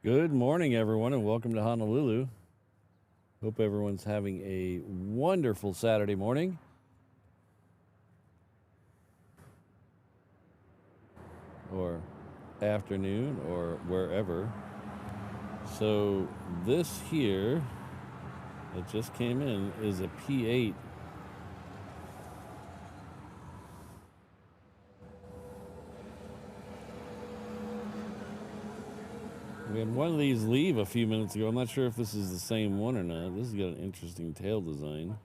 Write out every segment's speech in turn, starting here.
Good morning, everyone, and welcome to Honolulu. Hope everyone's having a wonderful Saturday morning. Or afternoon, or wherever. So this here that just came in is a P8. We had one of these leave a few minutes ago. I'm not sure if this is the same one or not. This has got an interesting tail design.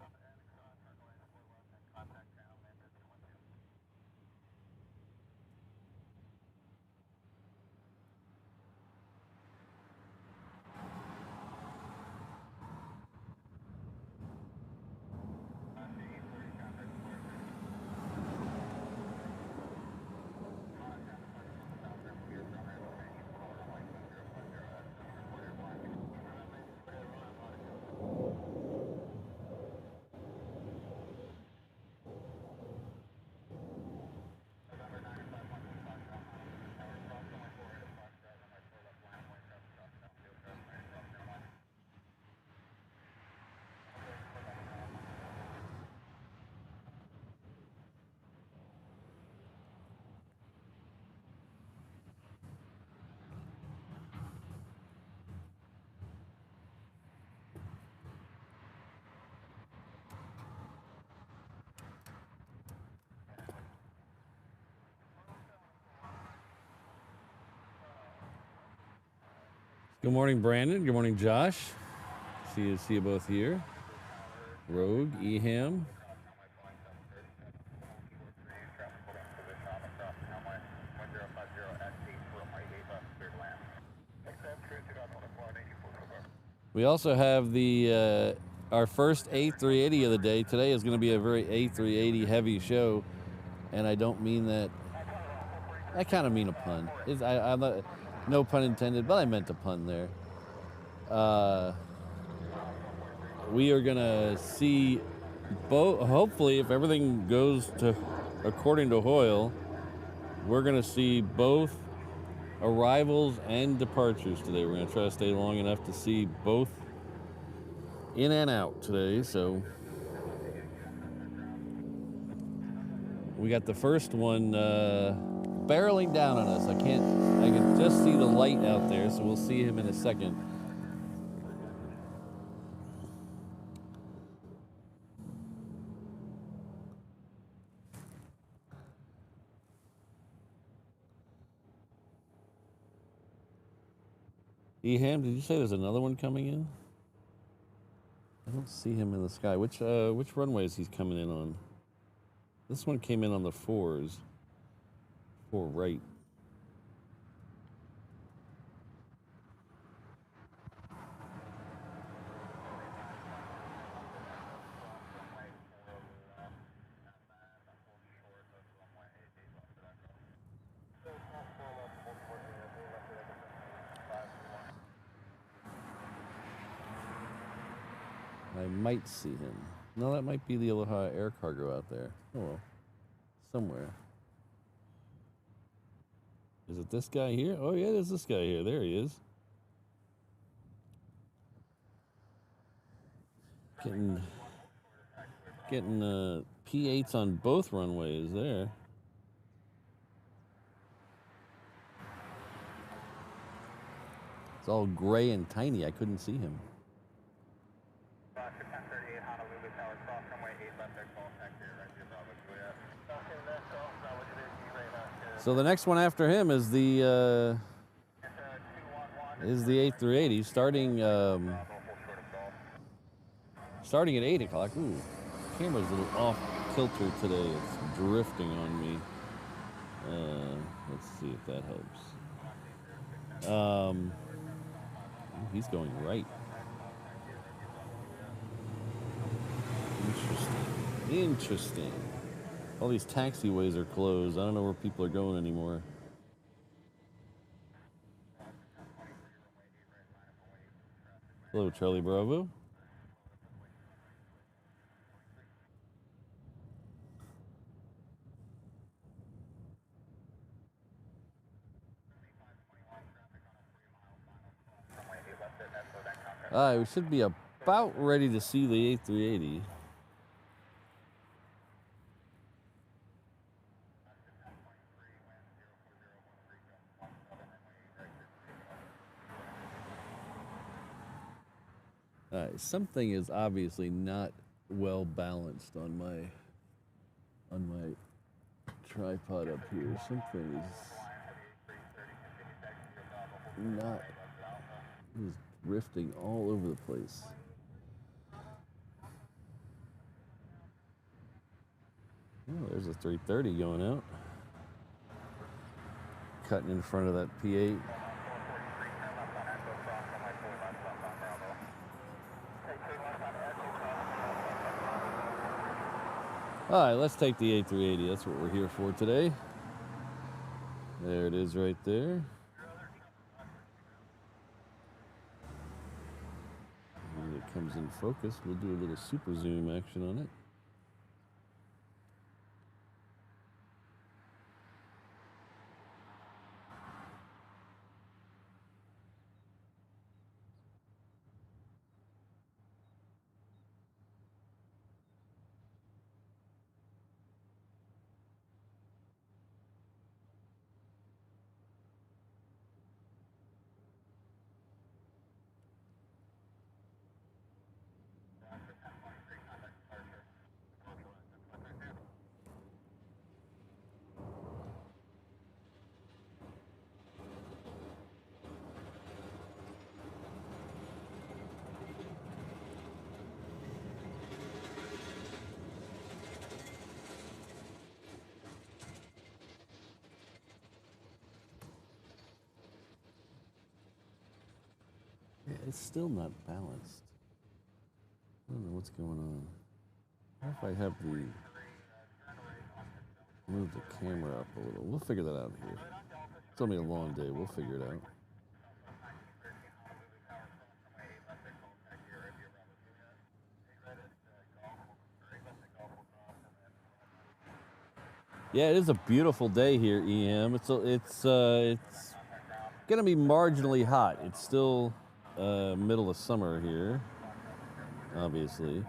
Good morning, Brandon. Good morning, Josh. See you both here. Rogue, Eham. We also have the our first A380 of the day. Today is going to be a very A380 heavy show, and I don't mean that. I kind of mean a pun. I'm not. No pun intended, but I meant a pun there. We are gonna see both. Hopefully, if everything goes to according to Hoyle, we're gonna see both arrivals and departures today. We're gonna try to stay long enough to see both in and out today. So we got the first one barreling down on us. I can just see the light out there, so we'll see him in a second. Eham, did you say there's another one coming in? I don't see him in the sky. Which runway is he coming in on? This one came in on the 4s. 4 right. I might see him. No, that might be the Aloha Air Cargo out there. Oh well. Somewhere. Is it this guy here? Oh yeah, there's this guy here. There he is. Getting P8s on both runways there. It's all gray and tiny. I couldn't see him. So the next one after him is the A380 starting at 8 o'clock. Ooh, camera's a little off kilter today. It's drifting on me. Let's see if that helps. He's going right. Interesting. All these taxiways are closed. I don't know where people are going anymore. Hello, Charlie Bravo. We should be about ready to see the A380. Something is obviously not well balanced on my tripod up here. Something is not just drifting all over the place. Oh, there's a 330 going out, cutting in front of that P8. All right, let's take the A380. That's what we're here for today. There it is right there. When it comes in focus, we'll do a little super zoom action on it. It's still not balanced. I don't know what's going on. What if I have move the camera up a little? We'll figure that out here. It's gonna be a long day. We'll figure it out. Yeah, it is a beautiful day here, EM. It's gonna be marginally hot. It's still middle of summer here, obviously.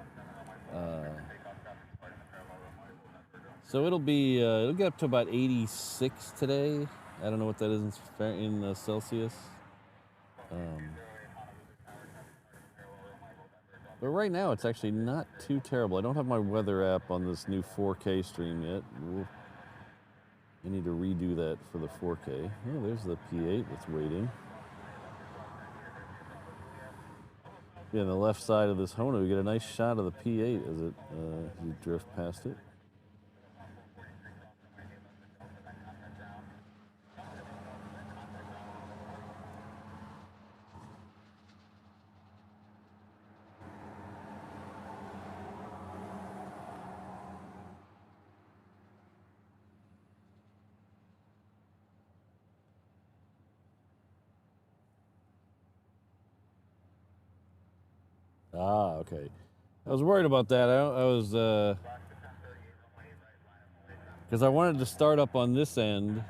So it'll get up to about 86 today. I don't know what that is in Celsius. But right now it's actually not too terrible. I don't have my weather app on this new 4K stream yet. I need to redo that for the 4K. Oh, there's the P8 that's waiting. Yeah, on the left side of this Honu, you get a nice shot of the P8 as you drift past it. Ah, okay. I was worried about that. I was, because I wanted to start up on this end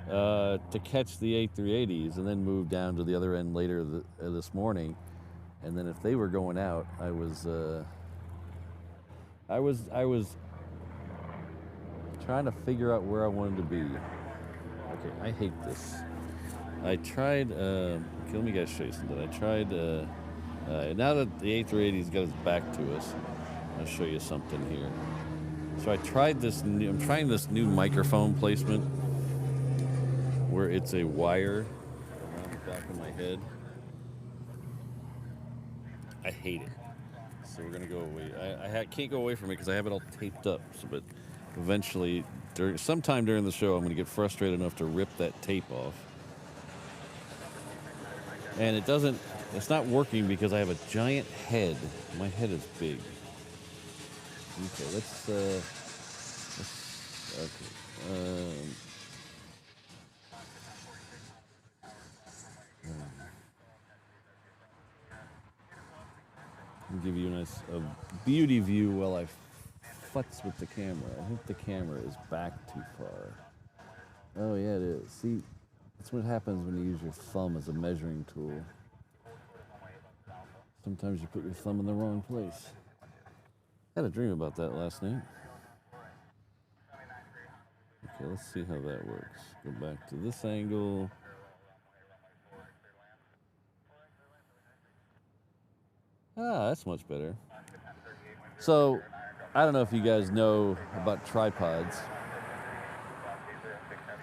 to catch the A380s and then move down to the other end later this morning. And then if they were going out, I was trying to figure out where I wanted to be. Okay, I hate this. I tried, okay, let me guys show you something. I tried, now that the A380's got its back to us, I'll show you something here. So I tried I'm trying this new microphone placement where it's a wire around the back of my head. I hate it. So we're gonna go away. I can't go away from it because I have it all taped up. So, but eventually, sometime during the show, I'm gonna get frustrated enough to rip that tape off. And it's not working because I have a giant head. My head is big. Okay, let's I'll give you a beauty view while I futz with the camera. I think the camera is back too far. Oh yeah, it is. See, that's what happens when you use your thumb as a measuring tool. Sometimes you put your thumb in the wrong place. I had a dream about that last night. Okay, let's see how that works. Go back to this angle. Ah, that's much better. So, I don't know if you guys know about tripods.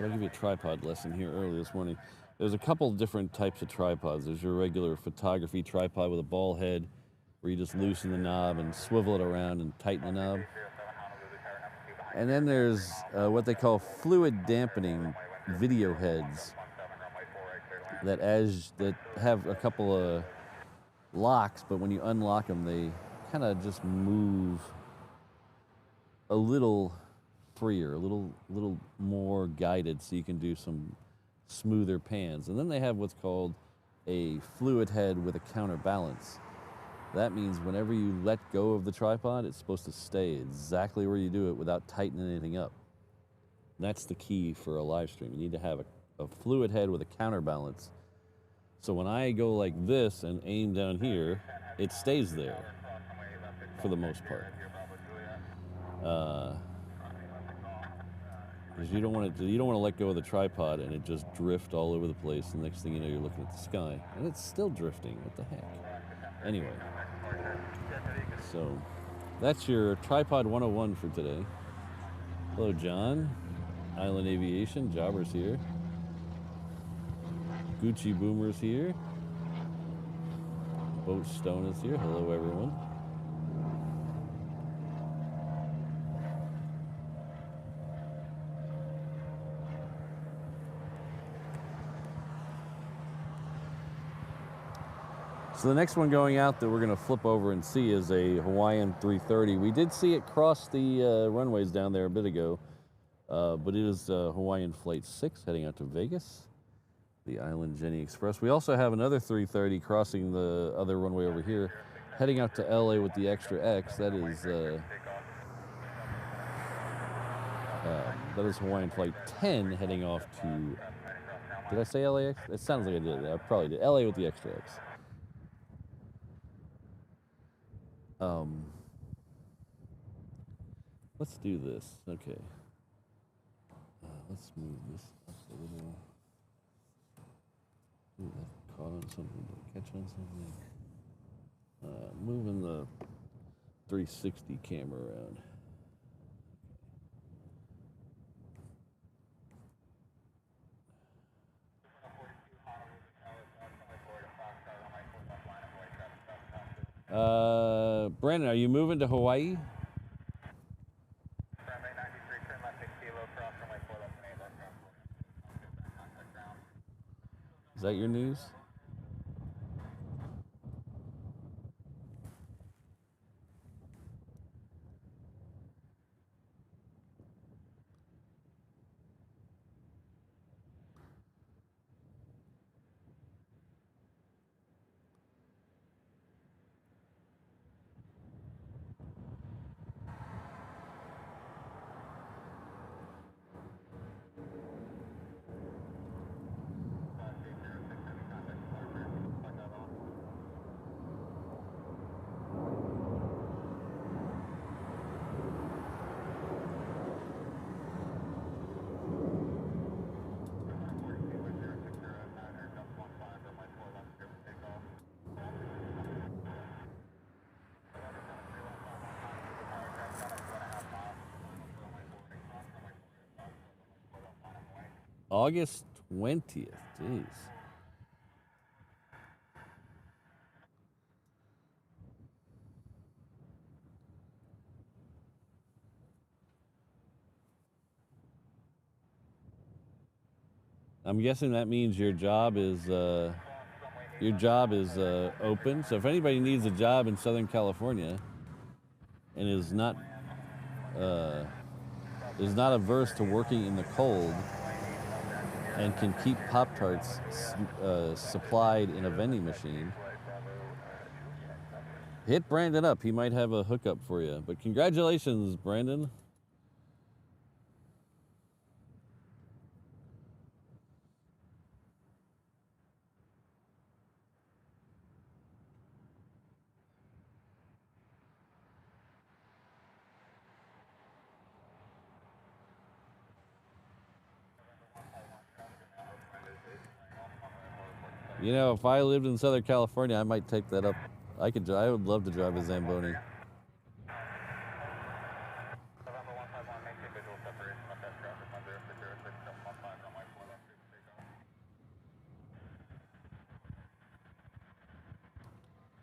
I'll give you a tripod lesson here early this morning. There's a couple different types of tripods. There's your regular photography tripod with a ball head where you just loosen the knob and swivel it around and tighten the knob. And then there's what they call fluid dampening video heads that have a couple of locks, but when you unlock them, they kind of just move a little freer, a little more guided, so you can do some smoother pans. And then they have what's called a fluid head with a counterbalance. That means whenever you let go of the tripod, it's supposed to stay exactly where you do it without tightening anything up. And that's the key for a live stream. You need to have a fluid head with a counterbalance. So when I go like this and aim down here, it stays there for the most part. Because you don't want to let go of the tripod and it just drift all over the place. The next thing you know, you're looking at the sky and it's still drifting. What the heck? Anyway, so that's your tripod 101 for today. Hello, John. Island Aviation, Jobbers here. Gucci Boomer's here. Boat Stone is here. Hello, everyone. So the next one going out that we're going to flip over and see is a Hawaiian 330. We did see it cross the runways down there a bit ago, but it is Hawaiian Flight 6 heading out to Vegas, the Island Jenny Express. We also have another 330 crossing the other runway over here, heading out to LA with the Extra X. That is Hawaiian Flight 10 heading off to, did I say LAX? It sounds like I did. I probably did. LA with the Extra X. Let's do this. Okay. Let's move this up a little. Ooh, that caught on something. Did I catch on something? Moving the 360 camera around. Brandon, are you moving to Hawaii? Is that your news? August 20th. Jeez. I'm guessing that means your job is open. So if anybody needs a job in Southern California and is not averse to working in the cold and can keep Pop-Tarts supplied in a vending machine, hit Brandon up. He might have a hookup for you. But congratulations, Brandon. You know, if I lived in Southern California, I might take that up. I would love to drive a Zamboni.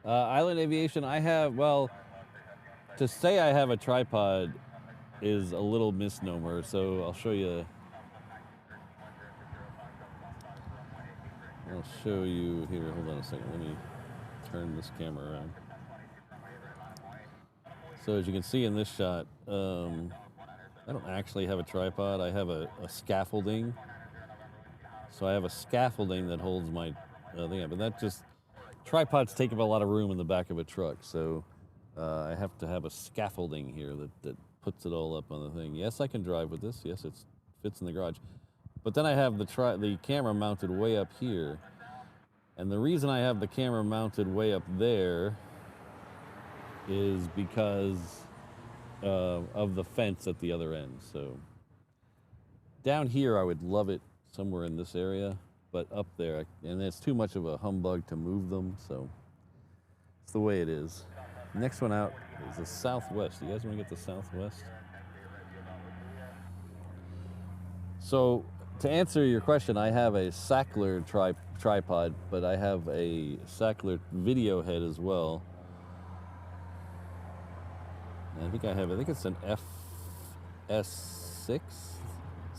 Island Aviation, I have, well, to say I have a tripod is a little misnomer, so I'll show you. I'll show you here. Hold on a second. Let me turn this camera around. So as you can see in this shot, I don't actually have a tripod. I have a scaffolding. So I have a scaffolding that holds my thing up, but that just, tripods take up a lot of room in the back of a truck, so I have to have a scaffolding here that puts it all up on the thing. Yes, I can drive with this. Yes, it fits in the garage. But then I have the camera mounted way up here. And the reason I have the camera mounted way up there is because of the fence at the other end. So down here, I would love it somewhere in this area, but up there, and it's too much of a humbug to move them, so it's the way it is. Next one out is the Southwest. You guys want to get the Southwest? So to answer your question, I have a Sackler tripod, but I have a Sackler video head as well. And I think it's an FS6. As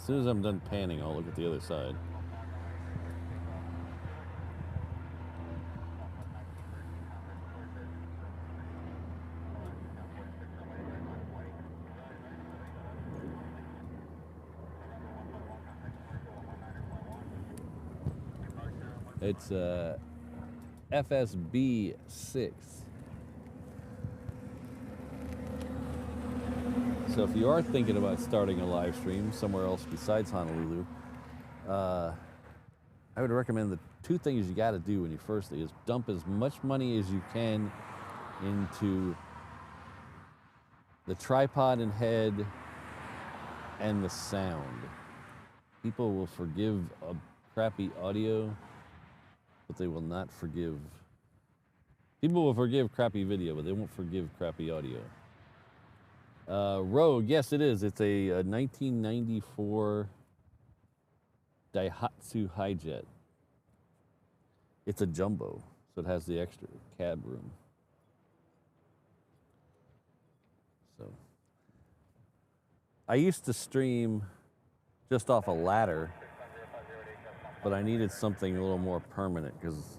soon as I'm done panning, I'll look at the other side. It's FSB6. So if you are thinking about starting a live stream somewhere else besides Honolulu, I would recommend the two things you got to do when you firstly is dump as much money as you can into the tripod and head and the sound. People will forgive a crappy audio, but they will not forgive. People will forgive crappy video, but they won't forgive crappy audio. Rogue, yes, it is. It's a 1994 Daihatsu Hijet. It's a jumbo, so it has the extra cab room. So I used to stream just off a ladder, but I needed something a little more permanent because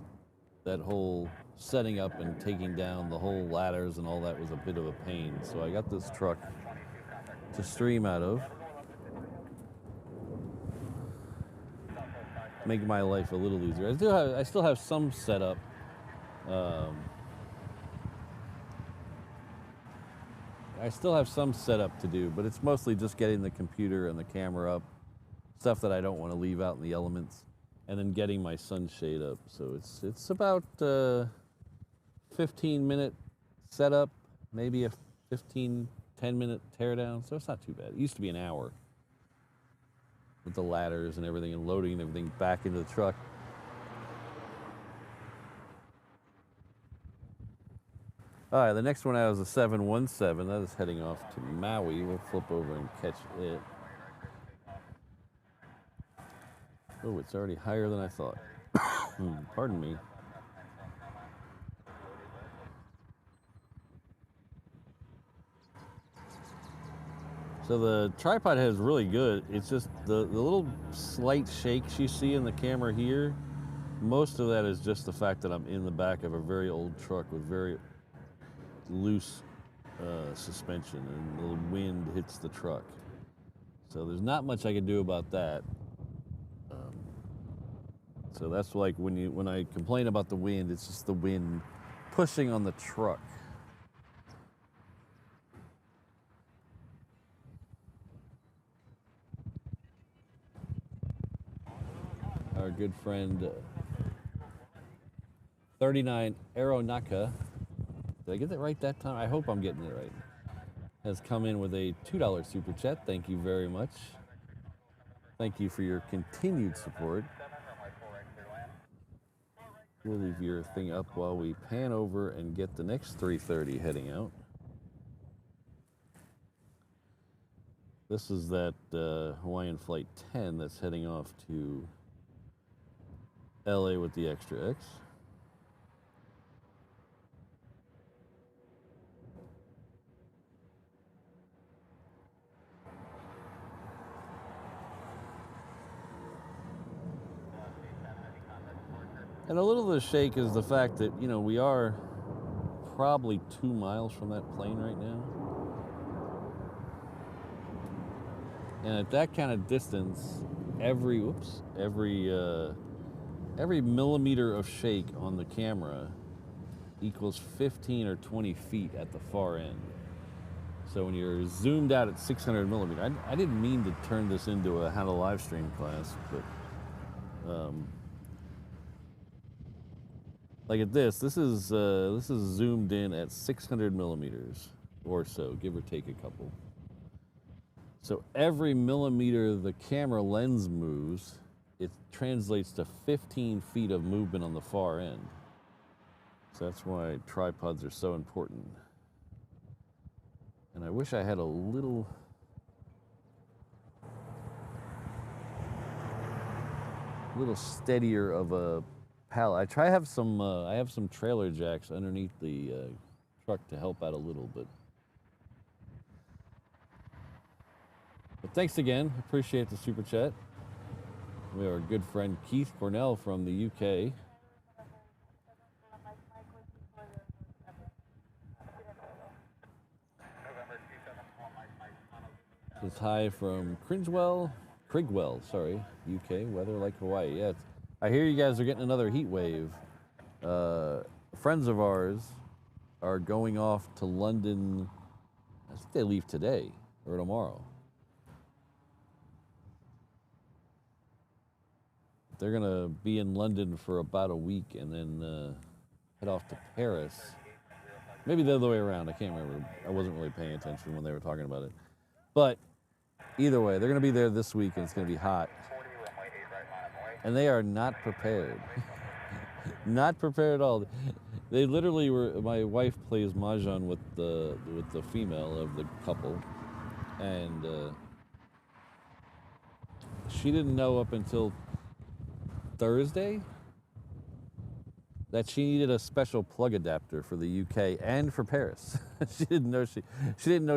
that whole setting up and taking down the whole ladders and all that was a bit of a pain. So I got this truck to stream out of, make my life a little easier. I still have some setup. I still have some setup to do, but it's mostly just getting the computer and the camera up, stuff that I don't want to leave out in the elements, and then getting my sunshade up. So it's about 15-minute setup, maybe a 10-minute teardown. So it's not too bad. It used to be an hour with the ladders and everything and loading everything back into the truck. All right, the next one out is a 717. That is heading off to Maui. We'll flip over and catch it. Oh, it's already higher than I thought. Pardon me. So the tripod head is really good. It's just the little slight shakes you see in the camera here, most of that is just the fact that I'm in the back of a very old truck with very loose suspension, and the wind hits the truck. So there's not much I can do about that. So that's like when I complain about the wind, it's just the wind pushing on the truck. Our good friend 39 Aeronaka, did I get that right that time? I hope I'm getting it right, has come in with a $2 super chat. Thank you very much. Thank you for your continued support. We'll leave your thing up while we pan over and get the next 330 heading out. This is that Hawaiian Flight 10 that's heading off to LA with the Extra X. And a little of the shake is the fact that, you know, we are probably 2 miles from that plane right now. And at that kind of distance, every millimeter of shake on the camera equals 15 or 20 feet at the far end. So when you're zoomed out at 600 millimeter, I didn't mean to turn this into a how to live stream class, but like at this is zoomed in at 600 millimeters or so, give or take a couple. So every millimeter the camera lens moves, it translates to 15 feet of movement on the far end. So that's why tripods are so important. And I wish I had a little steadier of a pallet. I have some trailer jacks underneath the truck to help out a little bit. But thanks again. Appreciate the super chat. We have our good friend Keith Cornell from the UK. Says hi from Crigwell, UK. Weather like Hawaii. Yeah, I hear you guys are getting another heat wave. Friends of ours are going off to London. I think they leave today or tomorrow. They're gonna be in London for about a week and then head off to Paris. Maybe the other way around. I can't remember. I wasn't really paying attention when they were talking about it. But either way, they're gonna be there this week and it's gonna be hot. And they are not prepared. Not prepared at all. They literally were. My wife plays mahjong with the female of the couple, and she didn't know up until Thursday that she needed a special plug adapter for the UK and for Paris. She didn't know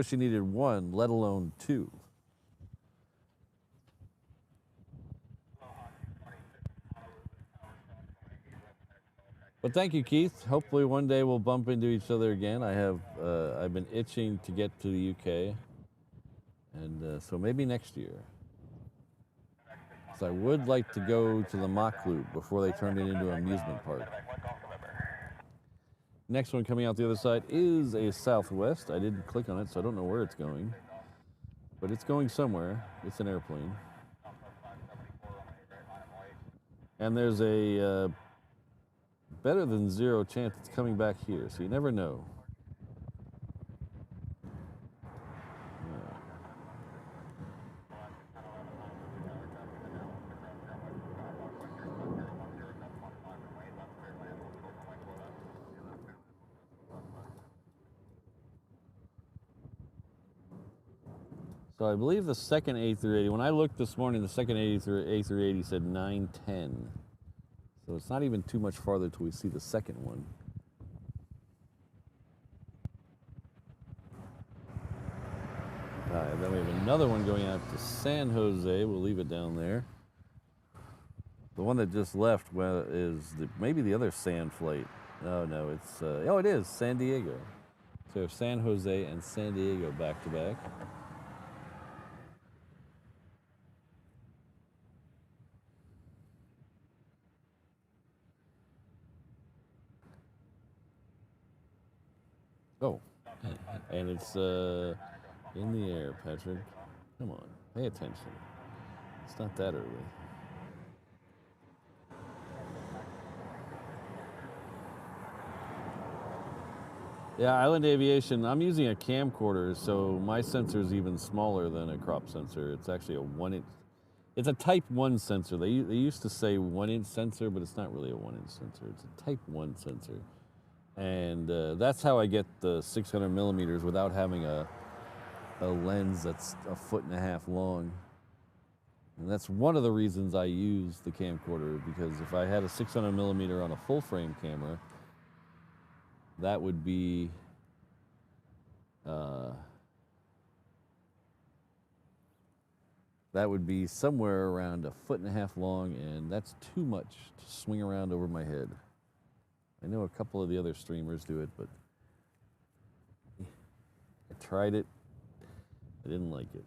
she needed one, let alone two. But thank you, Keith. Hopefully one day we'll bump into each other again. I've been itching to get to the UK, and so maybe next year. So I would like to go to the Mach Loop before they turn it into an amusement park. Next one coming out the other side is a Southwest. I didn't click on it, so I don't know where it's going. But it's going somewhere. It's an airplane. And there's a better than zero chance it's coming back here, so you never know. So I believe the second A380, when I looked this morning, the second A380 said 9:10. So it's not even too much farther till we see the second one. Then we have another one going out to San Jose. We'll leave it down there. The one that just left is maybe the other San flight. Oh, no, it's, it is San Diego. So we have San Jose and San Diego back to back. Oh, and it's in the air, Patrick. Come on, pay attention. It's not that early. Yeah, Island Aviation, I'm using a camcorder, so my sensor is even smaller than a crop sensor. It's actually a 1-inch. It's a type 1 sensor. They used to say 1-inch sensor, but it's not really a 1-inch sensor. It's a type 1 sensor. And that's how I get the 600 millimeters without having a lens that's 1.5 feet long. And that's one of the reasons I use the camcorder, because if I had a 600 millimeter on a full frame camera, that would be somewhere around 1.5 feet long, and that's too much to swing around over my head. I know a couple of the other streamers do it, but I tried it. I didn't like it.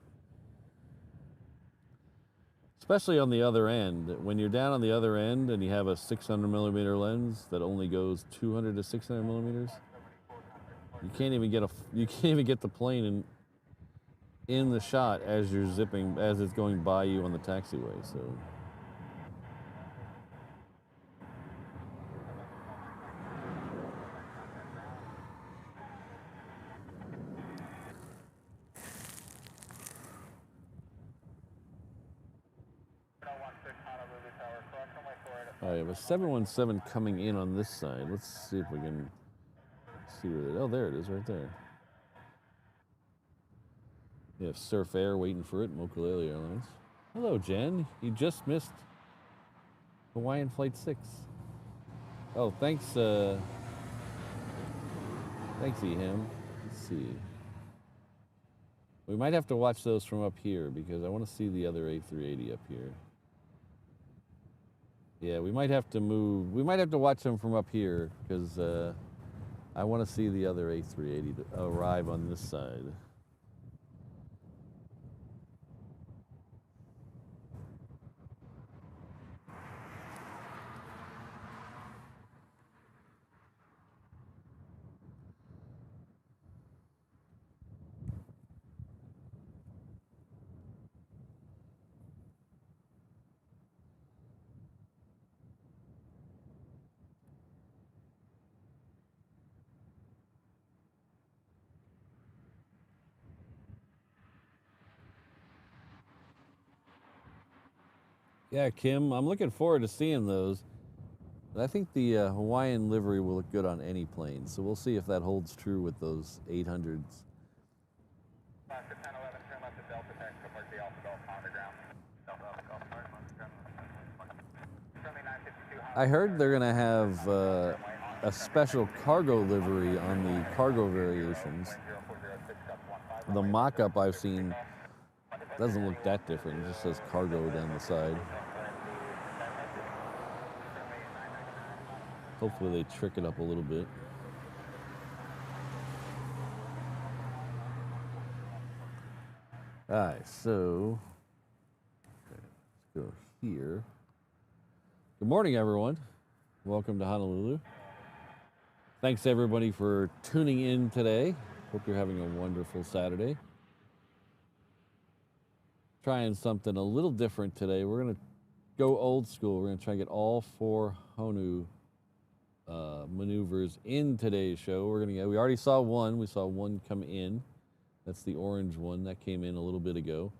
Especially on the other end. When you're down on the other end and you have a 600 millimeter lens that only goes 200 to 600 millimeters, you can't even get the plane in the shot as you're zipping, as it's going by you on the taxiway. So. All right, I have a 717 coming in on this side. Let's see if we can see where it is. Oh, there it is, right there. We have Surf Air waiting for it, Mokulele Airlines. Hello, Jen. You just missed Hawaiian Flight 6. Oh, thanks, thanks, Eham. Let's see. We might have to watch those from up here because I want to see the other A380 up here. Yeah, we might have to move. We might have to watch them from up here because I want to see the other A380 arrive on this side. Yeah, Kim, I'm looking forward to seeing those. I think the Hawaiian livery will look good on any plane, so we'll see if that holds true with those 800s. I heard they're going to have a special cargo livery on the cargo variations. The mock-up I've seen doesn't look that different. It just says cargo down the side. Hopefully they trick it up a little bit. All right, so let's go here. Good morning, everyone. Welcome to Honolulu. Thanks, everybody, for tuning in today. Hope you're having a wonderful Saturday. Trying something a little different today. We're going to go old school. We're going to try and get all 4 Honu maneuvers in today's show. We already saw one. We saw one come in. That's the orange one. That came in a little bit ago.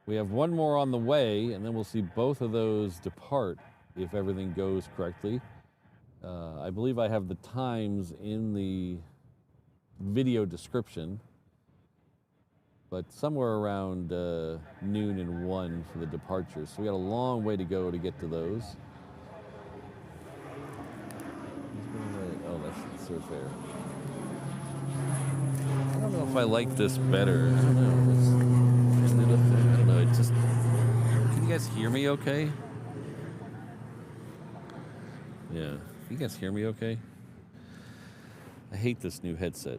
We have one more on the way, and then we'll see both of those depart if everything goes correctly. I believe I have the times in the video description, but somewhere around noon and 1 for the departures. So we got a long way to go to get to those. Oh, that's Surf Air. I don't know if I like this better. I don't know. I don't know. It just. Can you guys hear me okay? Yeah. Can you guys hear me okay? I hate this new headset.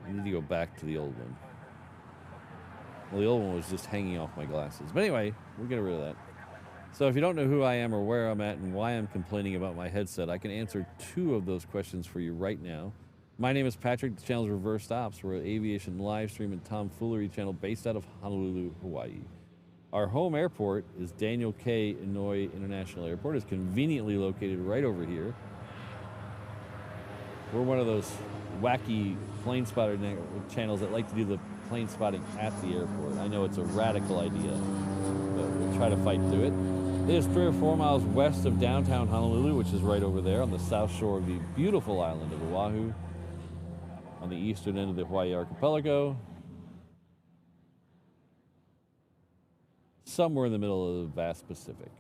I need to go back to the old one. Well, the old one was just hanging off my glasses. But anyway, we'll get rid of that. So if you don't know who I am or where I'm at and why I'm complaining about my headset, I can answer 2 of those questions for you right now. My name is Patrick. The channel is Reversed Ops. We're an aviation live stream and tomfoolery channel based out of Honolulu, Hawaii. Our home airport is Daniel K. Inouye International Airport. It's conveniently located right over here. We're one of those wacky plane spotter channels that like to do the plane spotting at the airport. I know it's a radical idea, but we'll try to fight through it. It is 3 or 4 miles west of downtown Honolulu, which is right over there on the south shore of the beautiful island of Oahu, on the eastern end of the Hawaii archipelago, somewhere in the middle of the vast Pacific.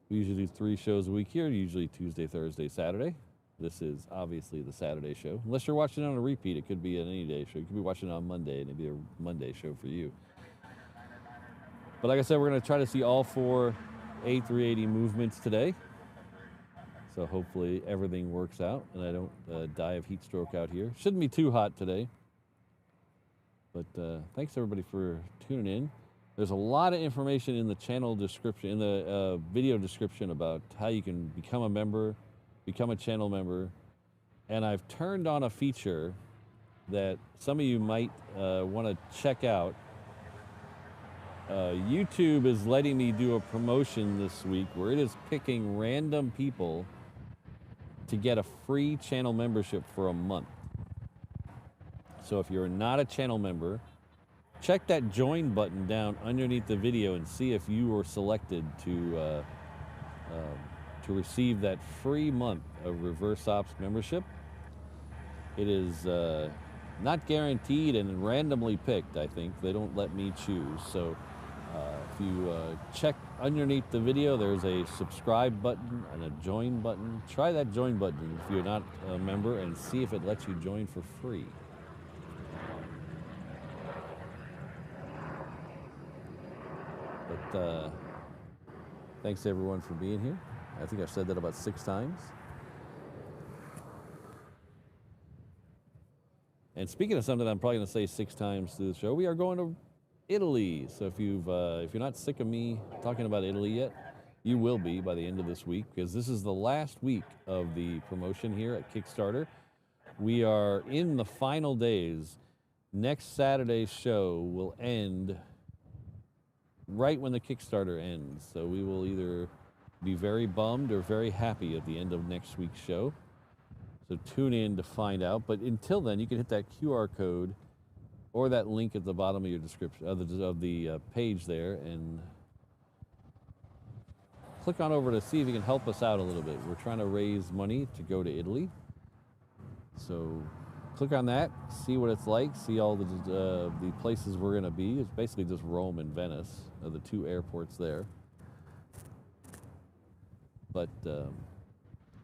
We usually do 3 shows a week here, usually Tuesday, Thursday, Saturday. This is obviously the Saturday show. Unless you're watching it on a repeat, it could be an any day show. You could be watching it on Monday, and it'd be a Monday show for you. But like I said, we're going to try to see all 4 A380 movements today. So hopefully everything works out and I don't die of heat stroke out here. Shouldn't be too hot today. But thanks everybody for tuning in. There's a lot of information in the channel description, in the video description about how you can become a member, become a channel member. And I've turned on a feature that some of you might want to check out. YouTube is letting me do a promotion this week where it is picking random people to get a free channel membership for a month. So if you're not a channel member, check that join button down underneath the video and see if you were selected to receive that free month of Reverse Ops membership. It is not guaranteed and randomly picked, I think. They don't let me choose. So if you check underneath the video, there's a subscribe button and a join button. Try that join button if you're not a member and see if it lets you join for free. But thanks everyone for being here. I think I've said that about 6 times. And speaking of something I'm probably going to say 6 times through the show, we are going to Italy. So if you're not sick of me talking about Italy yet, you will be by the end of this week, because this is the last week of the promotion here at Kickstarter. We are in the final days. Next Saturday's show will end right when the Kickstarter ends. So we will either be very bummed or very happy at the end of next week's show. So tune in to find out. But until then, you can hit that QR code or that link at the bottom of your description of the page there, and click on over to see if you can help us out a little bit. We're trying to raise money to go to Italy. So click on that, see what it's like, see all the places we're going to be. It's basically just Rome and Venice, the 2 airports there. But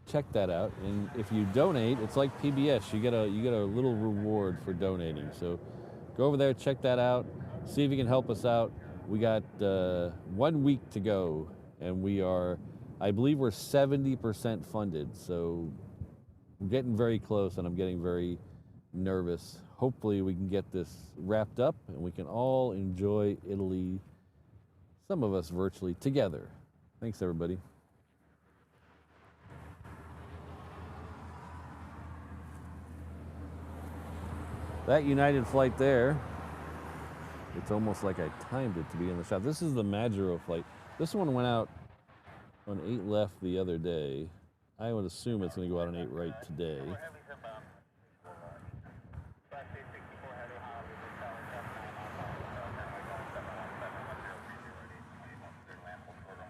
check that out, and if you donate, it's like PBS. You get a little reward for donating. So go over there, check that out, see if you can help us out. We got 1 week to go, and we are, I believe we're 70% funded. So we're getting very close, and I'm getting very nervous. Hopefully we can get this wrapped up, and we can all enjoy Italy, some of us virtually, together. Thanks, everybody. That United flight there, it's almost like I timed it to be in the shot. This is the Majuro flight. This one went out on 8 left the other day. I would assume it's going to go out on 8 right today.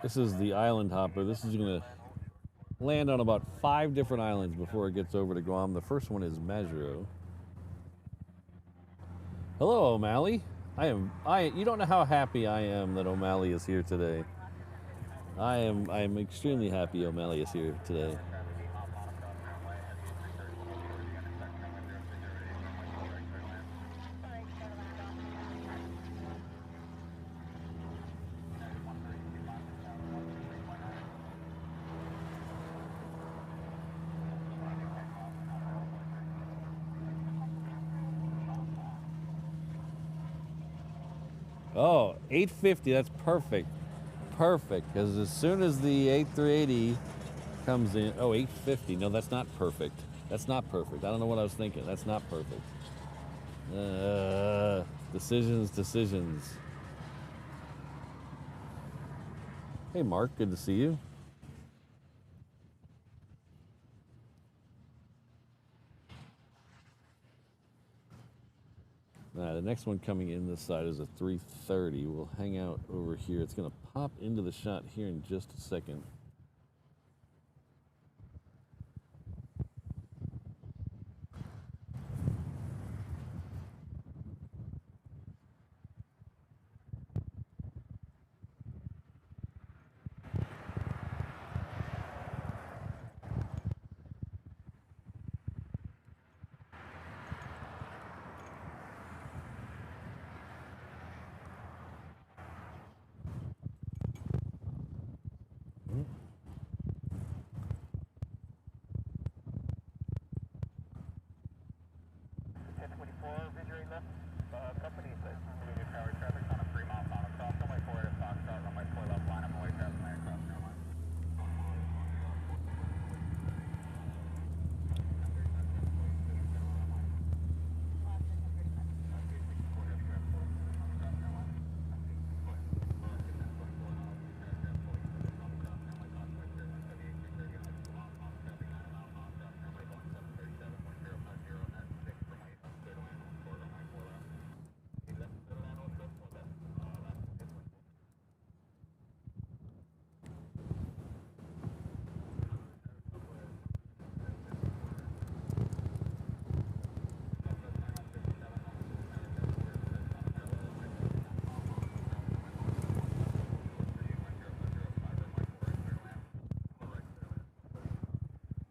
This is the island hopper. This is going to land on about 5 different islands before it gets over to Guam. The first one is Majuro. Hello, O'Malley. You don't know how happy I am that O'Malley is here today. I am extremely happy O'Malley is here today. Oh, 850, that's perfect. Perfect, because as soon as the A380 comes in, oh, 850, no, that's not perfect. That's not perfect. I don't know what I was thinking. That's not perfect. Decisions. Hey, Mark, good to see you. The next one coming in this side is a 330. We'll hang out over here. It's going to pop into the shot here in just a second.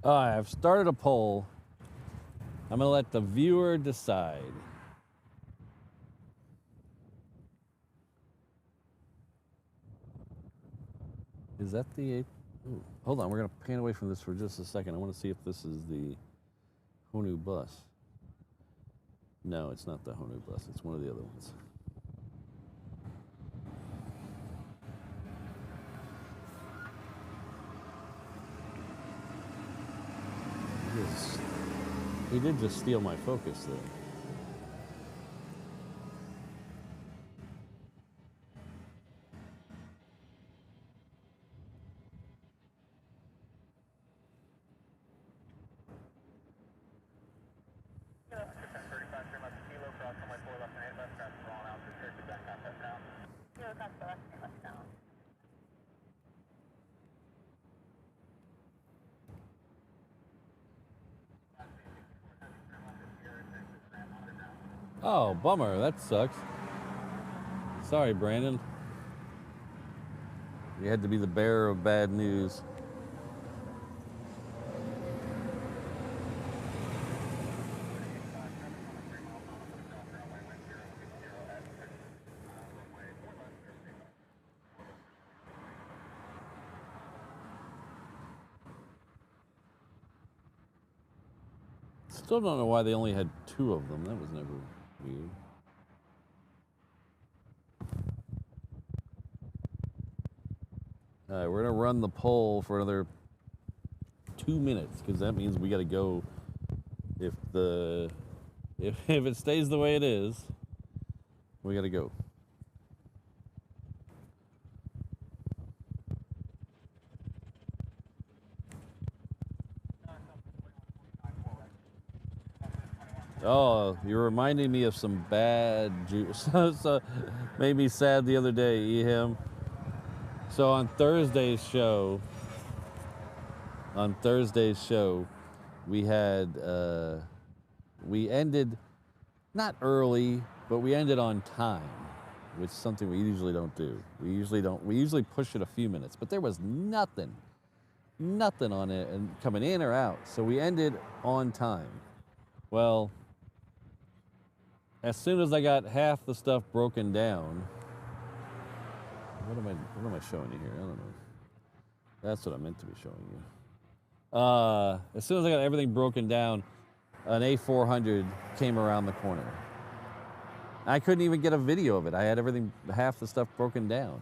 I've started a poll. I'm going to let the viewer decide. Is that the... Ooh, hold on, we're going to pan away from this for just a second. I want to see if this is the Honu bus. No, it's not the Honu bus. It's one of the other ones. He did just steal my focus there. Oh, bummer. That sucks. Sorry, Brandon. You had to be the bearer of bad news. Still don't know why they only had 2 of them. That was never weird. All right, we're gonna run the poll for another 2 minutes because that means we got to go. If it stays the way it is, we got to go. Oh, you're reminding me of some bad juice. So made me sad the other day, Ehim. So on Thursday's show, we had we ended not early, but we ended on time, which is something we usually don't do. We usually push it a few minutes, but there was nothing on it and coming in or out. So we ended on time. Well, as soon as I got half the stuff broken down, what am I showing you here? I don't know. That's what I meant to be showing you. As soon as I got everything broken down, an A400 came around the corner. I couldn't even get a video of it. I had half the stuff broken down.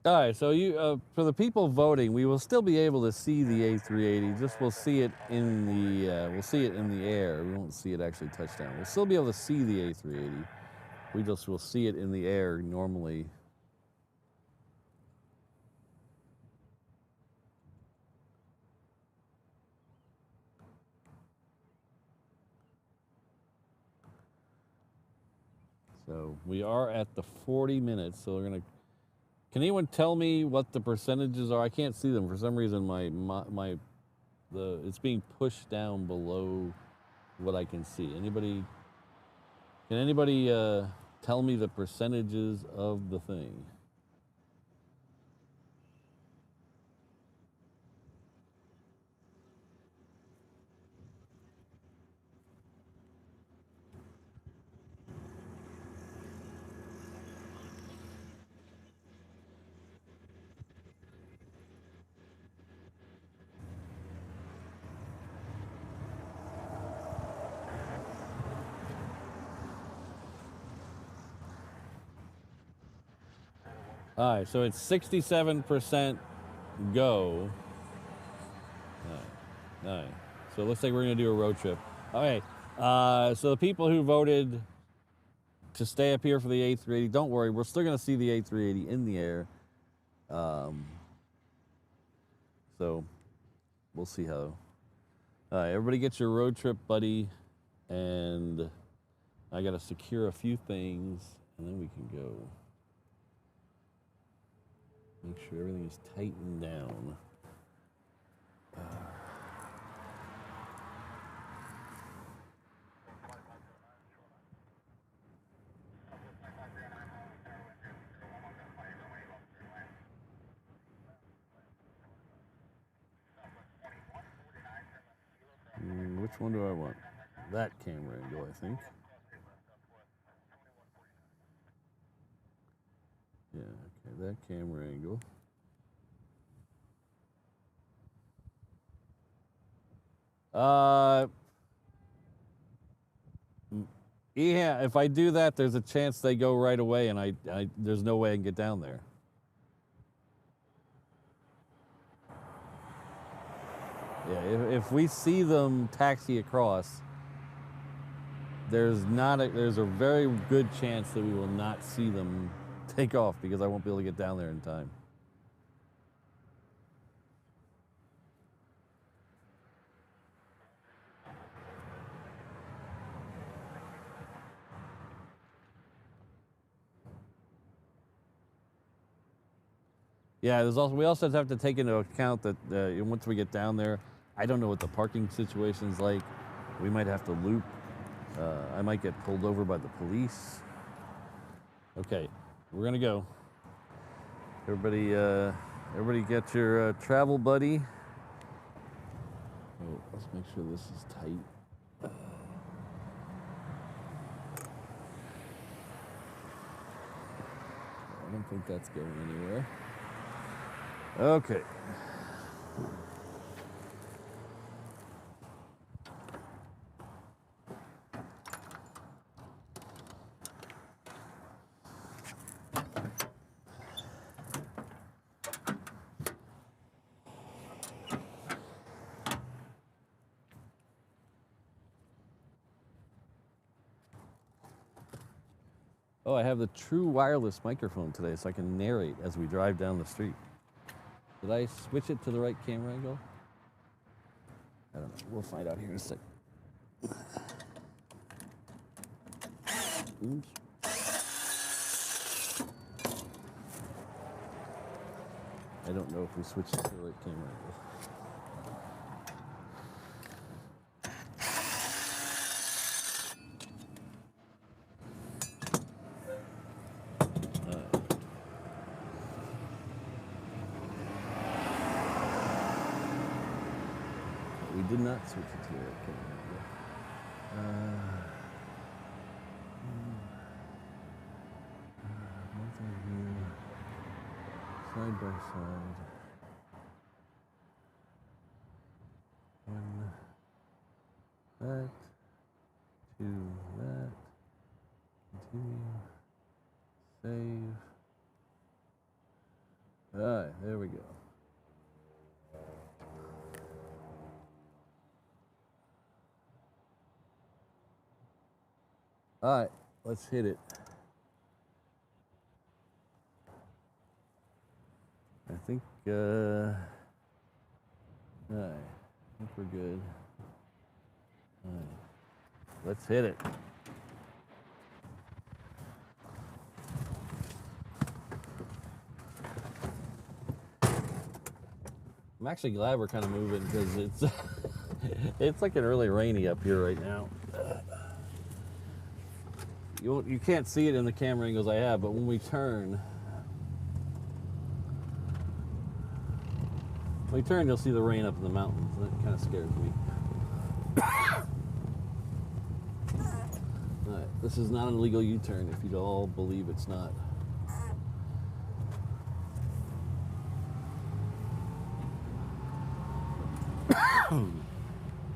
All right, so you for the people voting, we will still be able to see the A380. Just we'll see it in the air. We won't see it actually touch down. We'll still be able to see the A380. We just will see it in the air normally. So we are at the 40 minutes. So we're gonna. Can anyone tell me what the percentages are? I can't see them for some reason. It's being pushed down below what I can see. Anybody? Can anybody tell me the percentages of the thing? All right, so it's 67% go. All right. So it looks like we're gonna do a road trip. Okay. So the people who voted to stay up here for the A380, don't worry, we're still gonna see the A380 in the air. So we'll see how. All right, everybody get your road trip buddy, and I gotta secure a few things, and then we can go. Make sure everything is tightened down. Which one do I want? That camera angle, I think. Yeah, okay, that camera angle. Yeah, if I do that, there's a chance they go right away, and there's no way I can get down there. Yeah, if we see them taxi across, there's a very good chance that we will not see them take off because I won't be able to get down there in time. Yeah, we also have to take into account that once we get down there, I don't know what the parking situation's like. We might have to loop. I might get pulled over by the police. Okay, we're gonna go. Everybody get your travel buddy. Oh, let's make sure this is tight. I don't think that's going anywhere. Okay. Oh, I have the true wireless microphone today, so I can narrate as we drive down the street. Did I switch it to the right camera angle? I don't know. We'll find out here in a sec. Oops. I don't know if we switched it to the right camera angle. Did not switch it to the right camera. Multi-view, side by side. One, that, two, that, continue, save. All right, let's hit it. I think, all right, I think we're good. All right, let's hit it. I'm actually glad we're kind of moving because it's it's like an early rainy up here right now. You can't see it in the camera angles I have, but when we turn, you'll see the rain up in the mountains. That kind of scares me. All right, this is not an illegal U-turn if you'd all believe it's not.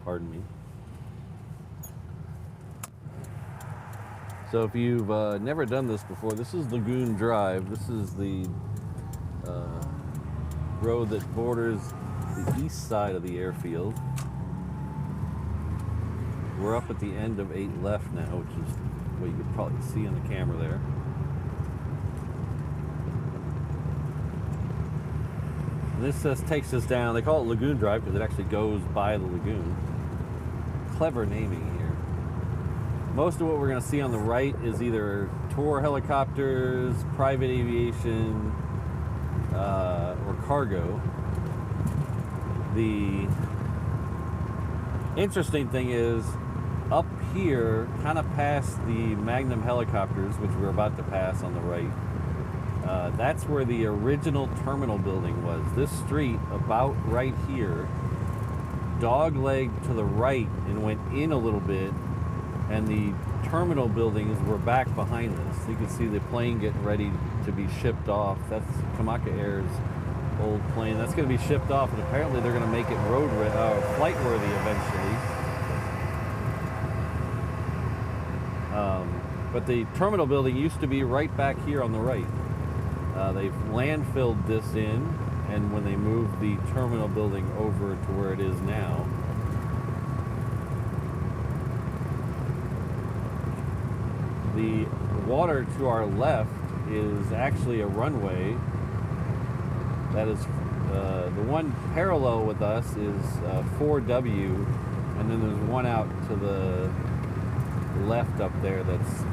Pardon me. So if you've never done this before, this is Lagoon Drive. This is the road that borders the east side of the airfield. We're up at the end of 8 left now, which is what you could probably see on the camera there. And this takes us down. They call it Lagoon Drive because it actually goes by the lagoon. Clever naming here. Most of what we're going to see on the right is either tour helicopters, private aviation, or cargo. The interesting thing is up here, kind of past the Magnum helicopters, which we're about to pass on the right, that's where the original terminal building was. This street, about right here, doglegged to the right and went in a little bit, and the terminal buildings were back behind us. You can see the plane getting ready to be shipped off. That's Kamaka Air's old plane. That's going to be shipped off, and apparently they're going to make it flight worthy eventually. But the terminal building used to be right back here on the right. They've landfilled this in, and when they moved the terminal building over to where it is now, the water to our left is actually a runway. That is the one parallel with us is 4W, and then there's one out to the left up there that's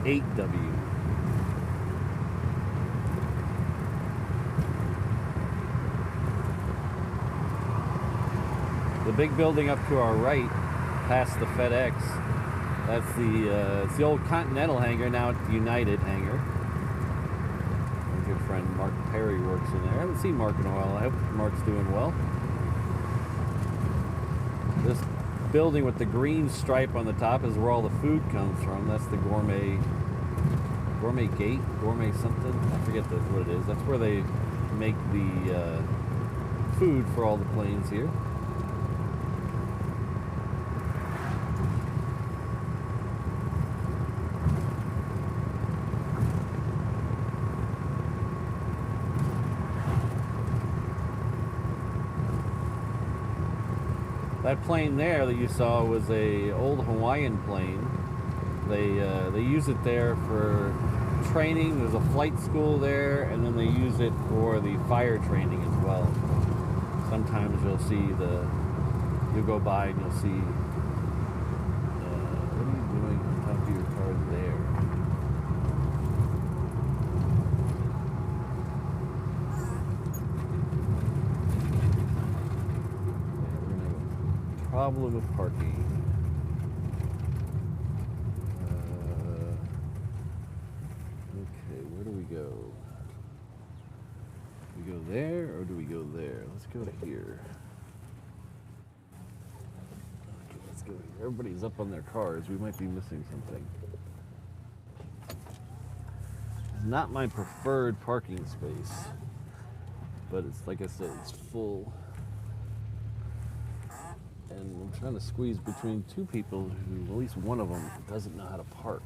8W. The big building up to our right, past the FedEx, that's it's the old Continental hangar. Now it's the United hangar. My good friend Mark Perry works in there. I haven't seen Mark in a while. I hope Mark's doing well. This building with the green stripe on the top is where all the food comes from. That's the gourmet gate, gourmet something. I forget what it is. That's where they make the food for all the planes here. That plane there that you saw was a old Hawaiian plane. They use it there for training. There's a flight school there, and then they use it for the fire training as well. Sometimes you'll go by and you'll see, what are you doing on top of your car there? Problem of parking. Okay, where do we go? Do we go there or do we go there? Let's go to here. Okay, let's go here. Everybody's up on their cars. We might be missing something. Not my preferred parking space, but it's like I said, it's full. And I'm trying to squeeze between two people who, at least one of them, doesn't know how to park.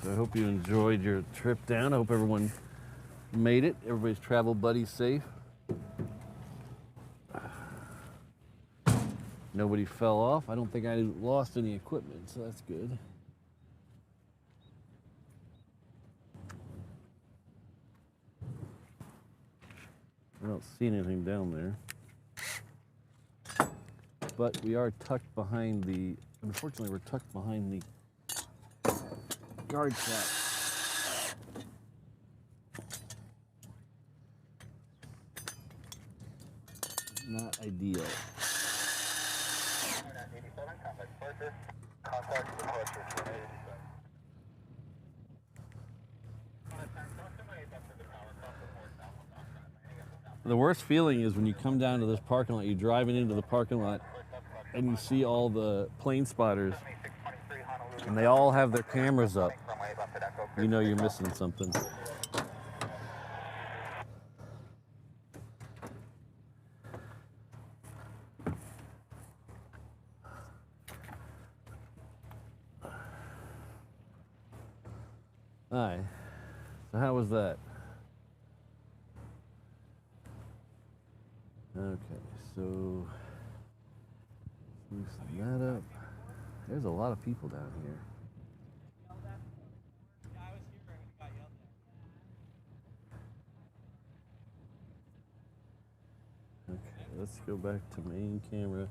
So hope you enjoyed your trip down. I hope everyone made it. Everybody's travel buddies safe. Nobody fell off. I don't think I lost any equipment, so that's good. I don't see anything down there. But we are tucked behind the, unfortunately, we're tucked behind the guard shack. Not ideal. The worst feeling is when you come down to this parking lot, you're driving into the parking lot and you see all the plane spotters and they all have their cameras up. You know you're missing something. Hi. So how was that? Okay, so loosen that up. There's a lot of people down here. Okay, let's go back to main camera.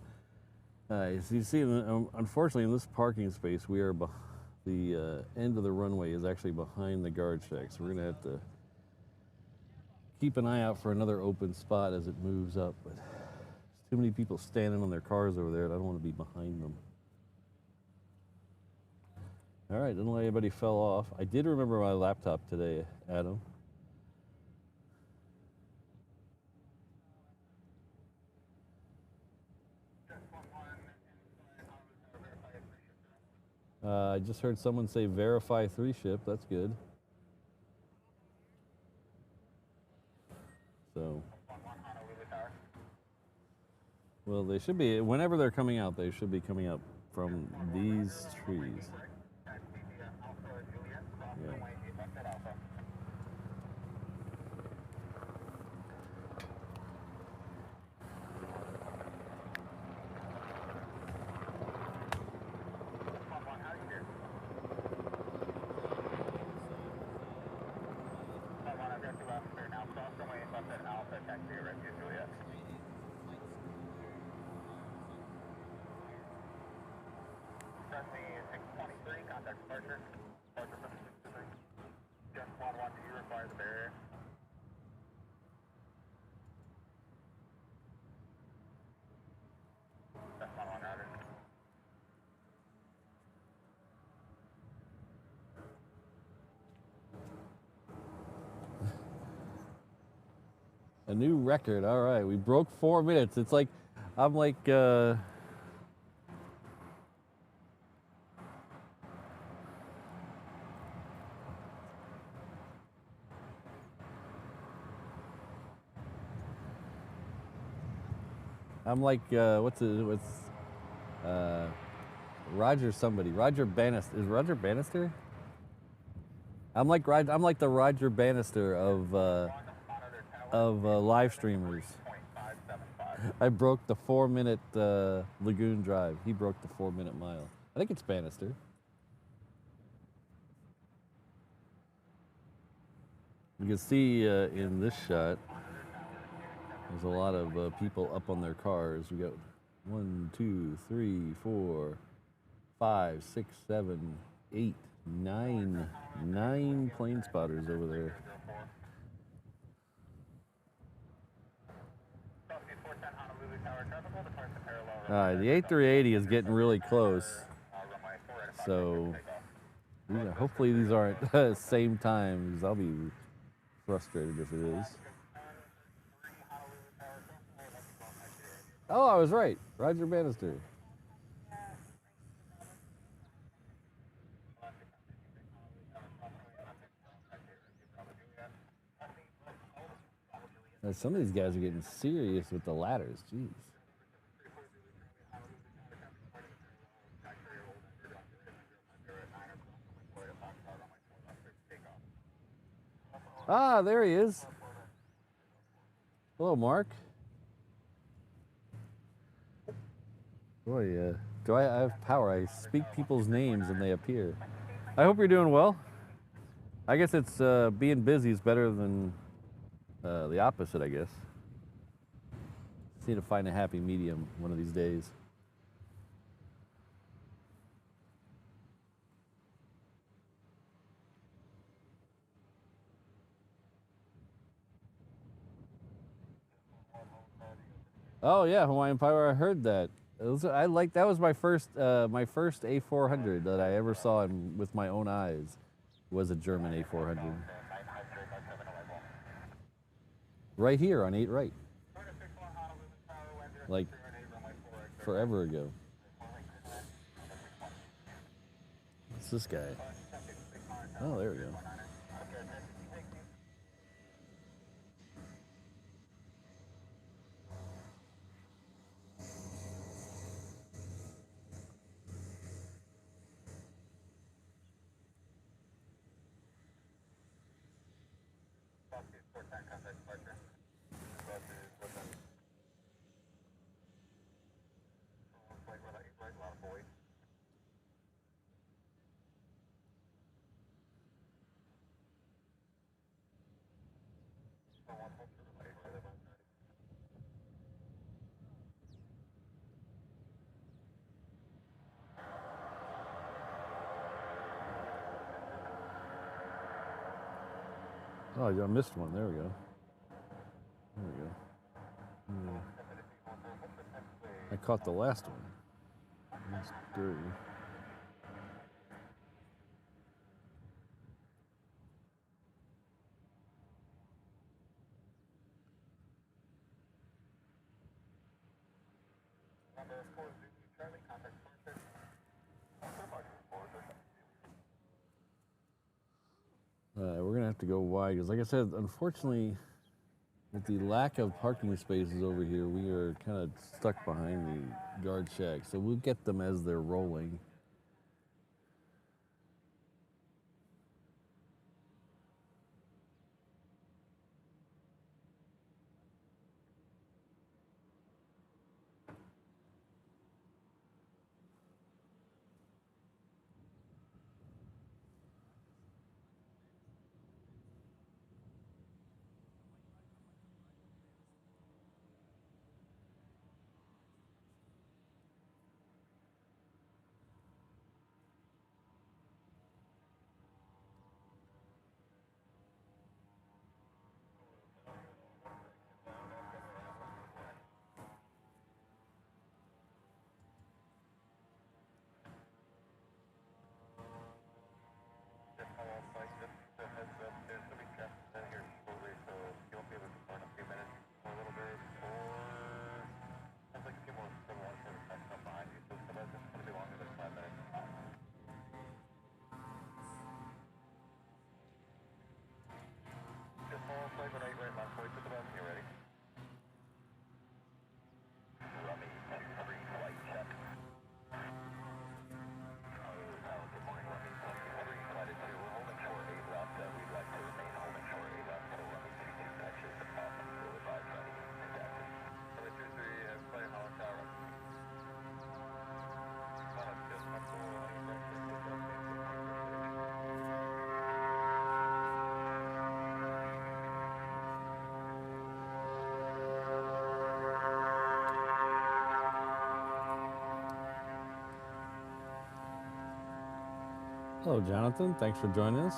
So you see, unfortunately, in this parking space, we are the end of the runway is actually behind the guard shack, so we're gonna have to keep an eye out for another open spot as it moves up. But there's too many people standing on their cars over there, and I don't want to be behind them. All right, didn't let anybody fell off. I did remember my laptop today, Adam. I just heard someone say verify 3 ship. That's good. So, well, they should be, whenever they're coming out, they should be coming up from these trees. Yeah. A new record. All right, we broke 4 minutes. It's like, I'm like, Roger somebody. Roger Bannister. Is Roger Bannister? I'm like the Roger Bannister of live streamers. I broke the 4-minute Lagoon Drive. He broke the 4-minute mile. I think it's Bannister. You can see in this shot, there's a lot of people up on their cars. We got 1, 2, 3, 4, 5, 6, 7, 8, 9 plane spotters over there. The A380 is getting really close. So hopefully these aren't same times. I'll be frustrated if it is. Oh, I was right. Roger Bannister. Now, some of these guys are getting serious with the ladders. Jeez. Ah, there he is. Hello, Mark. Boy, do I have power? I speak people's names and they appear. I hope you're doing well. I guess it's being busy is better than the opposite, I guess. Just need to find a happy medium one of these days. Oh yeah, Hawaiian Power. I heard that. I like that was my first A400 that I ever saw with my own eyes. Was a German A400. Right here on 8 right. Like forever ago. What's this guy? Oh, there we go. Oh, I missed one. There we go. There we go. I caught the last one. That's dirty. We're gonna have to go wide because, like I said, unfortunately, with the lack of parking spaces over here, we are kind of stuck behind the guard shack. So we'll get them as they're rolling. Hello, Jonathan. Thanks for joining us.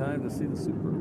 time to see the Super.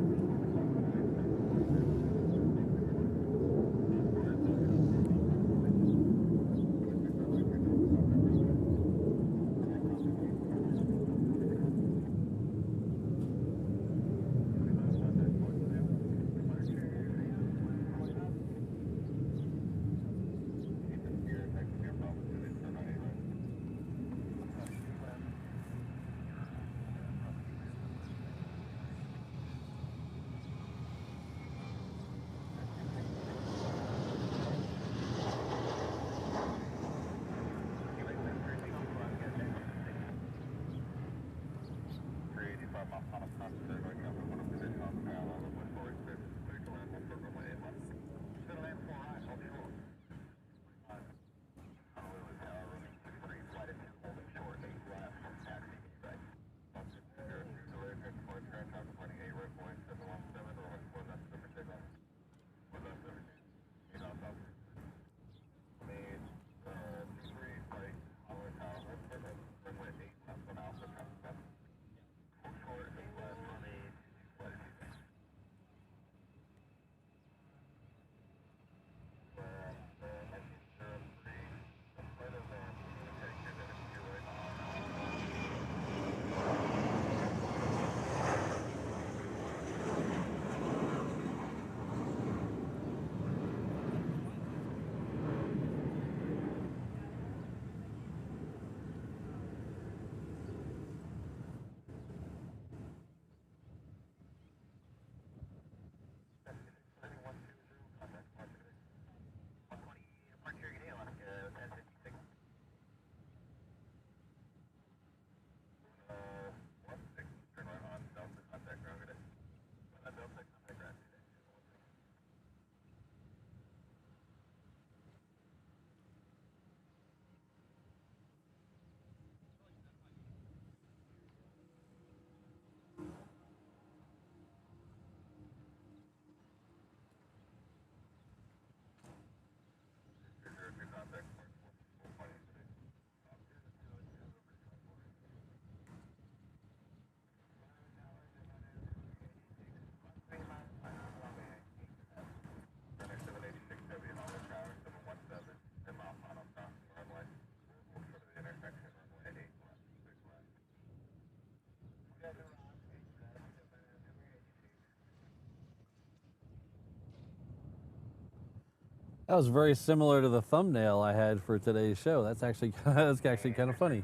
That was very similar to the thumbnail I had for today's show. That's actually kind of funny.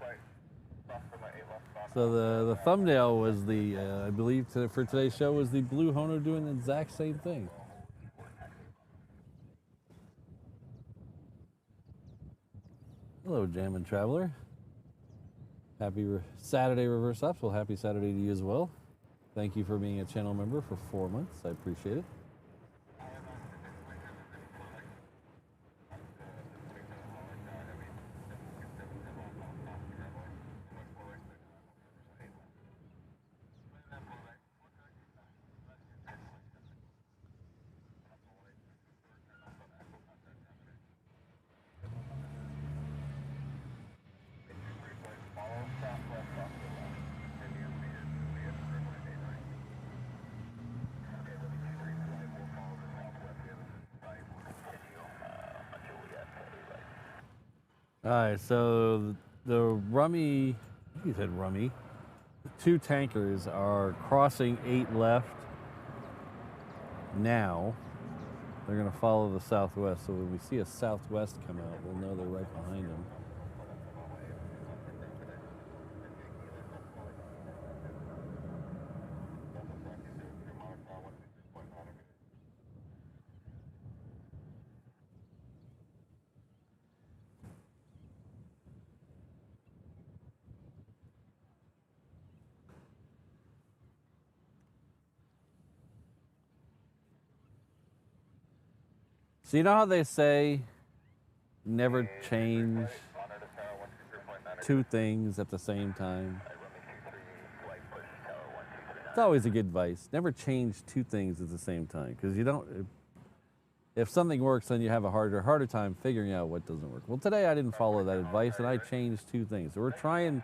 So the thumbnail was the I believe for today's show was the blue Honu doing the exact same thing. Hello, Jammin' Traveler. Happy Saturday, Reverse Ops. Well, happy Saturday to you as well. Thank you for being a channel member for 4 months. I appreciate it. All right, so the Rummy, you said Rummy, the 2 tankers are crossing 8 left now. They're gonna follow the southwest, so when we see a southwest come out, we'll know they're right behind them. So you know how they say never change 2 things at the same time? It's always a good advice. Never change 2 things at the same time, because you don't. If something works, then you have a harder time figuring out what doesn't work. Well, today I didn't follow that advice, and I changed 2 things. So we're trying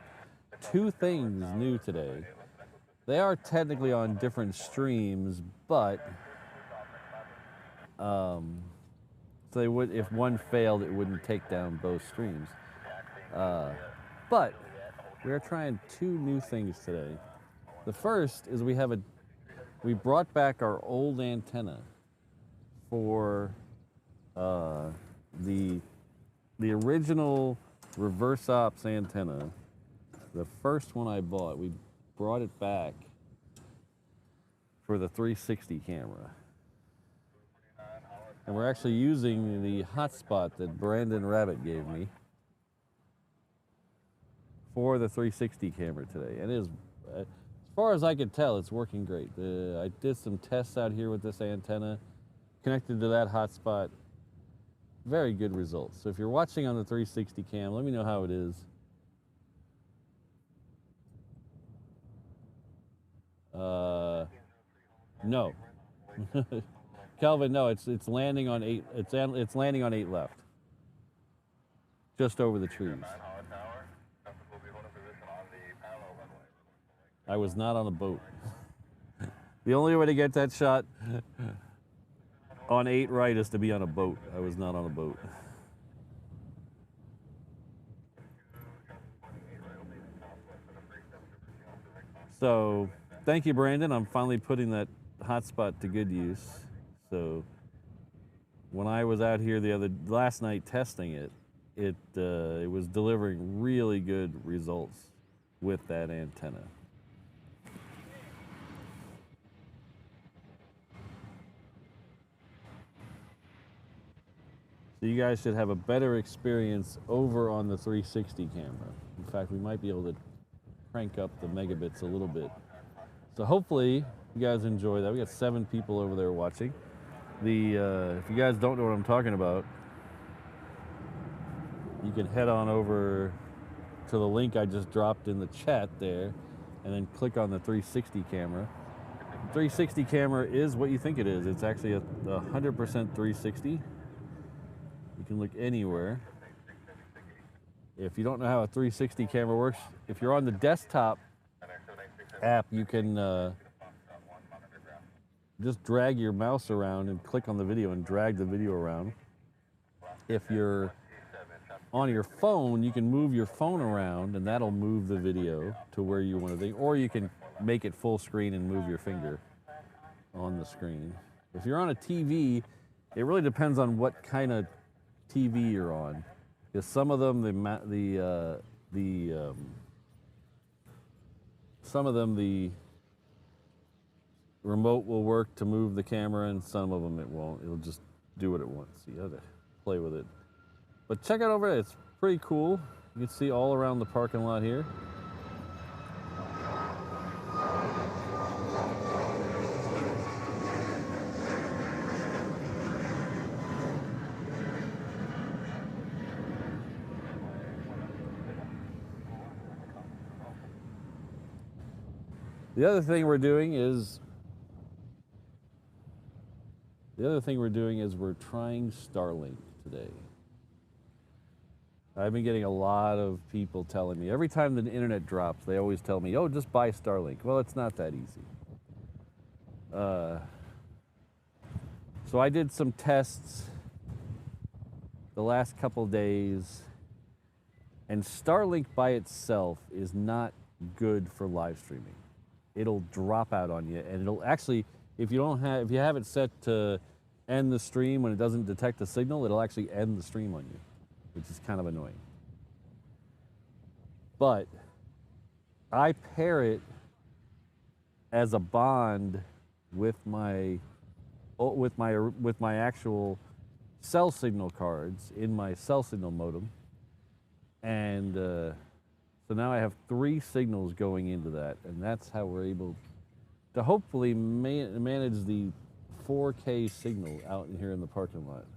2 things new today. They are technically on different streams, but so they would, if one failed, it wouldn't take down both streams. But we're trying 2 new things today. The first is we brought back our old antenna for the original reverse ops antenna. The first one I bought, we brought it back for the 360 camera. And we're actually using the hotspot that Brandon Rabbit gave me for the 360 camera today. And it is, as far as I can tell, it's working great. I did some tests out here with this antenna, connected to that hotspot. Very good results. So if you're watching on the 360 cam, let me know how it is. No. Kelvin, no, it's landing on 8. It's landing on 8 left. Just over the trees. I was not on a boat. The only way to get that shot on 8 right is to be on a boat. I was not on a boat. So, thank you, Brandon. I'm finally putting that hotspot to good use. So, when I was out here last night testing it, it was delivering really good results with that antenna. So you guys should have a better experience over on the 360 camera. In fact, we might be able to crank up the megabits a little bit. So hopefully you guys enjoy that. We got 7 people over there watching. If you guys don't know what I'm talking about, you can head on over to the link I just dropped in the chat there, and then click on the 360 camera. The 360 camera is what you think it is. It's actually a 100% 360. You can look anywhere. If you don't know how a 360 camera works, if you're on the desktop app, you can just drag your mouse around and click on the video and drag the video around. If you're on your phone, you can move your phone around and that'll move the video to where you want to, or you can make it full screen and move your finger on the screen. If you're on a TV, it really depends on what kind of TV you're on, because some of them the remote will work to move the camera, and some of them it won't. It'll just do what it wants. You have to play with it. But check it over there. It's pretty cool. You can see all around the parking lot here. The other thing we're doing is we're trying Starlink today. I've been getting a lot of people telling me, every time the internet drops, they always tell me, oh, just buy Starlink. Well, it's not that easy. So I did some tests the last couple days, and Starlink by itself is not good for live streaming. It'll drop out on you, and it'll actually, if you have it set to end the stream when it doesn't detect the signal, it'll actually end the stream on you, which is kind of annoying. But I pair it as a bond with my actual cell signal cards in my cell signal modem, and so now I have 3 signals going into that, and that's how we're able to hopefully manage the 4K signal out in here in the parking lot.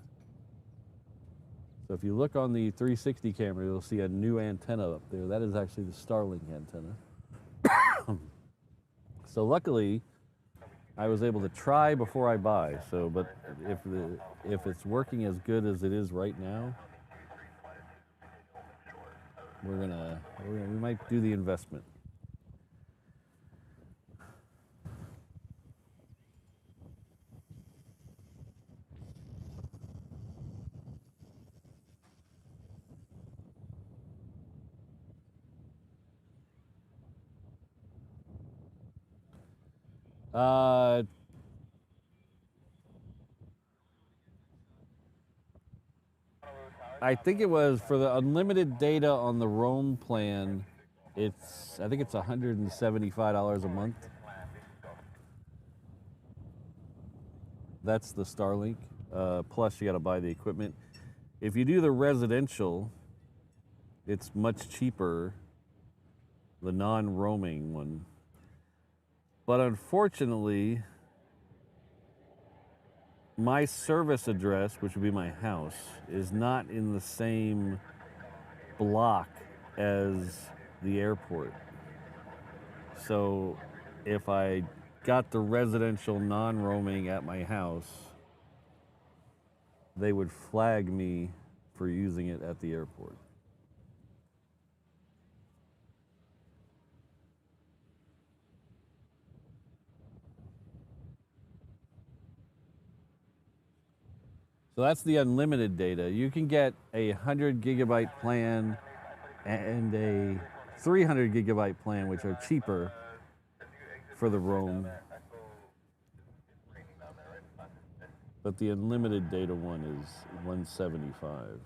So if you look on the 360 camera, you'll see a new antenna up there. That is actually the Starlink antenna. So luckily, I was able to try before I buy. So, but if it's working as good as it is right now, we might do the investment. I think it was for the unlimited data on the Roam plan. I think it's $175 a month. That's the Starlink. Plus, you got to buy the equipment. If you do the residential, it's much cheaper, the non-roaming one. But unfortunately, my service address, which would be my house, is not in the same block as the airport. So if I got the residential non-roaming at my house, they would flag me for using it at the airport. So that's the unlimited data. You can get a 100 gigabyte plan and a 300 gigabyte plan, which are cheaper for the roam. But the unlimited data one is $175.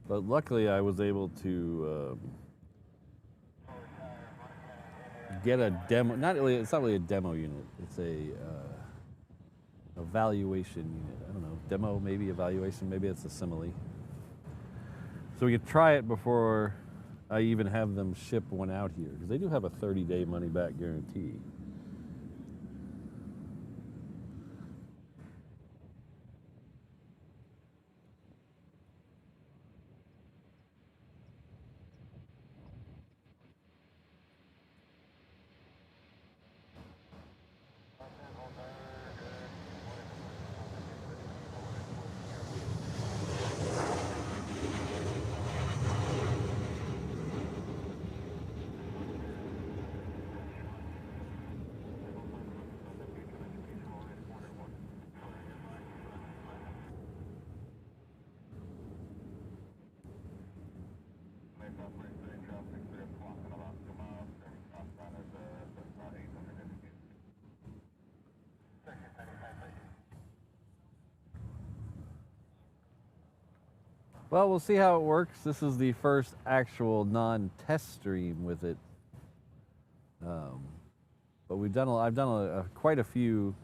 But luckily, I was able to get a demo. It's not really a demo unit. It's a evaluation unit. I don't know, demo, maybe evaluation. Maybe it's a simile. So we could try it before I even have them ship one out here, because they do have a 30-day money-back guarantee. Well, we'll see how it works. This is the first actual non-test stream with it. But I've done quite a few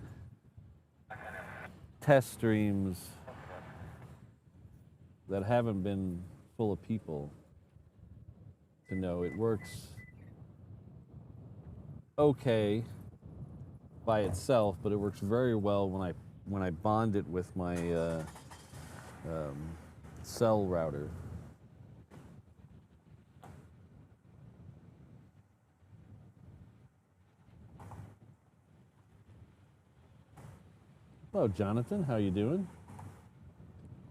test streams that haven't been full of people to know it works okay by itself, but it works very well when I bond it with my cell router. Hello, Jonathan. How you doing?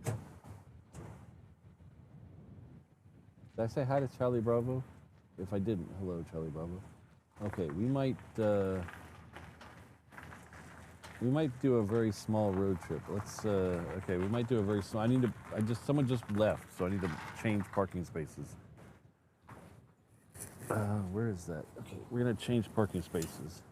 Did I say hi to Charlie Bravo? If I didn't, hello, Charlie Bravo. Okay, we might do a very small road trip. Let's, okay, we might do a very small, someone just left, so I need to change parking spaces. Where is that? Okay, we're gonna change parking spaces.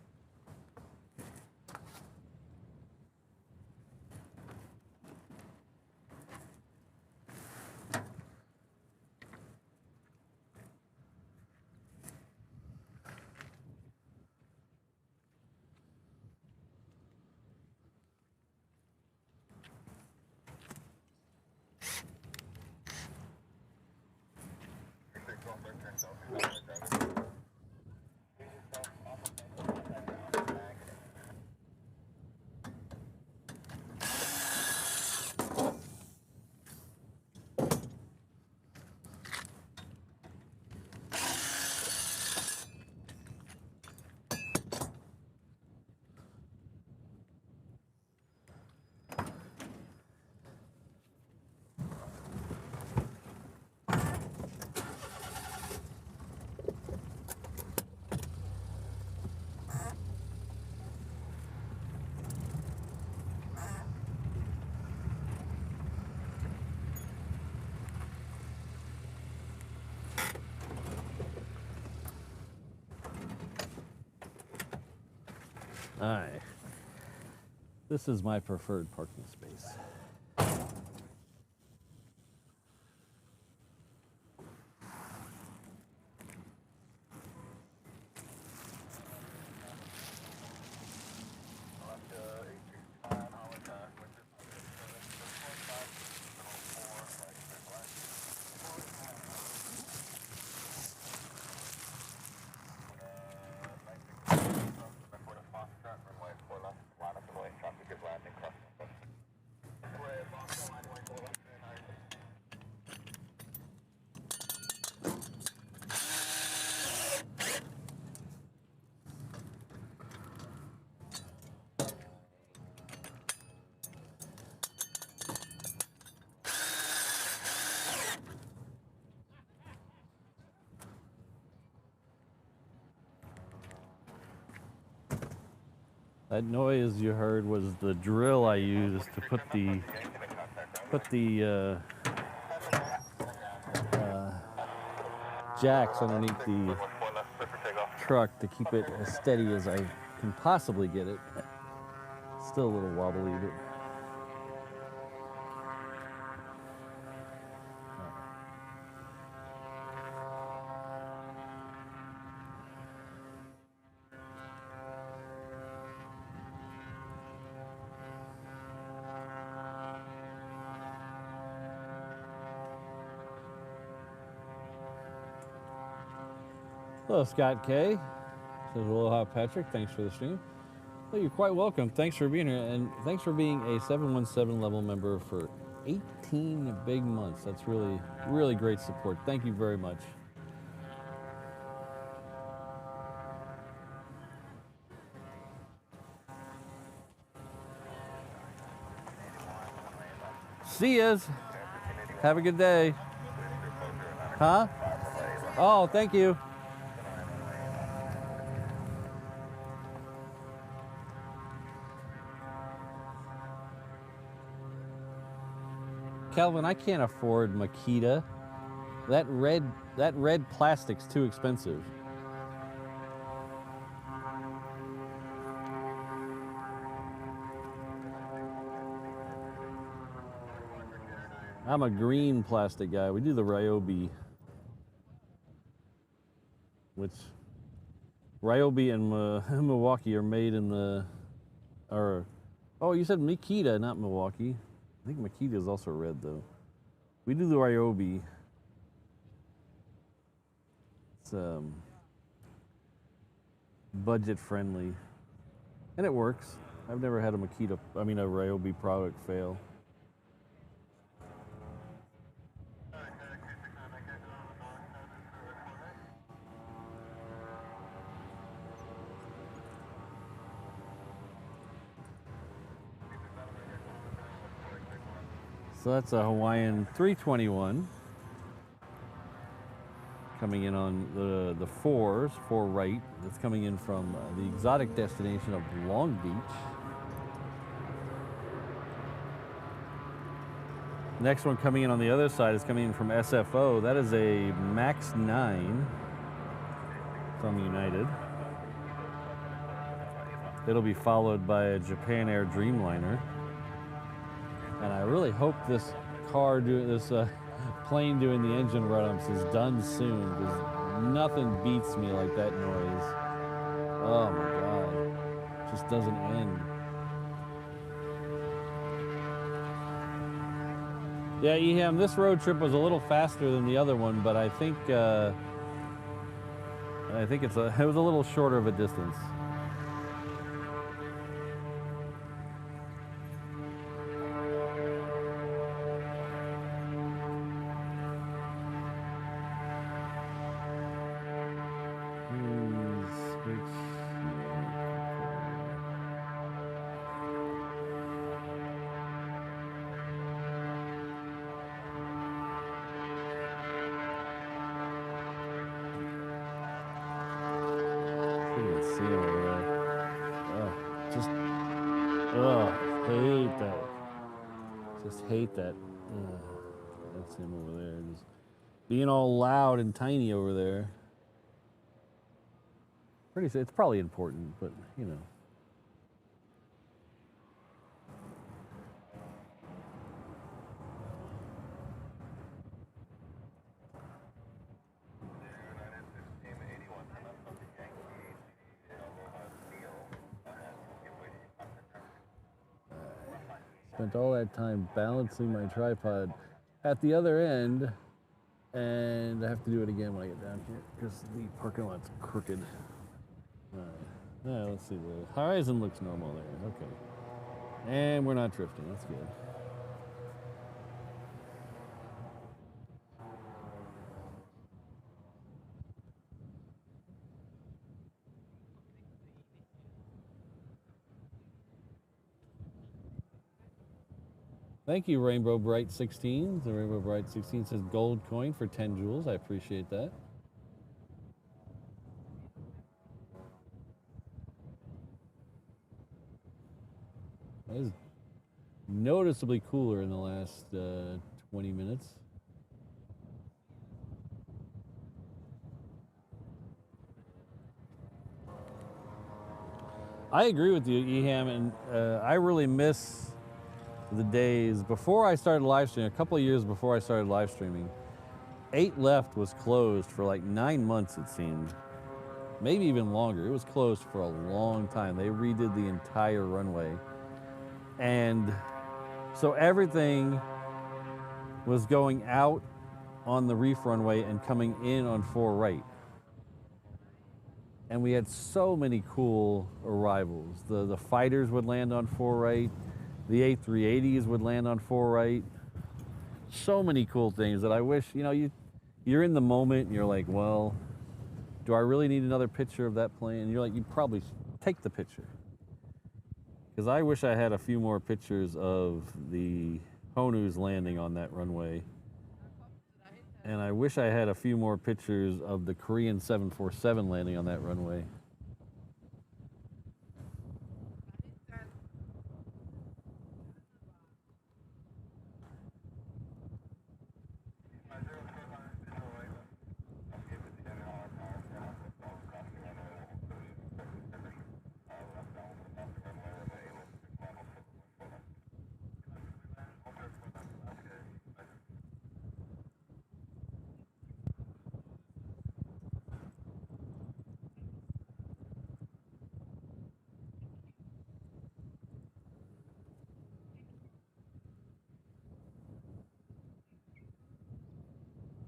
All right. This is my preferred parking space. That noise you heard was the drill I used to put the jacks underneath the truck to keep it as steady as I can possibly get it. Still a little wobbly, but hello, Scott K. Says aloha, Patrick. Thanks for the stream. Well, you're quite welcome. Thanks for being here, and thanks for being a 717 level member for 18 big months. That's really, really great support. Thank you very much. See yas. Have a good day. Huh? Oh, thank you. Calvin, I can't afford Makita. That red plastic's too expensive. I'm a green plastic guy. We do the Ryobi, which Ryobi and Milwaukee are made in the, oh, you said Makita, not Milwaukee. I think Makita is also red though. We do the Ryobi. It's budget friendly, and it works. I've never had a Ryobi product fail. So that's a Hawaiian 321 coming in on the four right. That's coming in from the exotic destination of Long Beach. Next one coming in on the other side is coming in from SFO. That is a Max 9 from United. It'll be followed by a Japan Air Dreamliner. And I really hope this plane doing the engine run-ups is done soon, because nothing beats me like that noise. Oh my God, it just doesn't end. Yeah, Eham, this road trip was a little faster than the other one, but I think it was a little shorter of a distance. Hate that. That's him over there, just being all loud and tiny over there. It's probably important, but you know. spent all that time balancing my tripod at the other end, and I have to do it again when I get down here because the parking lot's crooked. Let's see. The horizon looks normal there. Okay. And we're not drifting. That's good. Thank you, Rainbow Bright 16. The Rainbow Bright 16 says gold coin for 10 jewels. I appreciate that. That is noticeably cooler in the last 20 minutes. I agree with you, Eham, and I really miss the days before I started live streaming, a couple of years before I started live streaming. 8 Left was closed for like 9 months, it seemed. Maybe even longer. It was closed for a long time. They redid the entire runway. And so everything was going out on the reef runway and coming in on 4 right. And we had so many cool arrivals. The fighters would land on 4 right. The A380s would land on 4 right. So many cool things that I wish, you know, you're in the moment and you're like, well, do I really need another picture of that plane? And you're like, you probably take the picture. Because I wish I had a few more pictures of the Honus landing on that runway. And I wish I had a few more pictures of the Korean 747 landing on that runway.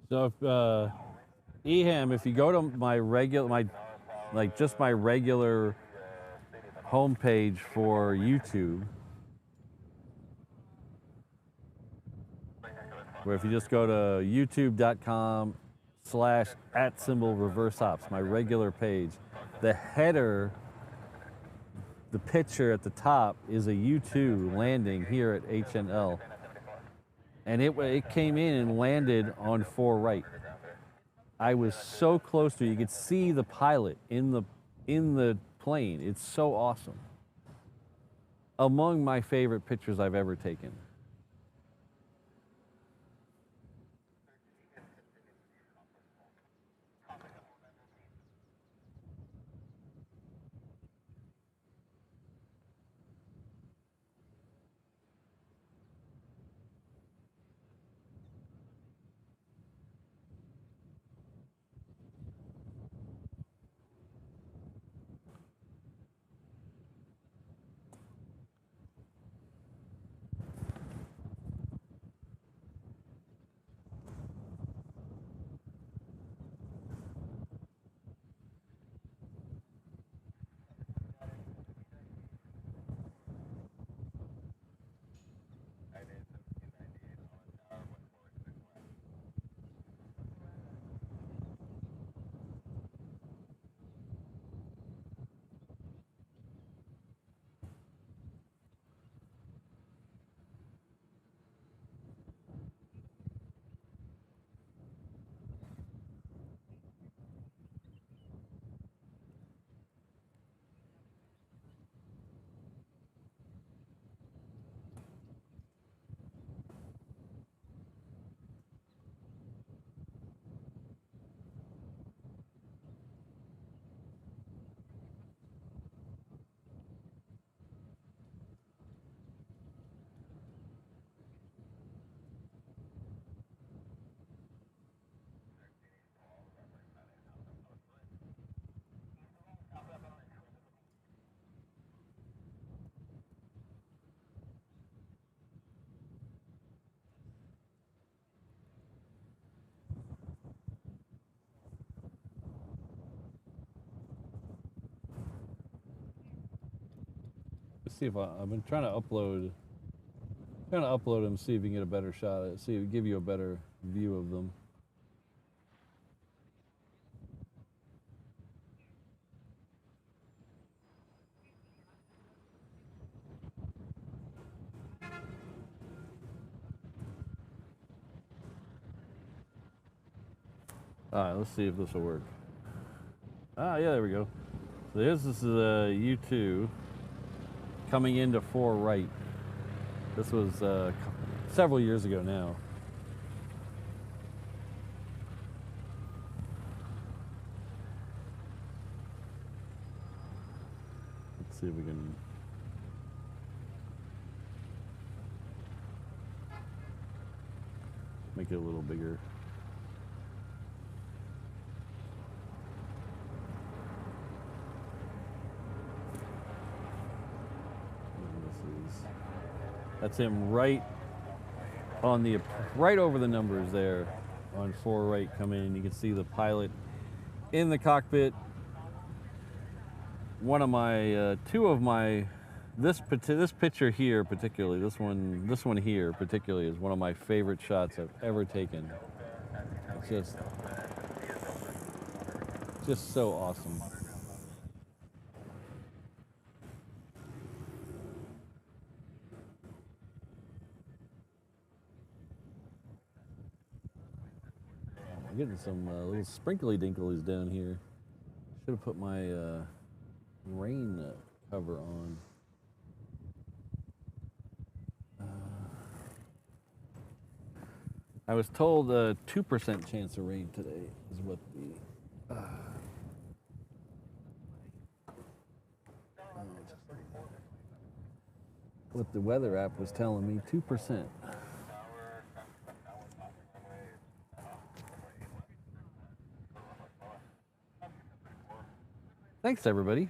So if Eham, if you go to my regular, just my regular homepage for YouTube, where if you just go to youtube.com/@reverse-hops, my regular page, the header, the picture at the top is a U2 landing here at HNL. And it came in and landed on 4 right. I was so close to it. You could see the pilot in the plane. It's so awesome. Among my favorite pictures I've ever taken. see if I've been trying to upload them, see if you can get a better shot at it, see if it give you a better view of them. All right, let's see if this will work. Ah, yeah, there we go. So this is a U2 coming into 4 right. This was several years ago now. Let's see if we can. Make it a little bigger. That's him right on the right over the numbers there on 4 right coming in. You can see the pilot in the cockpit. One of my this picture here particularly, this one here particularly is one of my favorite shots I've ever taken. It's just so awesome. I'm getting some little sprinkly dinklies down here. Should have put my rain cover on. I was told a 2% chance of rain today is what the weather app was telling me, 2%. Thanks, everybody.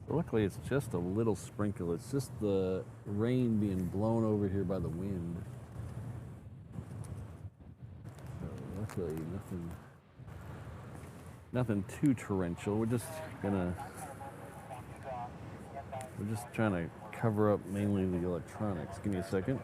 Luckily, it's just a little sprinkle. It's just the rain being blown over here by the wind. So luckily, nothing too torrential. We're just trying to cover up mainly the electronics. Give me a second.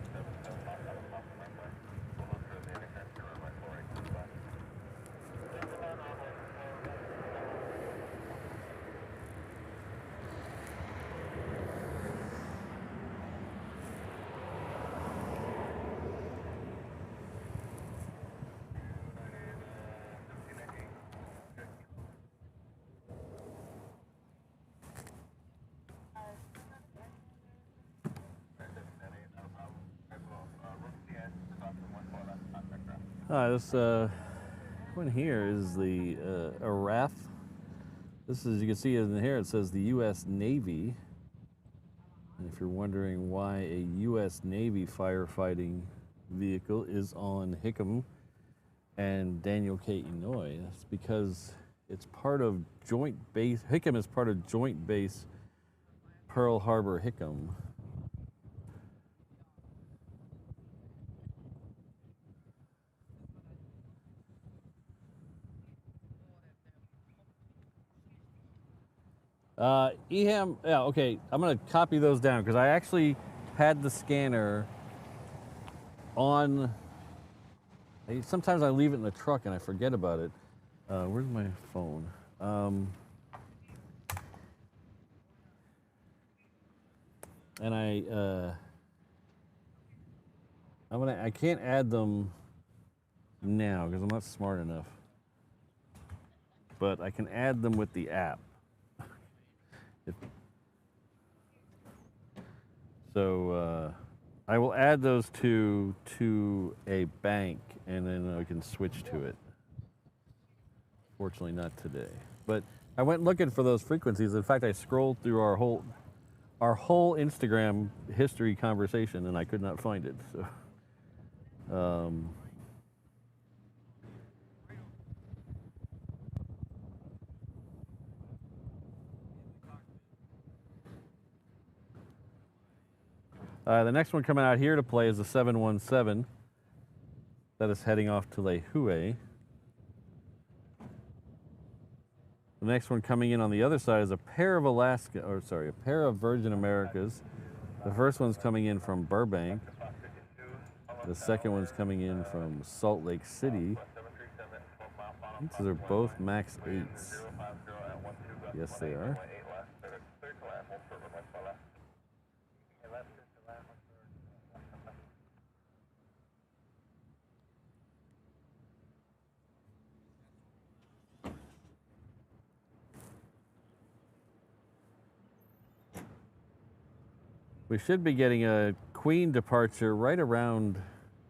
This one here is the ARAF. This is, you can see in here, it says the U.S. Navy. And if you're wondering why a U.S. Navy firefighting vehicle is on Hickam and Daniel K. Inouye, that's because it's part of Joint Base. Hickam is part of Joint Base Pearl Harbor Hickam. EHAM, yeah, okay, I'm gonna copy those down because I actually had the scanner on, sometimes I leave it in the truck and I forget about it. Where's my phone? And I can't add them now because I'm not smart enough, but I can add them with the app. So I will add those two to a bank and then I can switch to it. Fortunately not today. But I went looking for those frequencies. In fact, I scrolled through our our whole Instagram history conversation, and I could not find it. So, the next one coming out here to play is the 717 that is heading off to Lehue. The next one coming in on the other side is a pair of a pair of Virgin Americas. The first one's coming in from Burbank. The second one's coming in from Salt Lake City. These are both MAX 8s. Yes, they are. We should be getting a Queen departure right around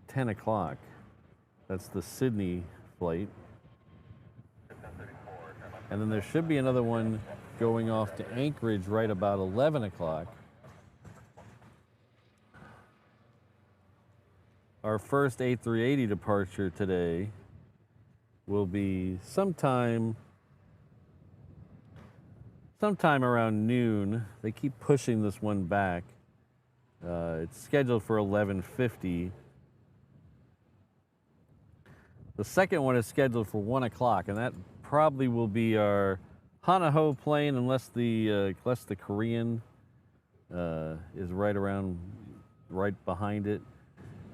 10 o'clock. That's the Sydney flight. And then there should be another one going off to Anchorage right about 11 o'clock. Our first A380 departure today will be sometime around noon. They keep pushing this one back. It's scheduled for 11:50. The second one is scheduled for 1 o'clock, and that probably will be our Honu plane, unless the Korean is right behind it.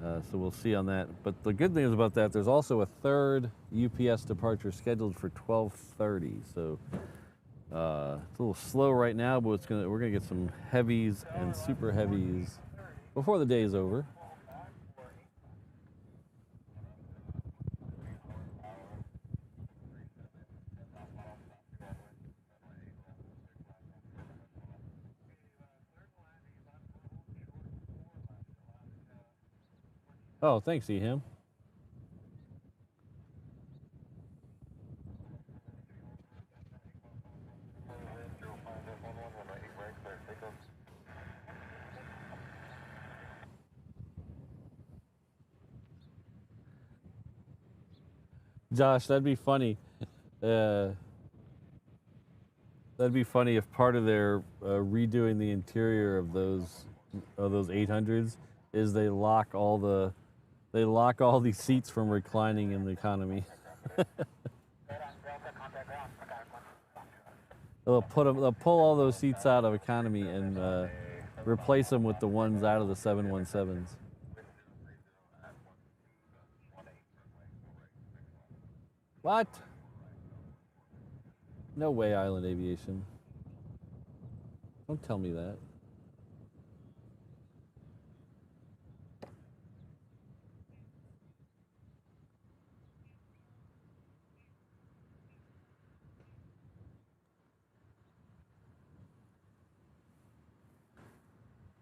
So we'll see on that. But the good news about that, there's also a third UPS departure scheduled for 12:30. So it's a little slow right now, but we're gonna get some heavies and super heavies before the day is over. Oh, thanks, Eham. Josh, that'd be funny. That'd be funny if part of their redoing the interior of those 800s is they lock all these seats from reclining in the economy. They'll pull all those seats out of economy and replace them with the ones out of the 717s. What? No way, Island Aviation. Don't tell me that.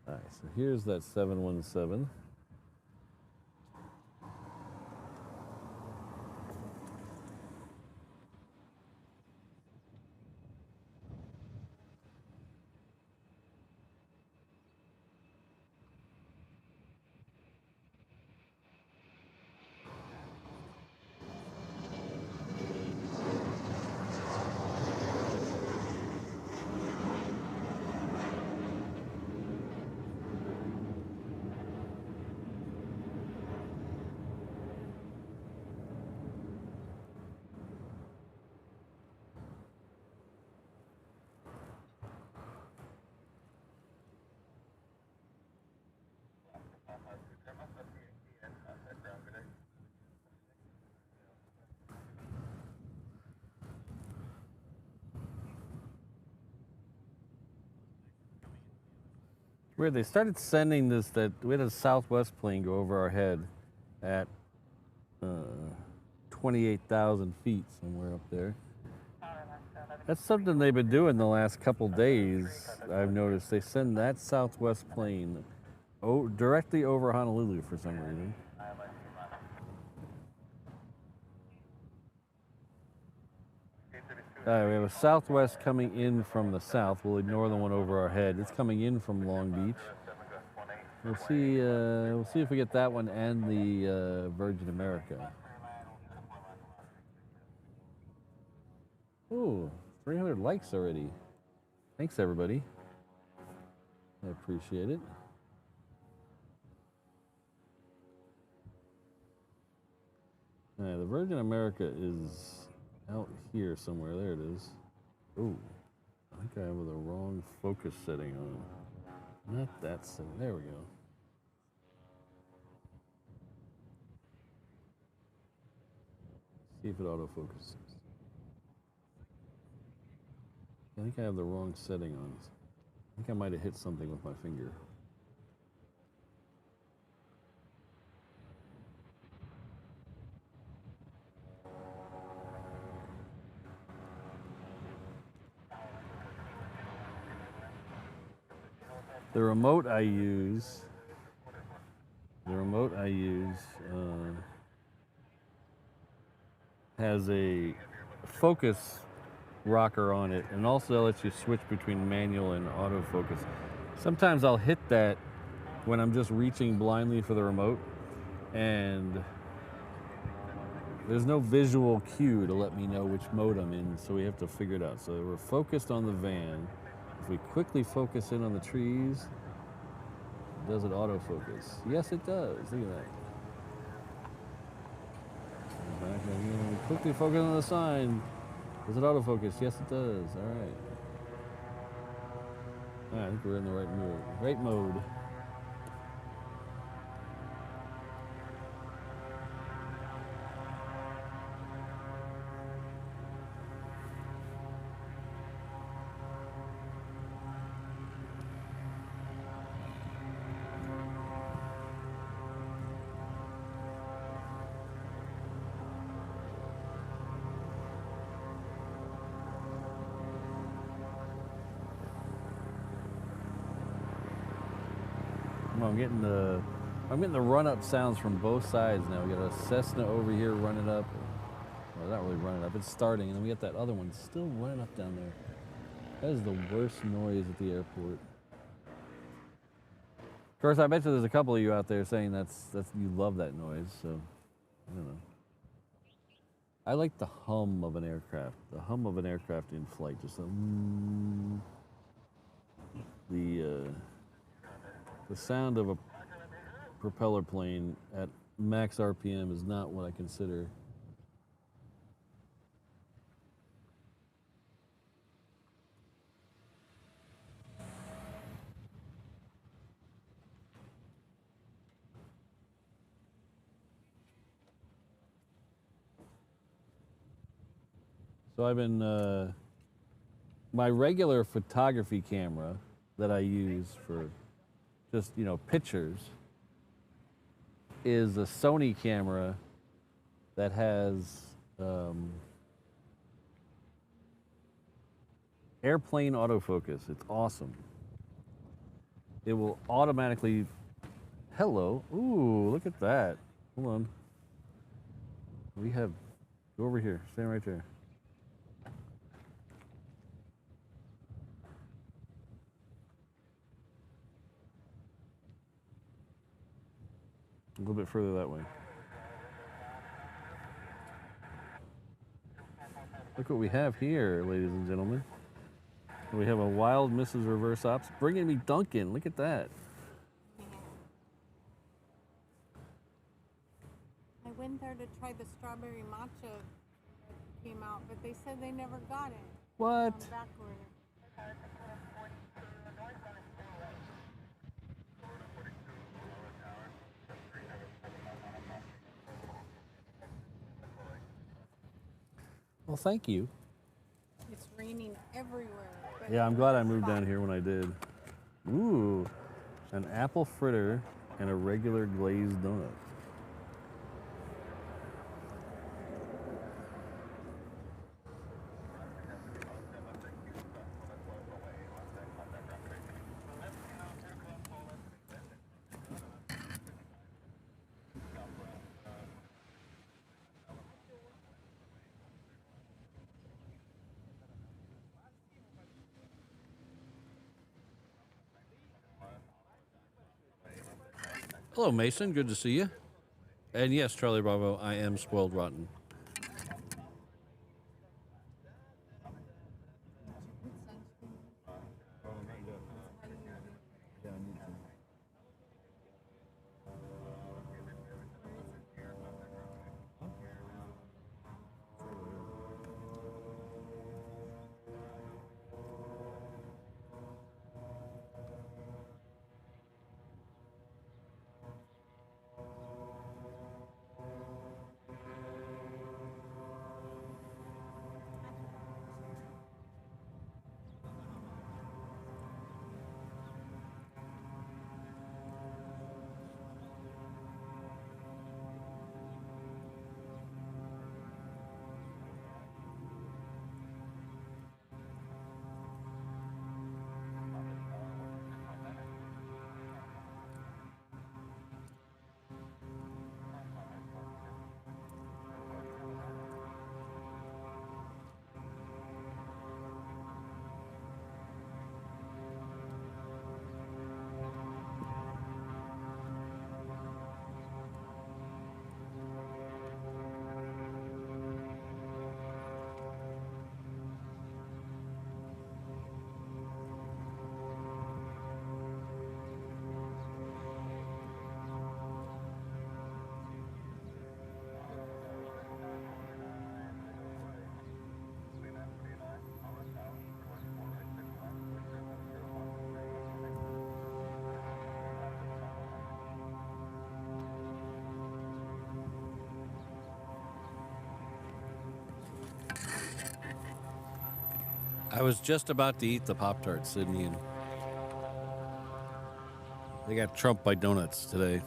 All right, so here's that 717. Weird, they started sending we had a Southwest plane go over our head at 28,000 feet, somewhere up there. That's something they've been doing the last couple days, I've noticed. They send that Southwest plane directly over Honolulu for some reason. All right, we have a southwest coming in from the south. We'll ignore the one over our head. It's coming in from Long Beach. We'll see if we get that one and the Virgin America. Ooh, 300 likes already. Thanks, everybody. I appreciate it. All right, the Virgin America is out here somewhere. There it is. Ooh, I think I have the wrong focus setting on. Not that setting. There we go. See if it autofocuses. I think I have the wrong setting on. I think I might have hit something with my finger. The remote I use has a focus rocker on it, and also lets you switch between manual and autofocus. Sometimes I'll hit that when I'm just reaching blindly for the remote, and there's no visual cue to let me know which mode I'm in, so we have to figure it out. So we're focused on the van. If we quickly focus in on the trees, does it autofocus? Yes, it does. Look at that. Back again. We quickly focus on the sign. Does it autofocus? Yes, it does. All right. All right, I think we're in the right mode. Right mode. I'm getting the run-up sounds from both sides now. We got a Cessna over here running up. Well, not really running up. It's starting, and then we got that other one still running up down there. That is the worst noise at the airport. Of course, I bet you there's a couple of you out there saying that's you love that noise. So I don't know. I like the hum of an aircraft. The hum of an aircraft in flight, just the sound of a propeller plane at max RPM is not what I consider. So I've been, my regular photography camera that I use for just, pictures is a Sony camera that has airplane autofocus. It's awesome. It will automatically, hello, ooh, look at that. Hold on. Go over here, stand right there. A little bit further that way. Look what we have here, ladies and gentlemen. We have a wild Mrs. Reverse Ops bringing me Dunkin'. Look at that. I went there to try the strawberry matcha that came out, but they said they never got it. What? Back order. Well, thank you. It's raining everywhere. Yeah, I'm glad I moved down here when I did. Ooh, an apple fritter and a regular glazed donut. Hello, Mason. Good to see you. And yes, Charlie Bravo, I am spoiled rotten. I was just about to eat the Pop-Tarts, Sydney, and they got trumped by donuts today.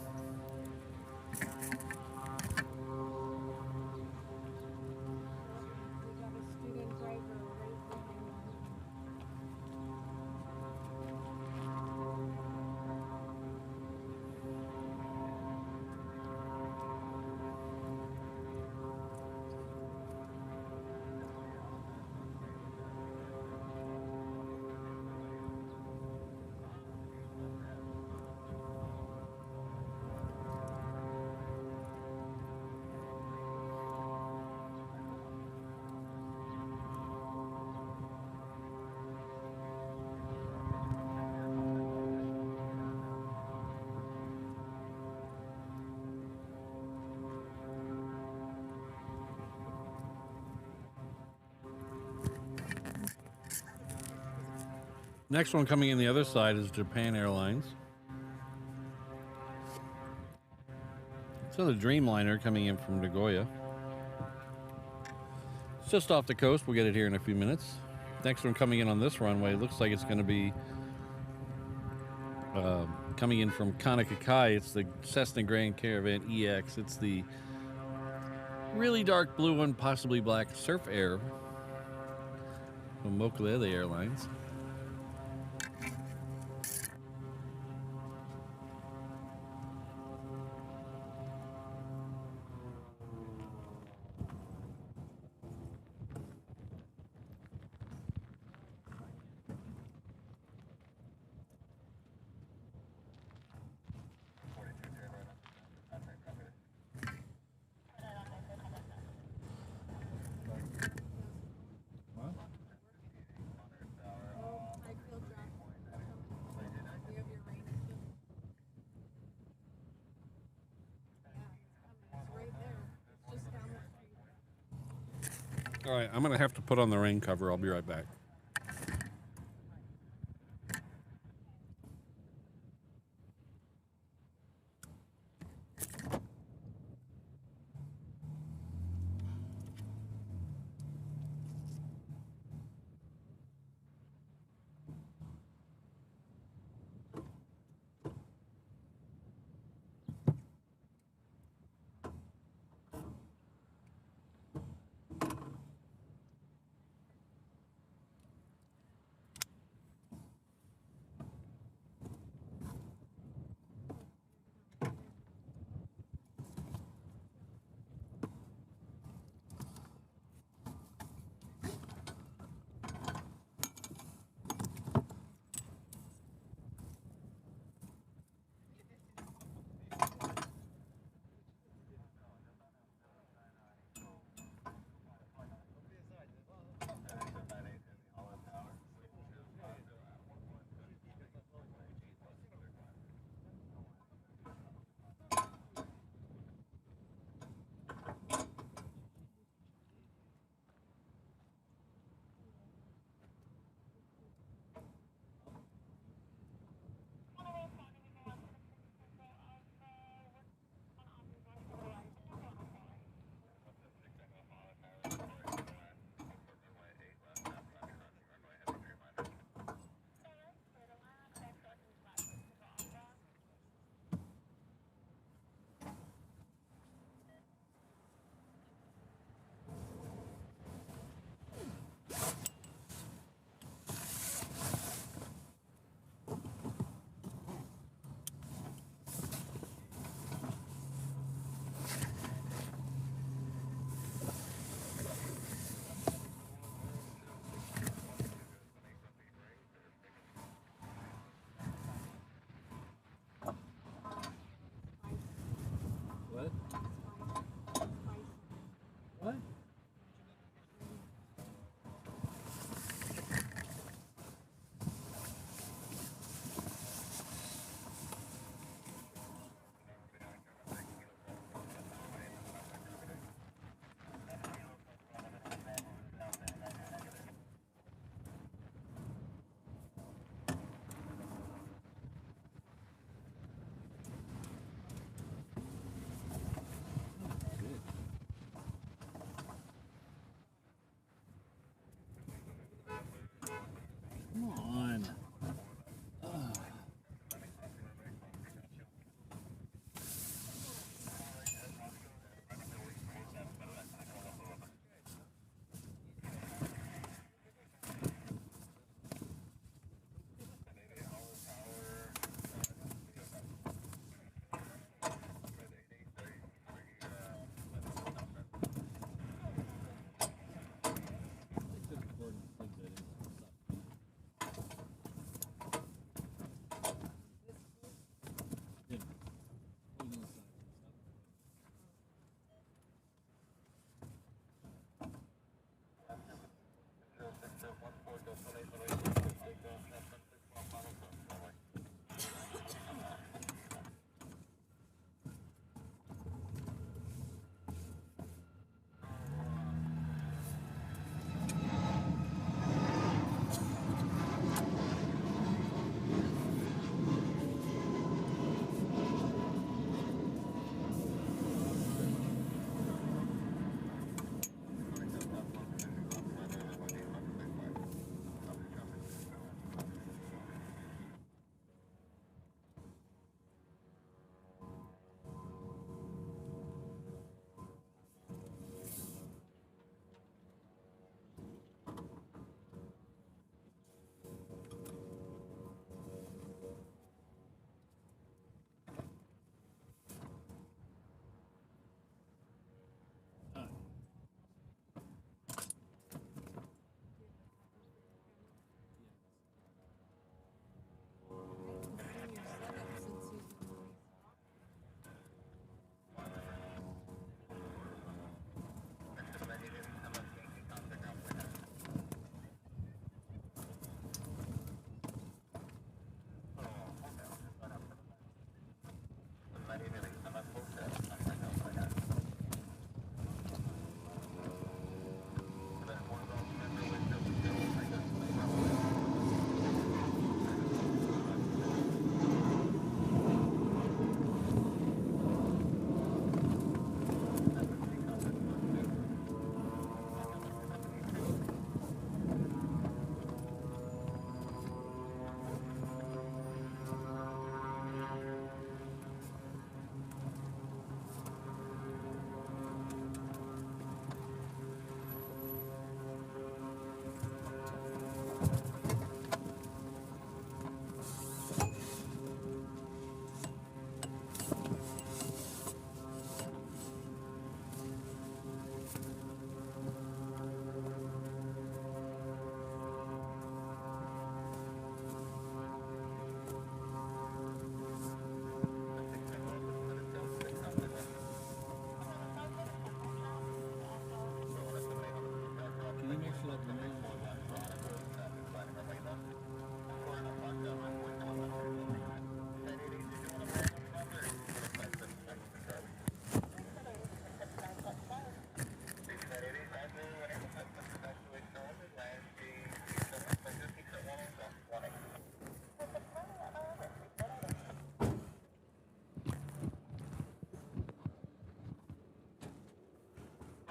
Next one coming in the other side is Japan Airlines. So the Dreamliner coming in from Nagoya. It's just off the coast. We'll get it here in a few minutes. Next one coming in on this runway looks like it's going to be coming in from Kanakakai. It's the Cessna Grand Caravan EX. It's the really dark blue one, possibly black, Surf Air from Mokulele Airlines. All right, I'm going to have to put on the rain cover. I'll be right back.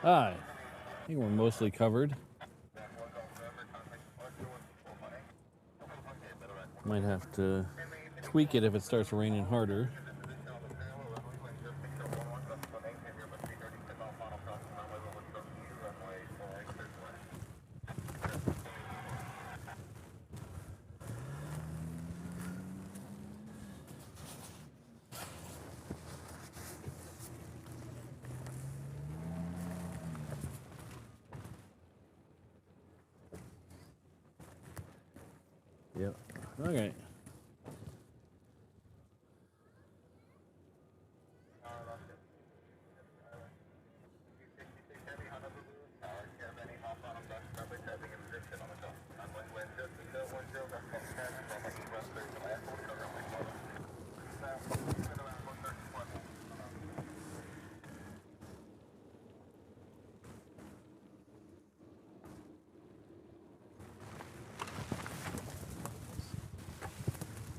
I think we're mostly covered. Might have to tweak it if it starts raining harder. Yep. Okay.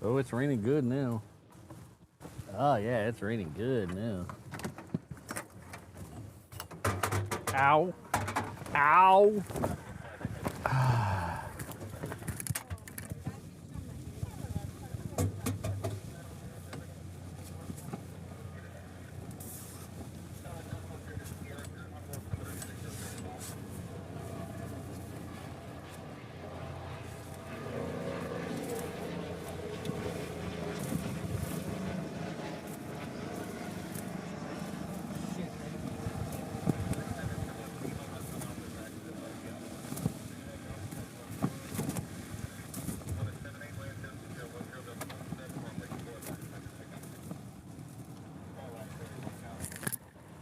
Oh, it's raining good now. Oh, yeah, it's raining good now. Ow. Ow.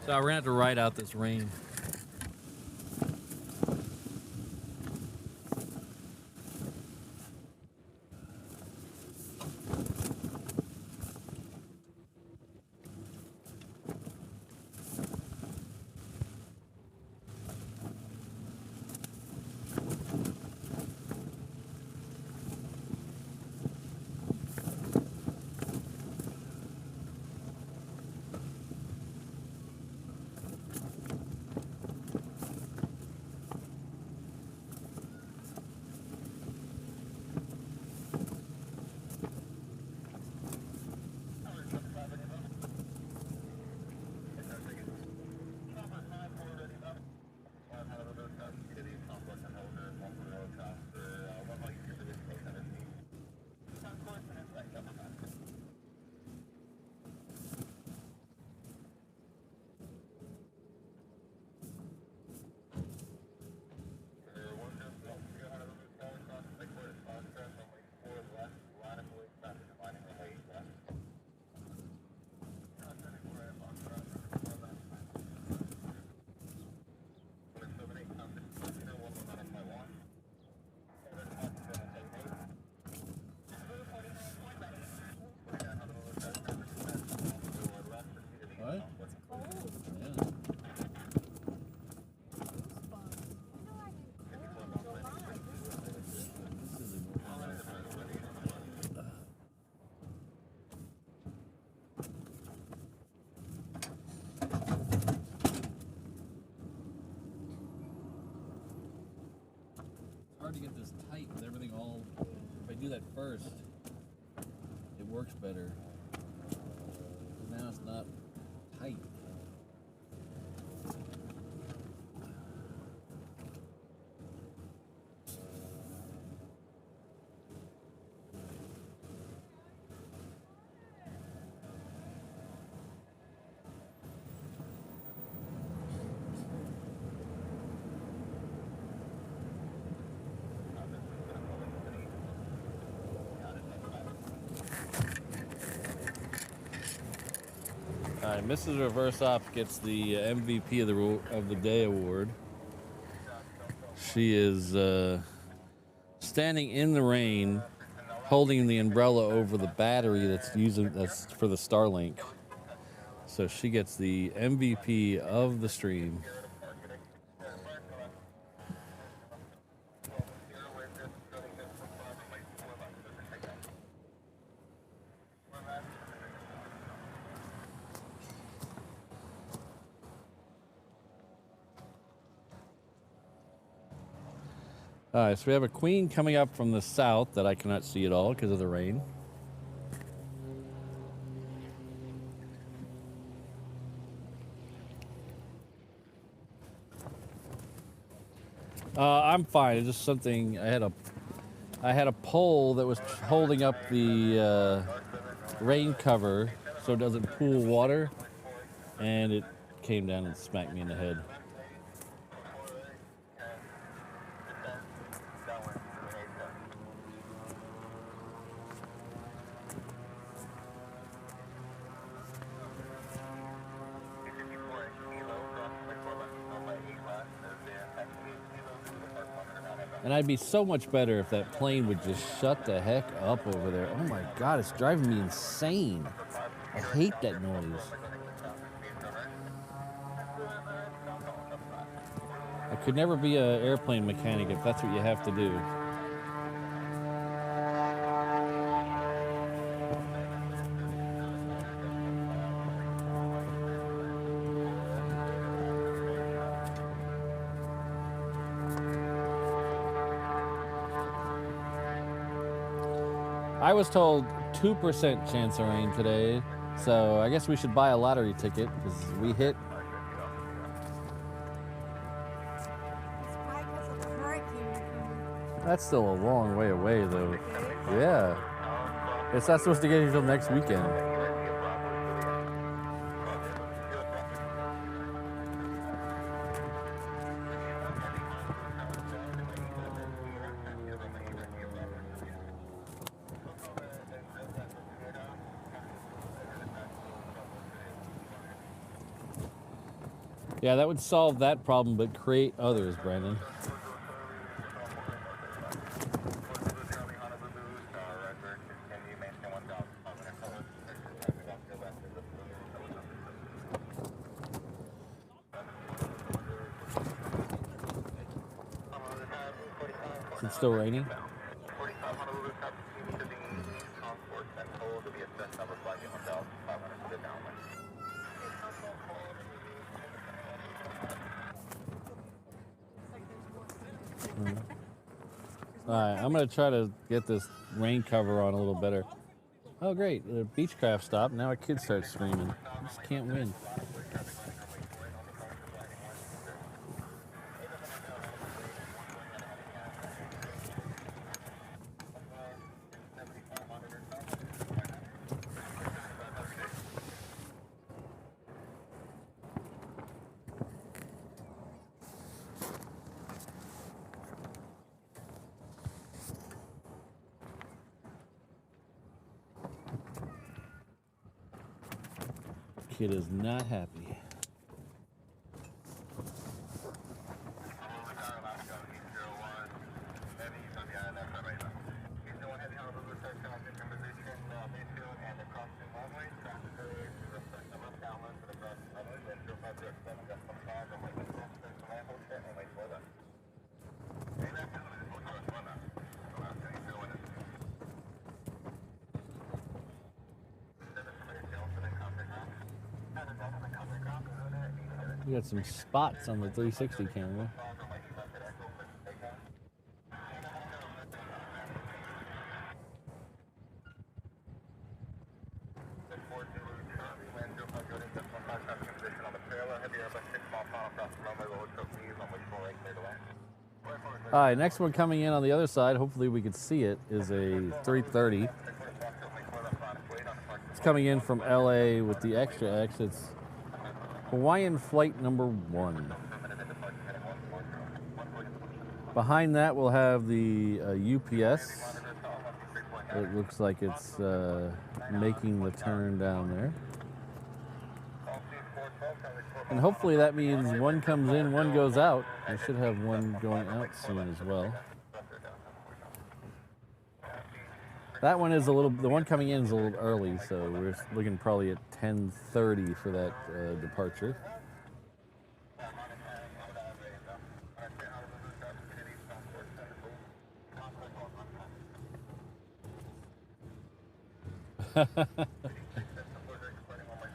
So we're gonna have to ride out this rain. Hard to get this tight with everything all. If I do that first, it works better. Now it's not tight. Mrs. Reverse Op gets the MVP of the day award. She is standing in the rain, holding the umbrella over the battery that's for the Starlink. So she gets the MVP of the stream. All right, so we have a queen coming up from the south that I cannot see at all because of the rain. I'm fine. It's just something. I had a pole that was holding up the rain cover so it doesn't pool water, and it came down and smacked me in the head. And I'd be so much better if that plane would just shut the heck up over there. Oh my God, it's driving me insane. I hate that noise. I could never be an airplane mechanic if that's what you have to do. I was told 2% chance of rain today, so I guess we should buy a lottery ticket because we hit. That's still a long way away, though. Yeah. It's not supposed to get here until next weekend. Yeah, that would solve that problem, but create others, Brandon. Is it still raining? All right, I'm gonna try to get this rain cover on a little better. Oh great, the Beechcraft stopped. Now our kids start screaming. I just can't win. Kid is not happy. We got some spots on the 360 camera. All right, next one coming in on the other side, hopefully we can see it, is a 330. It's coming in from LA with the extra X. It's Hawaiian flight number 1. Behind that we'll have the UPS. It looks like it's making the turn down there. And hopefully that means one comes in, one goes out. We should have one going out soon as well. That one is the one coming in is a little early, so we're looking probably at 10:30 for that departure.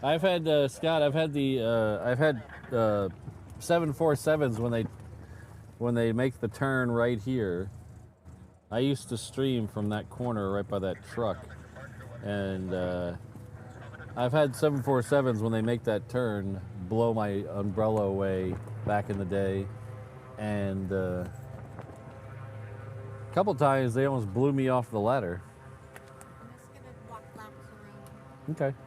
I've had Scott. I've had 747s when they make the turn right here. I used to stream from that corner right by that truck, and I've had 747s when they make that turn blow my umbrella away back in the day, and a couple times they almost blew me off the ladder. I'm just gonna walk laps around. Okay.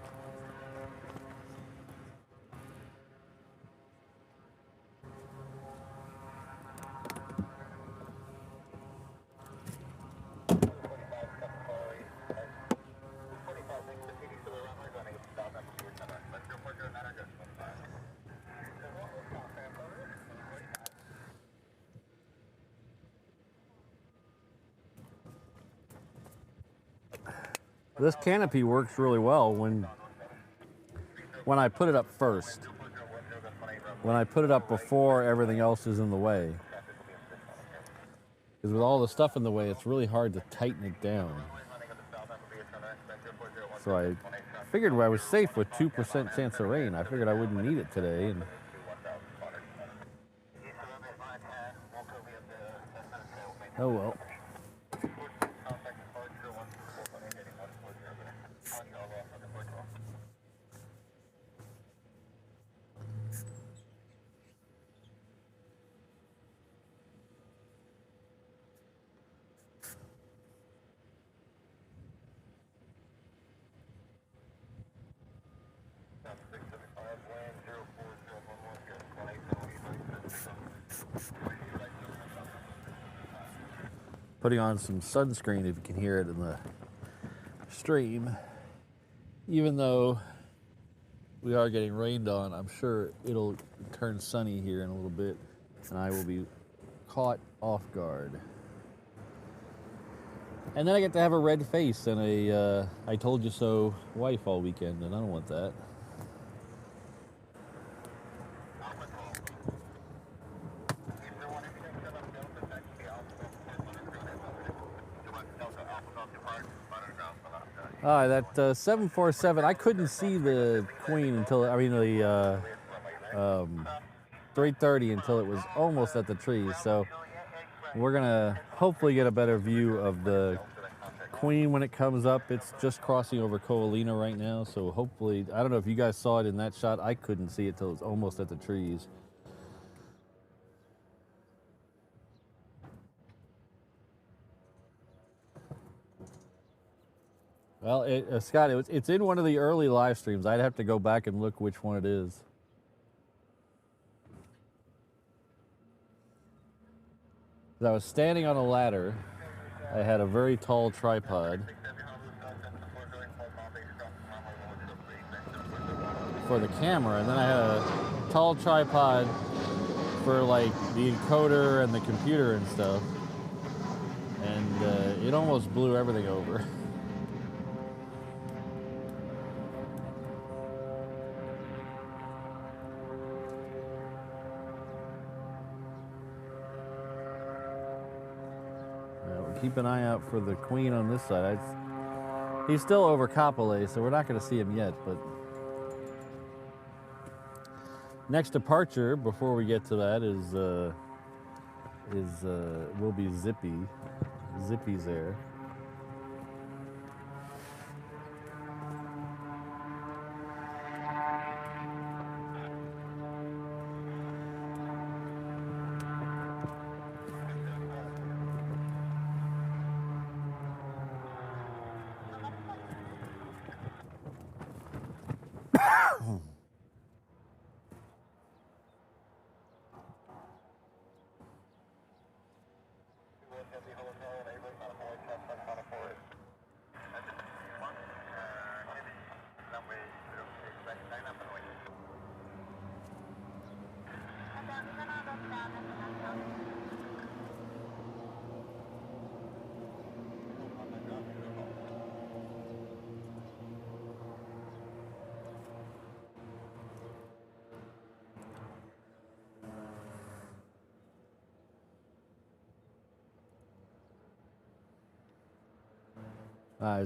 This canopy works really well when I put it up first. When I put it up before everything else is in the way. Because with all the stuff in the way, it's really hard to tighten it down. So I figured I was safe with 2% chance of rain. I figured I wouldn't need it today. And oh well. Putting on some sunscreen if you can hear it in the stream. Even though we are getting rained on, I'm sure it'll turn sunny here in a little bit and I will be caught off guard. And then I get to have a red face and a I told you so wife all weekend, and I don't want that. That 747, I couldn't see the Queen until, the 330 until it was almost at the trees. So we're gonna hopefully get a better view of the Queen when it comes up. It's just crossing over Koalina right now. So hopefully, I don't know if you guys saw it in that shot. I couldn't see it till it was almost at the trees. Well, Scott, it's in one of the early live streams. I'd have to go back and look which one it is. I was standing on a ladder. I had a very tall tripod for the camera, and then I had a tall tripod for like the encoder and the computer and stuff. And it almost blew everything over. Keep an eye out for the Queen on this side. He's still over Kapolei, so we're not going to see him yet. But next departure, before we get to that, will be Zippy. Zippy's there.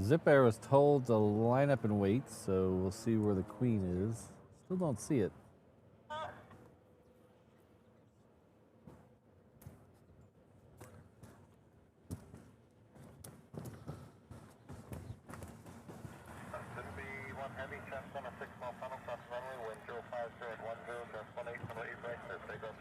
Zip Air was told to line up and wait, so we'll see where the Queen is. Still don't see it. heavy chest on a 6-mile funnel, cross runway, wind 050 at 10, just 18, right, right, take off.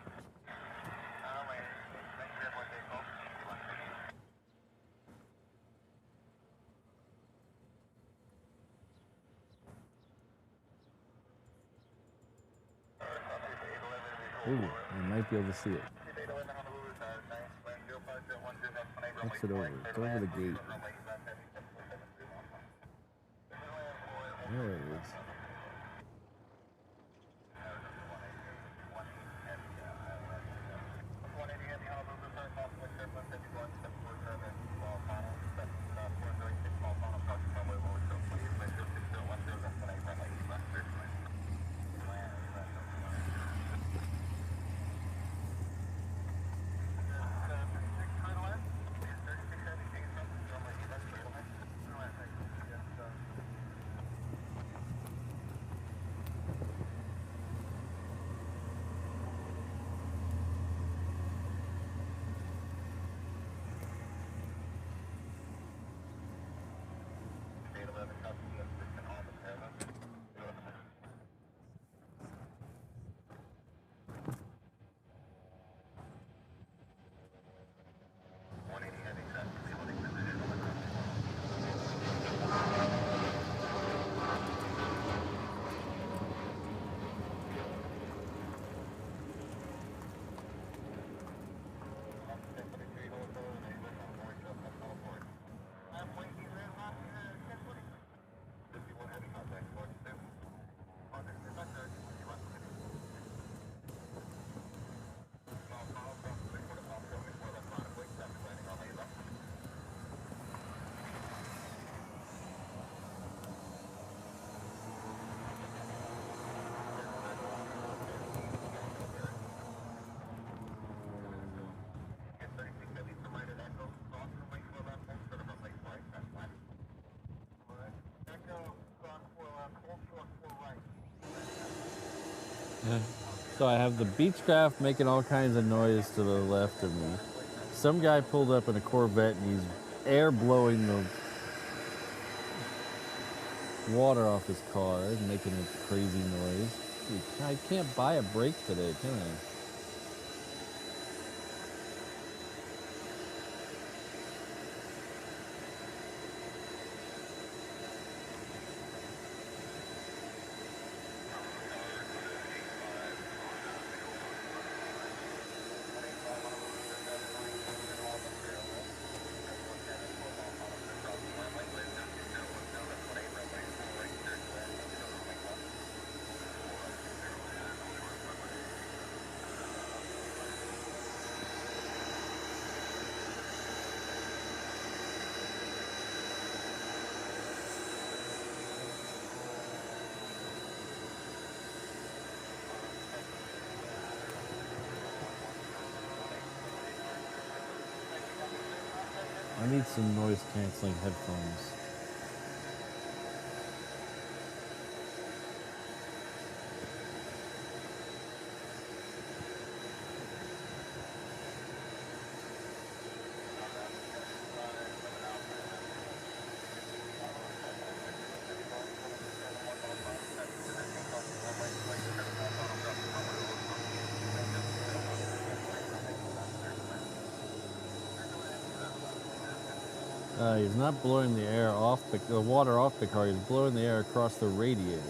Ooh, I might be able to see it. Exit over. It's over the gate. There it is. So I have the Beechcraft making all kinds of noise to the left of me. Some guy pulled up in a Corvette and he's air blowing the water off his car and making a crazy noise. Dude, I can't buy a brake today, can I? I need some noise canceling headphones. He's not blowing the air off the water off the car. He's blowing the air across the radiator.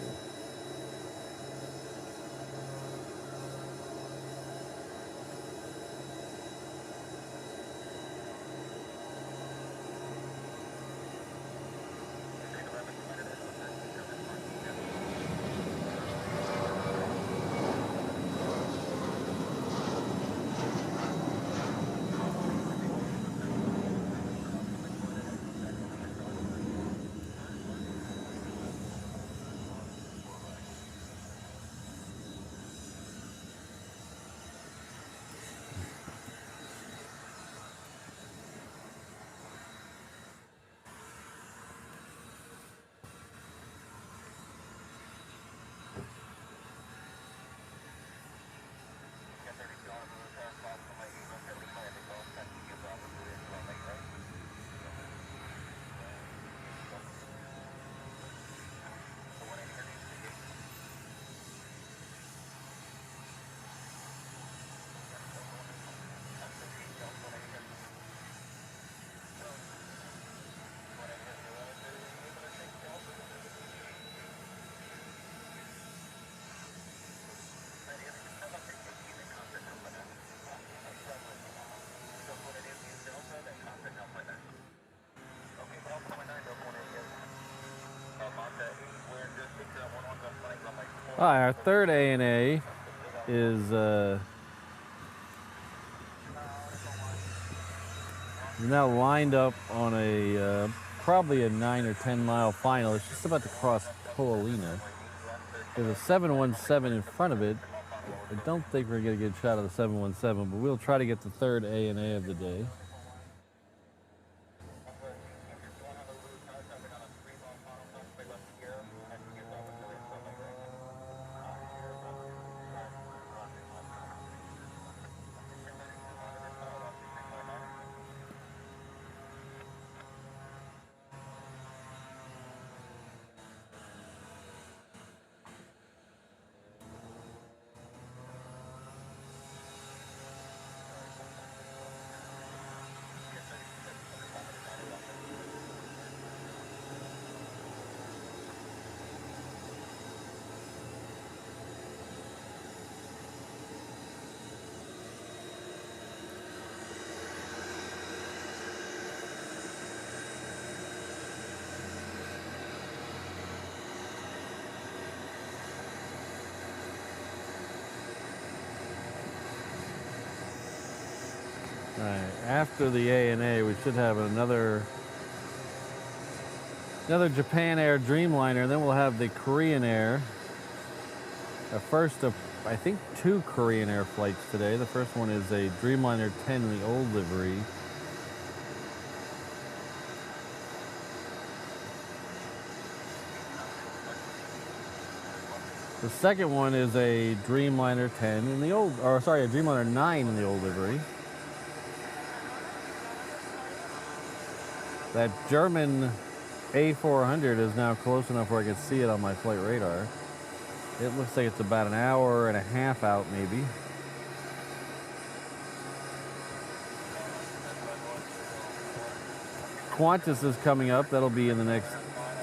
All right, our third ANA is now lined up on a probably a 9 or 10 mile final. It's just about to cross Koalina. There's a 717 in front of it. I don't think we're going to get a shot of the 717, but we'll try to get the third ANA of the day. All right, after the ANA, we should have another Japan Air Dreamliner, then we'll have the Korean Air. The first of, I think, 2 Korean Air flights today. The first one is a Dreamliner 10 in the old livery. The second one is a Dreamliner 10 in the old, or sorry, a Dreamliner 9 in the old livery. That German A400 is now close enough where I can see it on my flight radar. It looks like it's about an hour and a half out, maybe. Qantas is coming up. That'll be in the next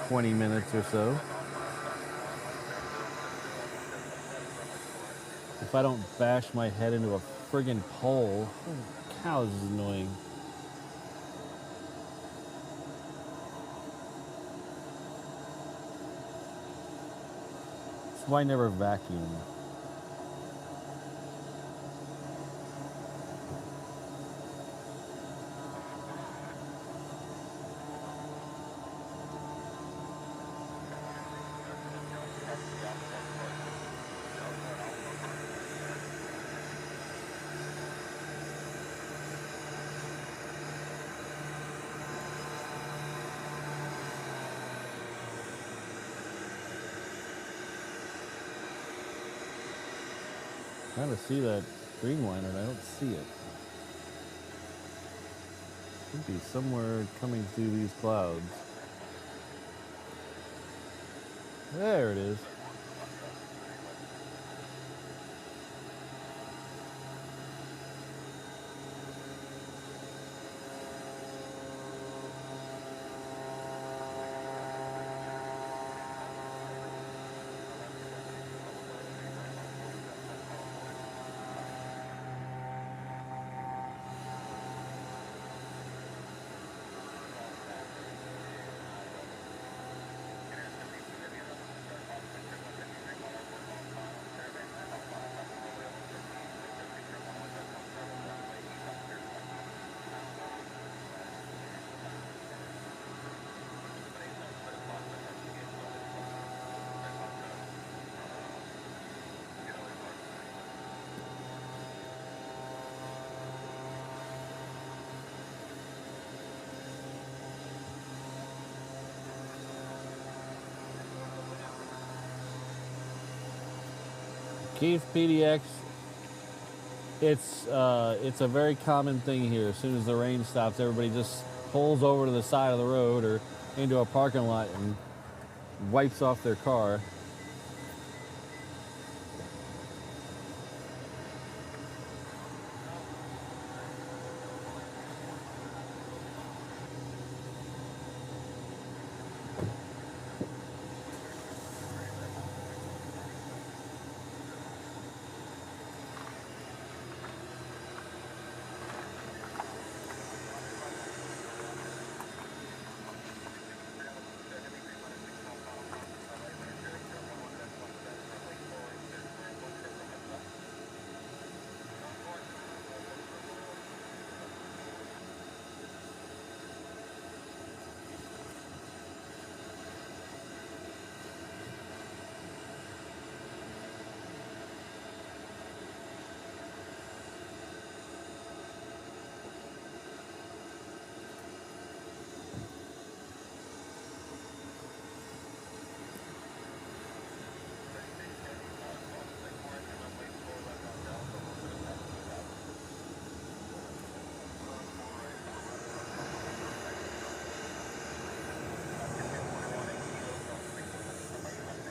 20 minutes or so. If I don't bash my head into a friggin' pole. Holy cow, this is annoying. That's why I never vacuum. Trying to see that Dreamliner and I don't see it. Should be somewhere coming through these clouds. There it is. Keith PDX, it's a very common thing here. As soon as the rain stops, everybody just pulls over to the side of the road or into a parking lot and wipes off their car.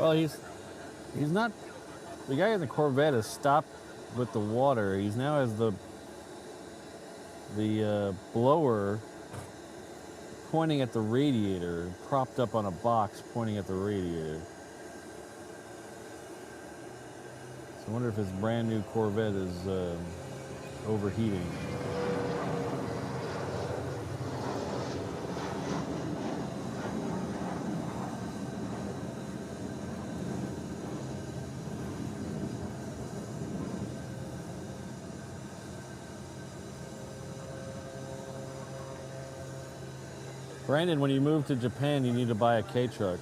Well, he's not. The guy in the Corvette has stopped with the water. He's now has the blower pointing at the radiator, propped up on a box pointing at the radiator. So I wonder if his brand new Corvette is overheating. Brandon, when you move to Japan, you need to buy a K-truck.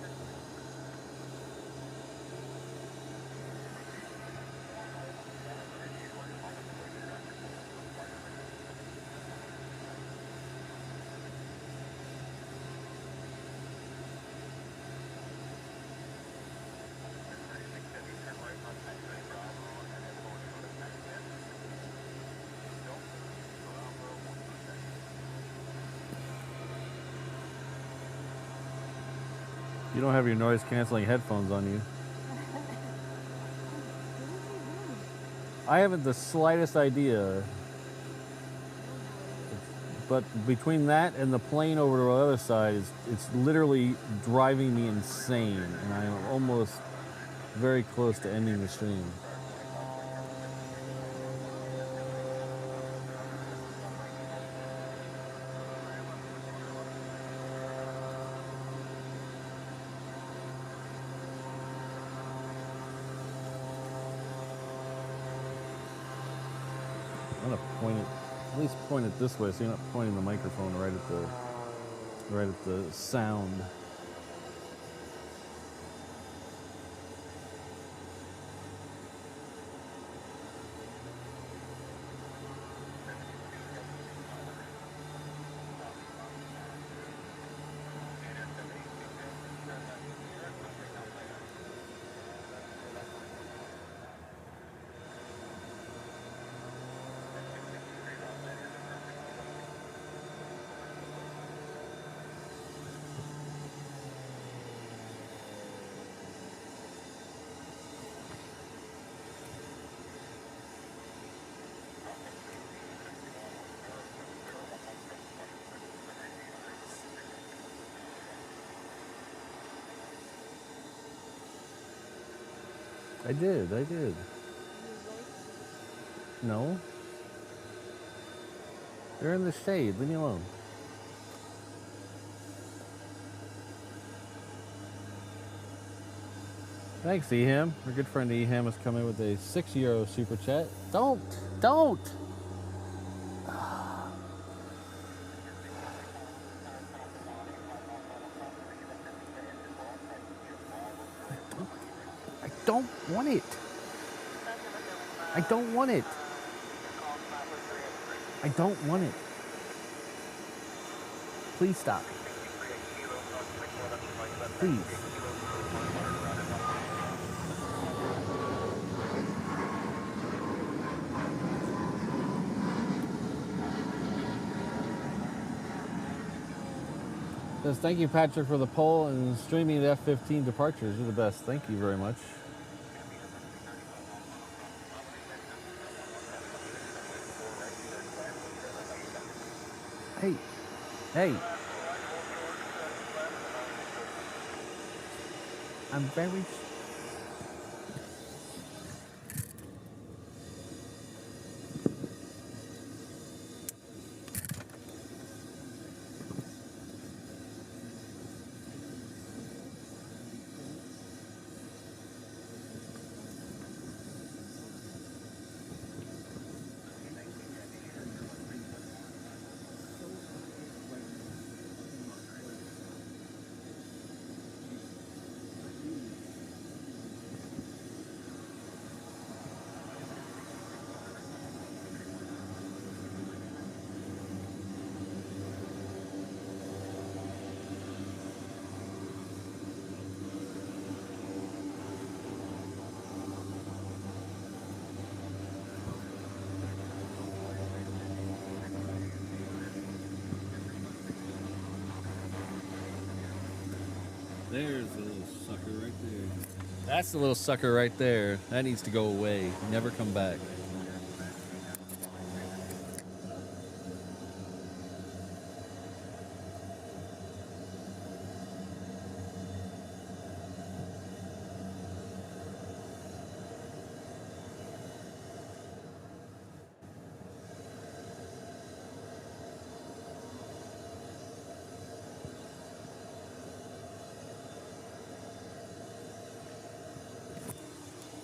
You don't have your noise canceling headphones on you. I haven't the slightest idea. But between that and the plane over to the other side, it's literally driving me insane. And I am almost very close to ending the stream. I'm gonna point it, at least point it this way, so you're not pointing the microphone right at the sound. I did. No. They're in the shade. Leave me alone. Thanks, Eham. Our good friend Eham has come in with a €6 super chat. Don't! I don't want it. I don't want it. I don't want it. Please stop. Please. Says, thank you, Patrick, for the poll and streaming the F-15 departures. You're the best. Thank you very much. Hey. I'm very... There's the little sucker right there. That's the little sucker right there. That needs to go away. Never come back.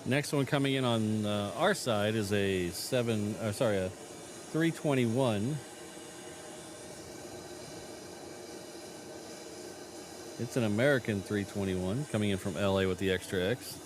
Next one coming in on our side is a 321. It's an American 321 coming in from LA with the extra X.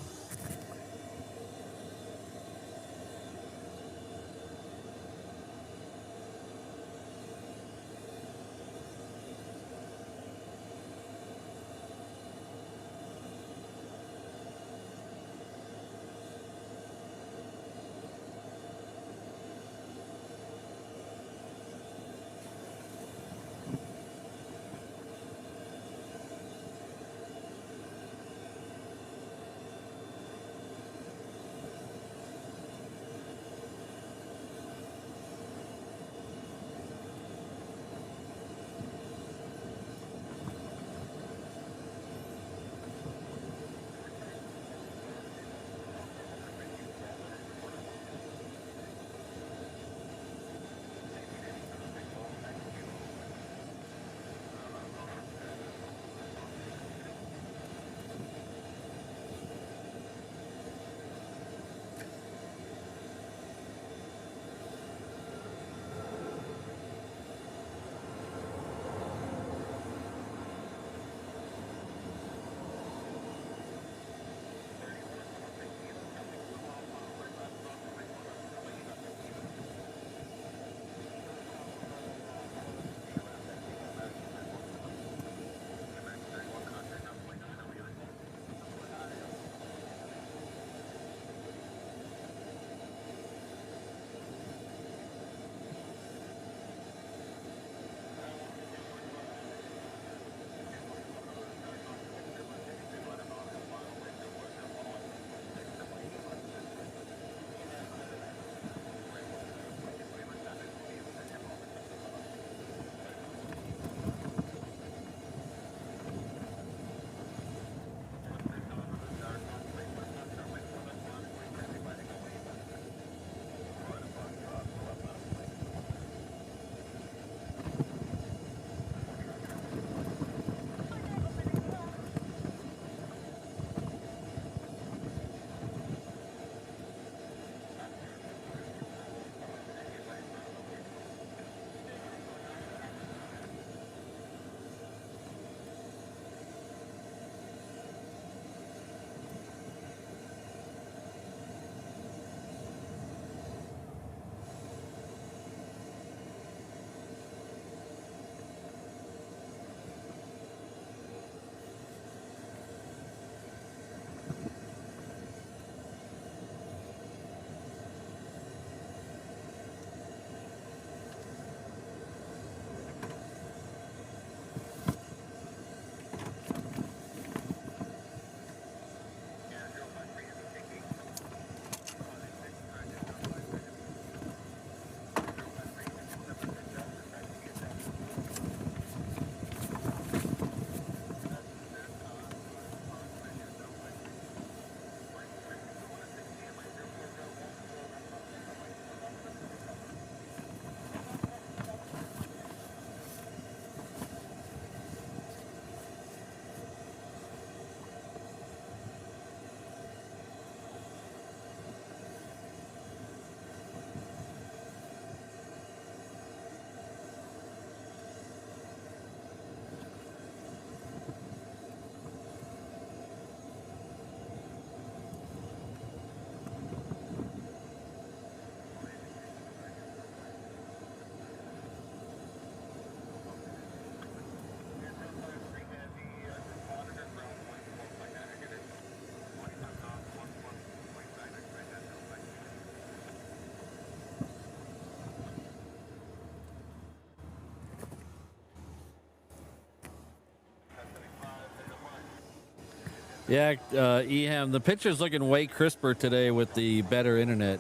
Yeah, Eham, the picture's looking way crisper today with the better internet.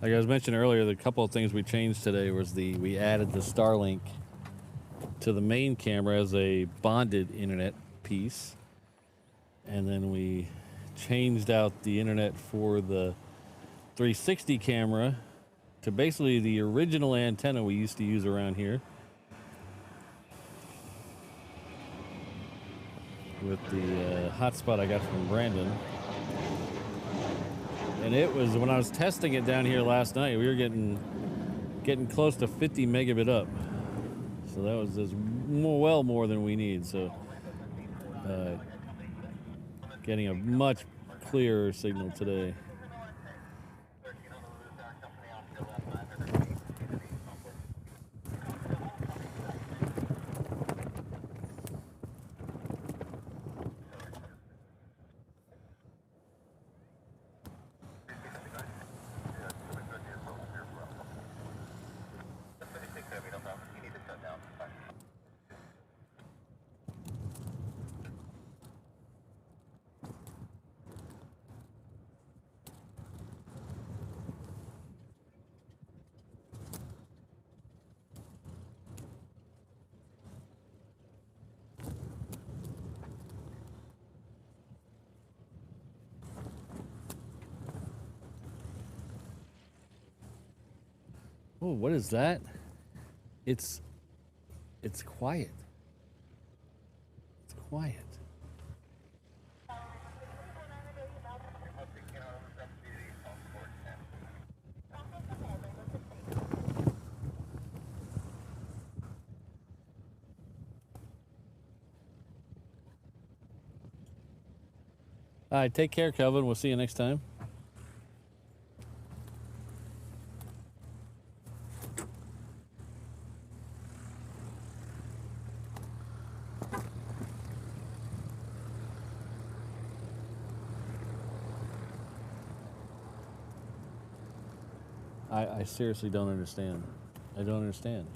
Like I was mentioning earlier, the couple of things we changed today was we added the Starlink to the main camera as a bonded internet piece, and then we changed out the internet for the 360 camera to basically the original antenna we used to use around here, with the hotspot I got from Brandon. And it was, when I was testing it down here last night, we were getting close to 50 megabit up. So that was just well more than we need. So getting a much clearer signal today. Oh, what is that? It's quiet. It's quiet. All right, take care, Kelvin. We'll see you next time. I seriously don't understand. I don't understand.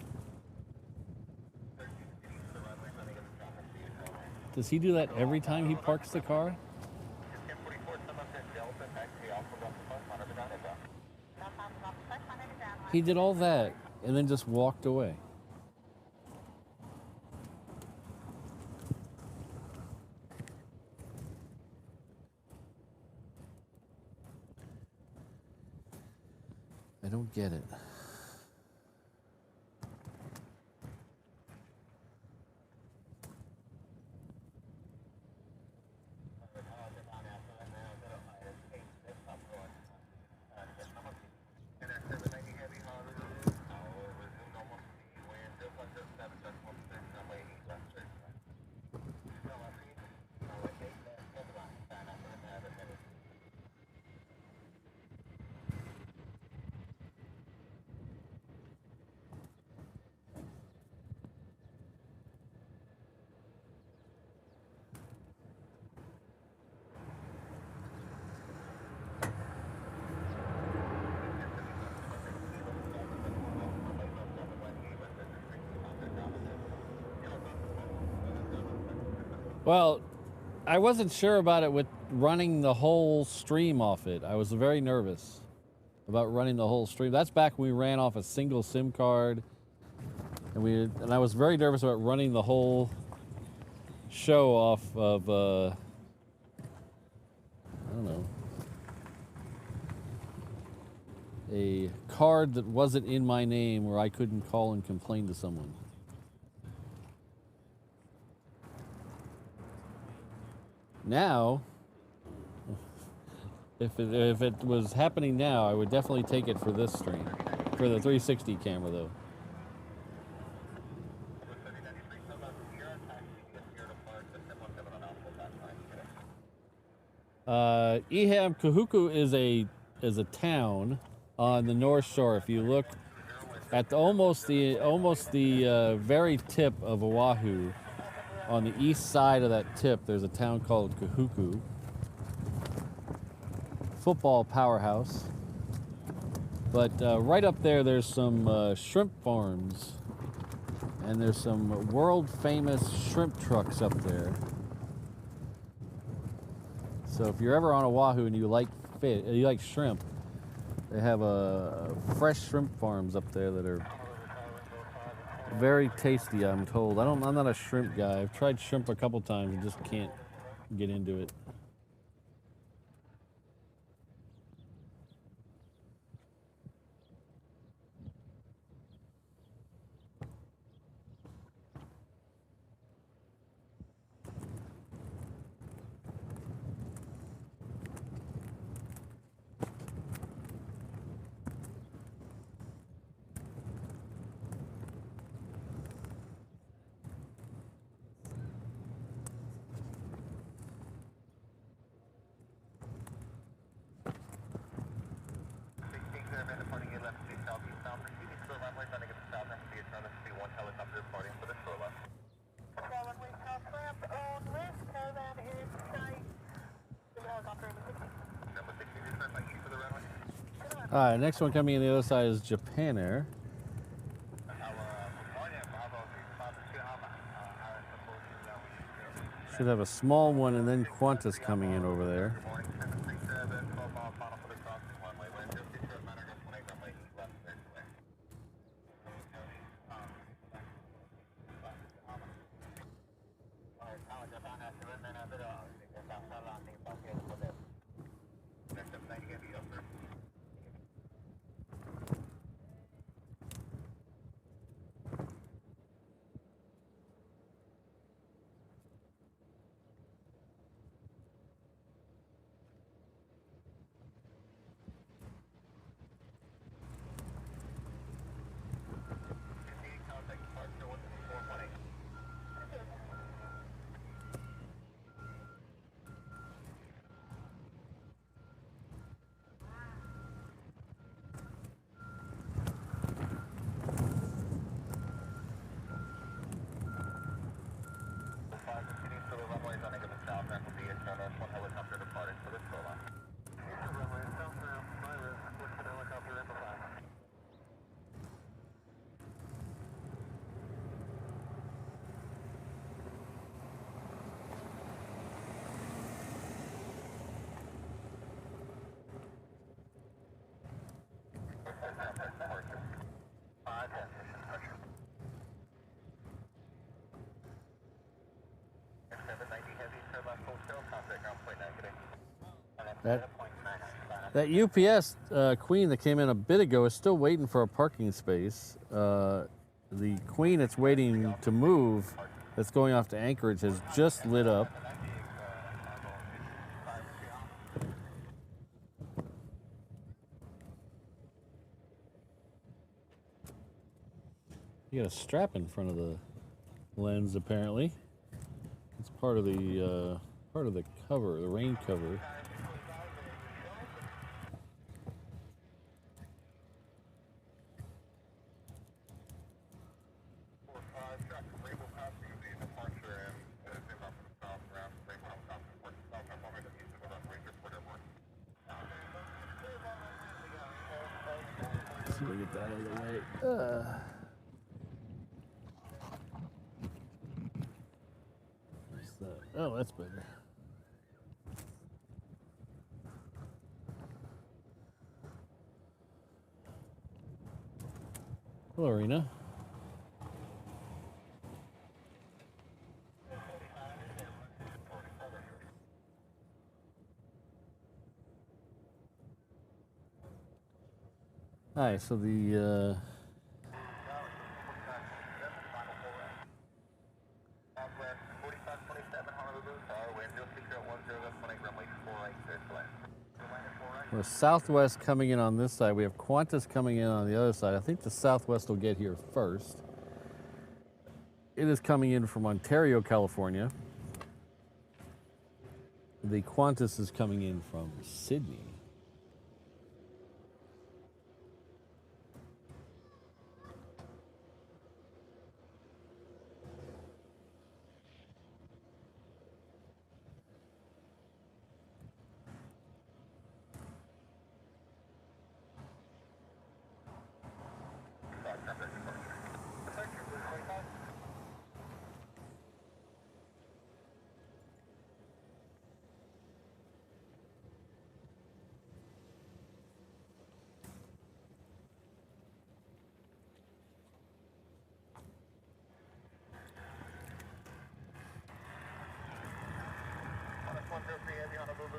Does he do that every time he parks the car? He did all that and then just walked away. I don't get it. Well, I wasn't sure about it with running the whole stream off it. I was very nervous about running the whole stream. That's back when we ran off a single SIM card, and I was very nervous about running the whole show off of I don't know, a card that wasn't in my name where I couldn't call and complain to someone. Now, if it was happening now, I would definitely take it for this stream, for the 360 camera though. Eham Kahuku is a town on the North Shore. If you look at almost the very tip of Oahu, on the east side of that tip, there's a town called Kahuku. Football powerhouse. But right up there, there's some shrimp farms. And there's some world famous shrimp trucks up there. So if you're ever on Oahu and you like shrimp, they have fresh shrimp farms up there that are very tasty, I'm told. I'm not a shrimp guy. I've tried shrimp a couple times and just can't get into it. All right, next one coming in the other side is Japan Air. Should have a small one and then Qantas coming in over there. That UPS Queen that came in a bit ago is still waiting for a parking space. The Queen that's waiting to move, that's going off to Anchorage, has just lit up. You got a strap in front of the lens, apparently. It's part of the cover, the rain cover. Let's see if we get that out of the way. What's that? Oh, that's better. Hello, Arena. Hi, so the we're Southwest coming in on this side. We have Qantas coming in on the other side. I think the Southwest will get here first. It is coming in from Ontario, California. The Qantas is coming in from Sydney.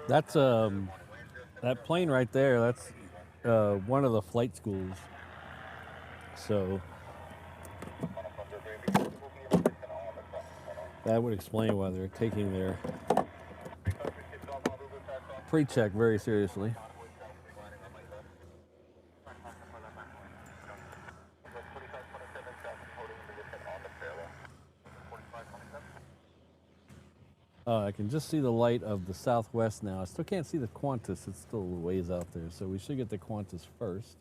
That's that plane right there. That's one of the flight schools. So that would explain why they're taking their pre-check very seriously. I can just see the light of the Southwest now. I still can't see the Qantas. It's still a ways out there. So we should get the Qantas first.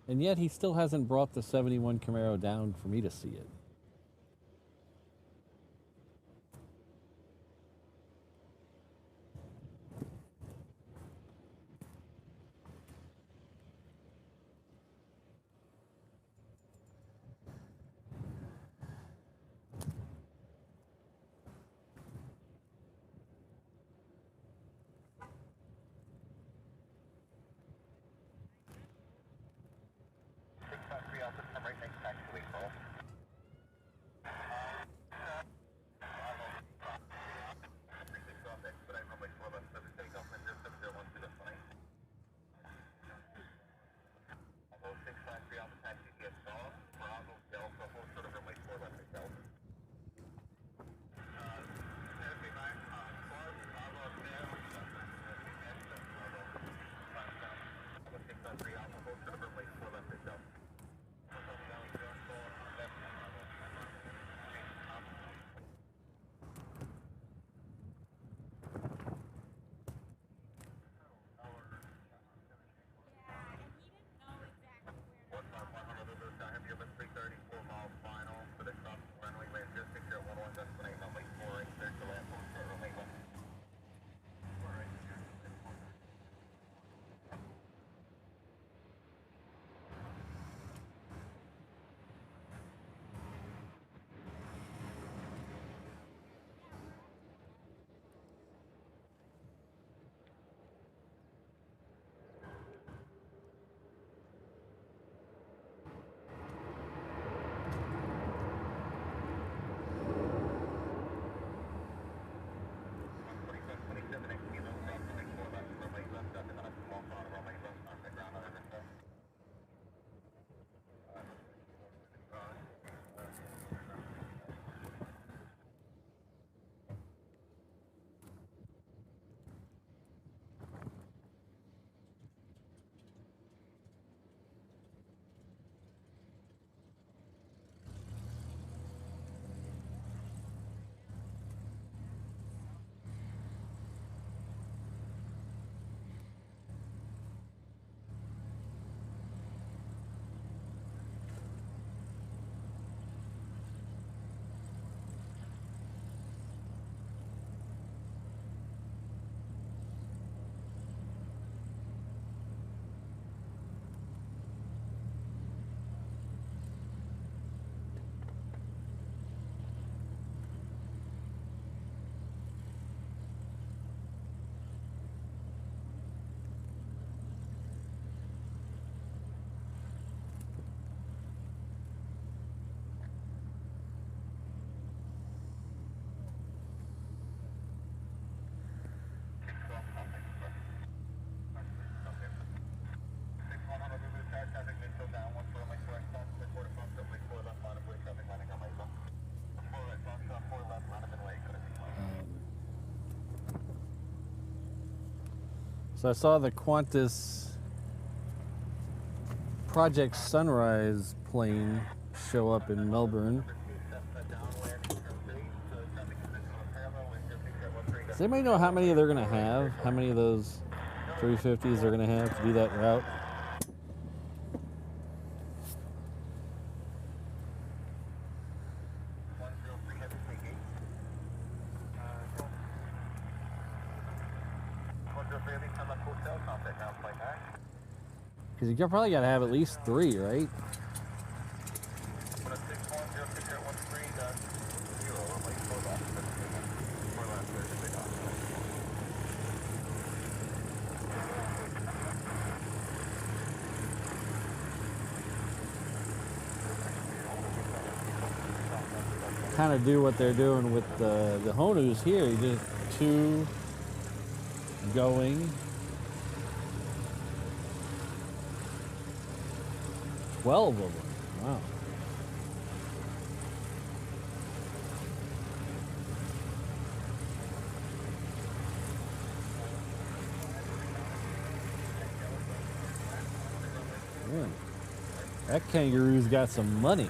And yet he still hasn't brought the 71 Camaro down for me to see it. So I saw the Qantas Project Sunrise plane show up in Melbourne. Does anybody know how many they're going to have? How many of those 350s they're going to have to do that route? Because you probably got to have at least 3, right? kind of do what they're doing with the Honus here. You just 2 going, 12 of them. Wow. Man, that kangaroo's got some money.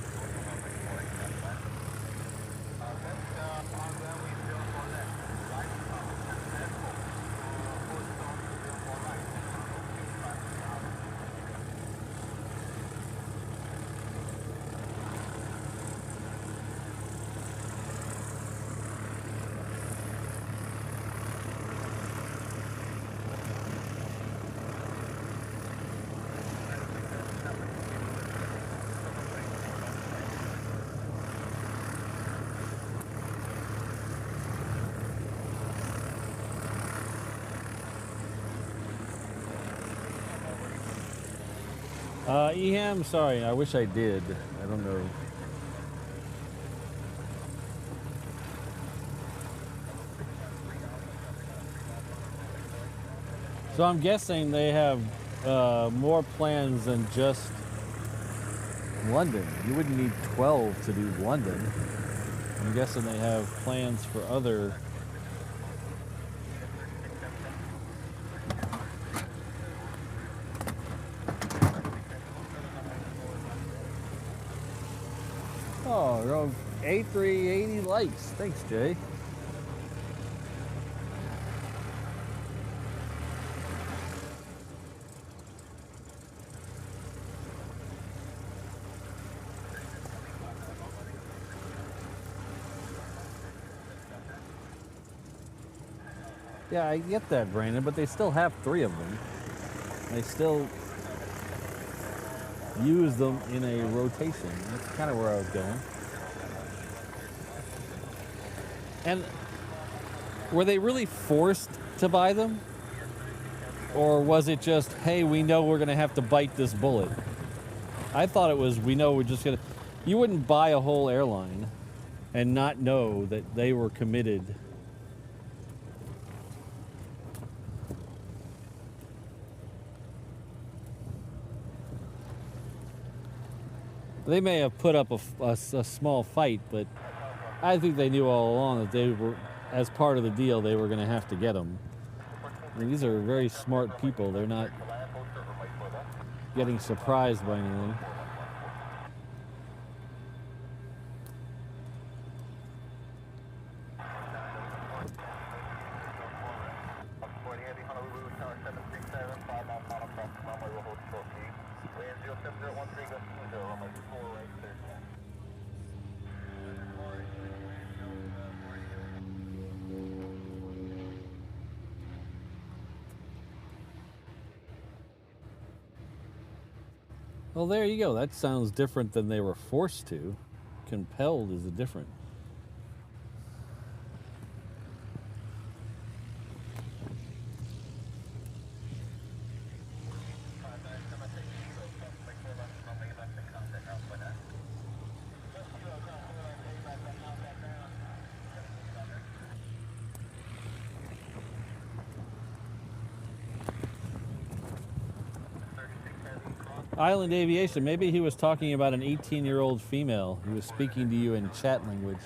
EHAM, sorry, I wish I did. I don't know. So I'm guessing they have more plans than just London. You wouldn't need 12 to do London. I'm guessing they have plans for other. Oh, A380 lights. Thanks, Jay. Yeah, I get that, Brandon, but they still have 3 of them. They still use them in a rotation. That's kind of where I was going. And were they really forced to buy them? Or was it just, hey, we know we're going to have to bite this bullet? I thought it was, we know we're just going to... You wouldn't buy a whole airline and not know that they were committed. They may have put up a small fight, but I think they knew all along that they were, as part of the deal, they were going to have to get them. I mean, these are very smart people. They're not getting surprised by anything. Well, there you go. That sounds different than they were forced to. Compelled is different. Island Aviation, maybe he was talking about an 18-year-old female. He was speaking to you in chat language.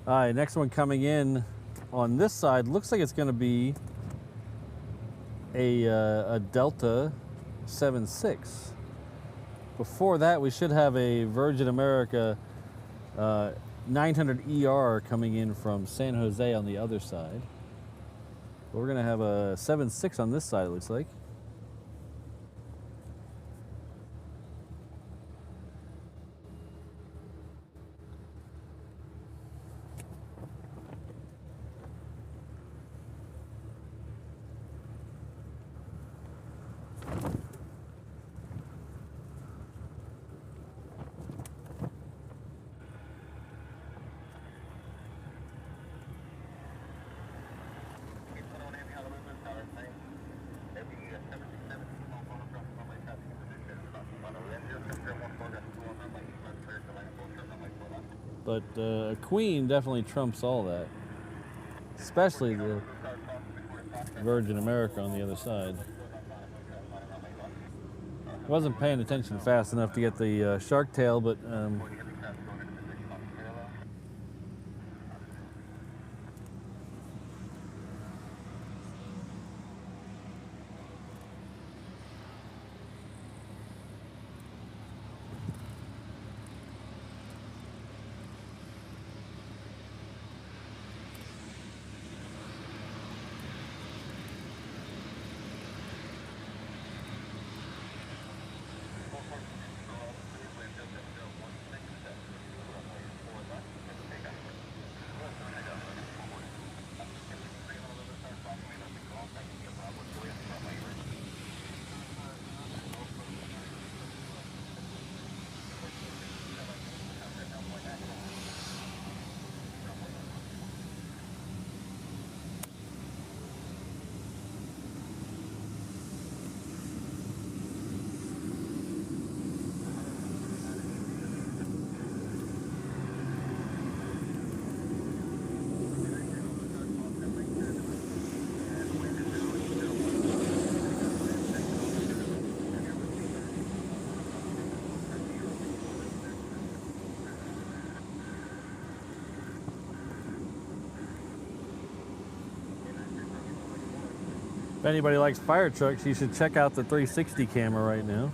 All right, next one coming in on this side looks like it's going to be a Delta 76. Before that, we should have a Virgin America 900ER coming in from San Jose on the other side. We're going to have a 7.6 on this side, it looks like. But a queen definitely trumps all that, especially the Virgin America on the other side. I wasn't paying attention fast enough to get the shark tail, but if anybody likes fire trucks, you should check out the 360 camera right now.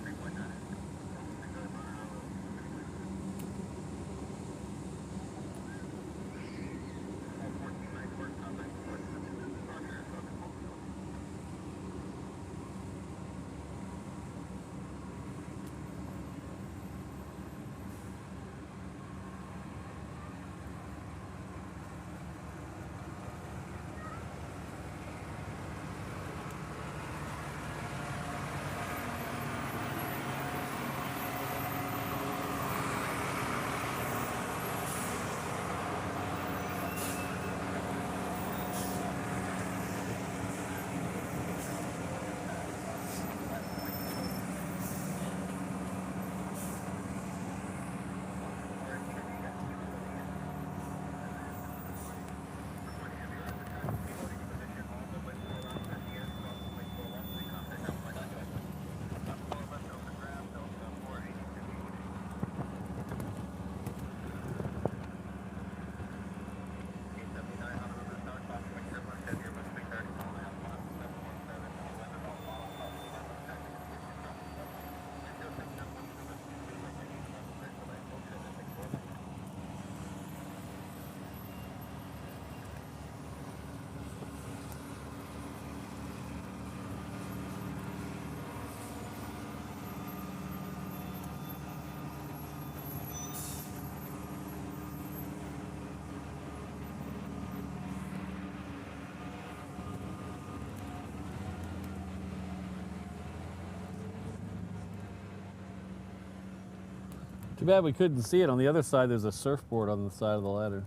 Too bad we couldn't see it. On the other side, there's a surfboard on the side of the ladder.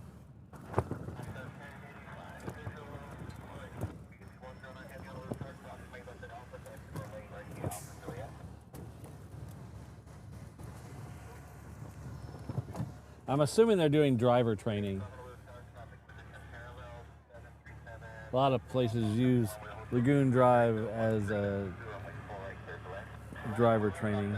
I'm assuming they're doing driver training. A lot of places use Lagoon Drive as driver training.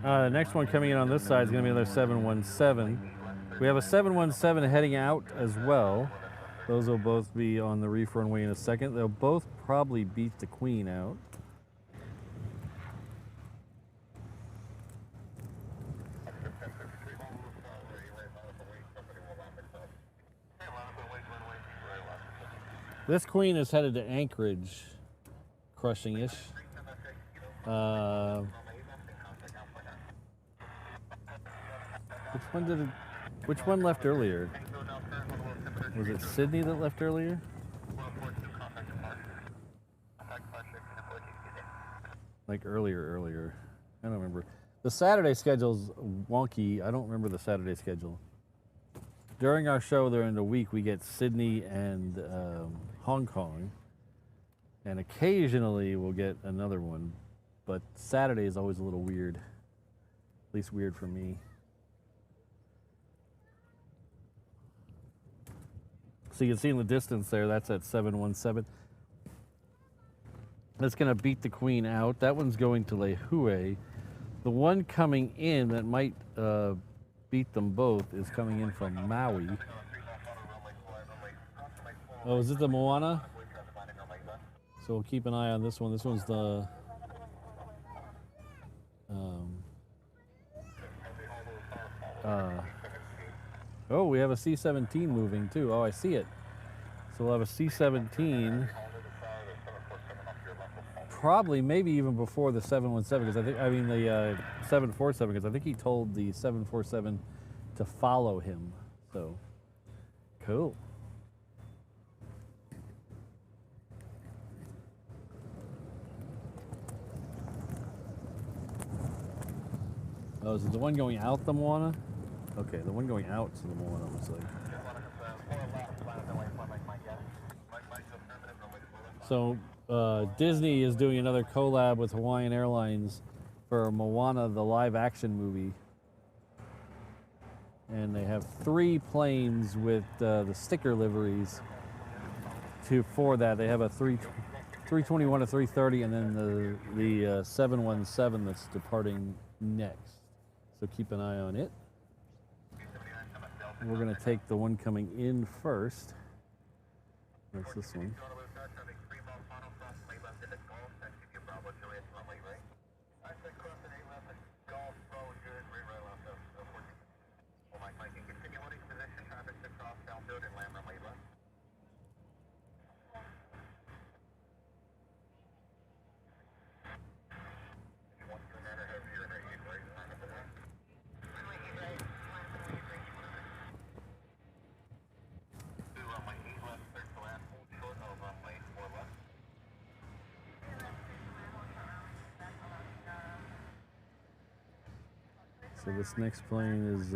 The next one coming in on this side is going to be another 717. We have a 717 heading out as well. Those will both be on the reef runway in a second. They'll both probably beat the Queen out. This queen is headed to Anchorage, crushing-ish. Which one left earlier? Was it Sydney that left earlier? Like earlier. I don't remember. The Saturday schedule's wonky. I don't remember the Saturday schedule. During our show during the week, we get Sydney and Hong Kong. And occasionally we'll get another one. But Saturday is always a little weird. At least weird for me. So you can see in the distance there, that's at 717. That's going to beat the Queen out. That one's going to Lehue. The one coming in that might beat them both is coming in from Maui. Oh, is it the Moana? So we'll keep an eye on this one. This one's the... oh, we have a C-17 moving too. Oh, I see it. So we'll have a C-17, probably, maybe even before the 717, because the 747, because I think he told the 747 to follow him. So, cool. Oh, is it the one going out the Moana? Okay, the one going out to the Moana looks like. So Disney is doing another collab with Hawaiian Airlines for Moana, the live action movie. And they have 3 planes with the sticker liveries for that. They have a 321, a 330, and then the 717 that's departing next. So keep an eye on it. We're going to take the one coming in first. That's this one. So this next plane is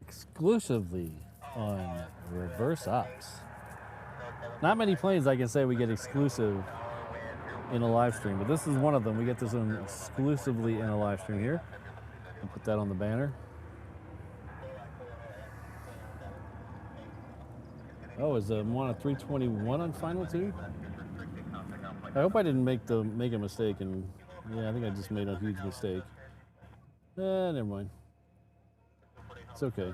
exclusively on reverse ops. Not many planes I can say we get exclusive in a live stream, but this is one of them. We get this one exclusively in a live stream here. I'll put that on the banner. Oh, is the Moana 321 on final too? I hope I didn't make a mistake and yeah, I think I just made a huge mistake. Never mind. It's okay.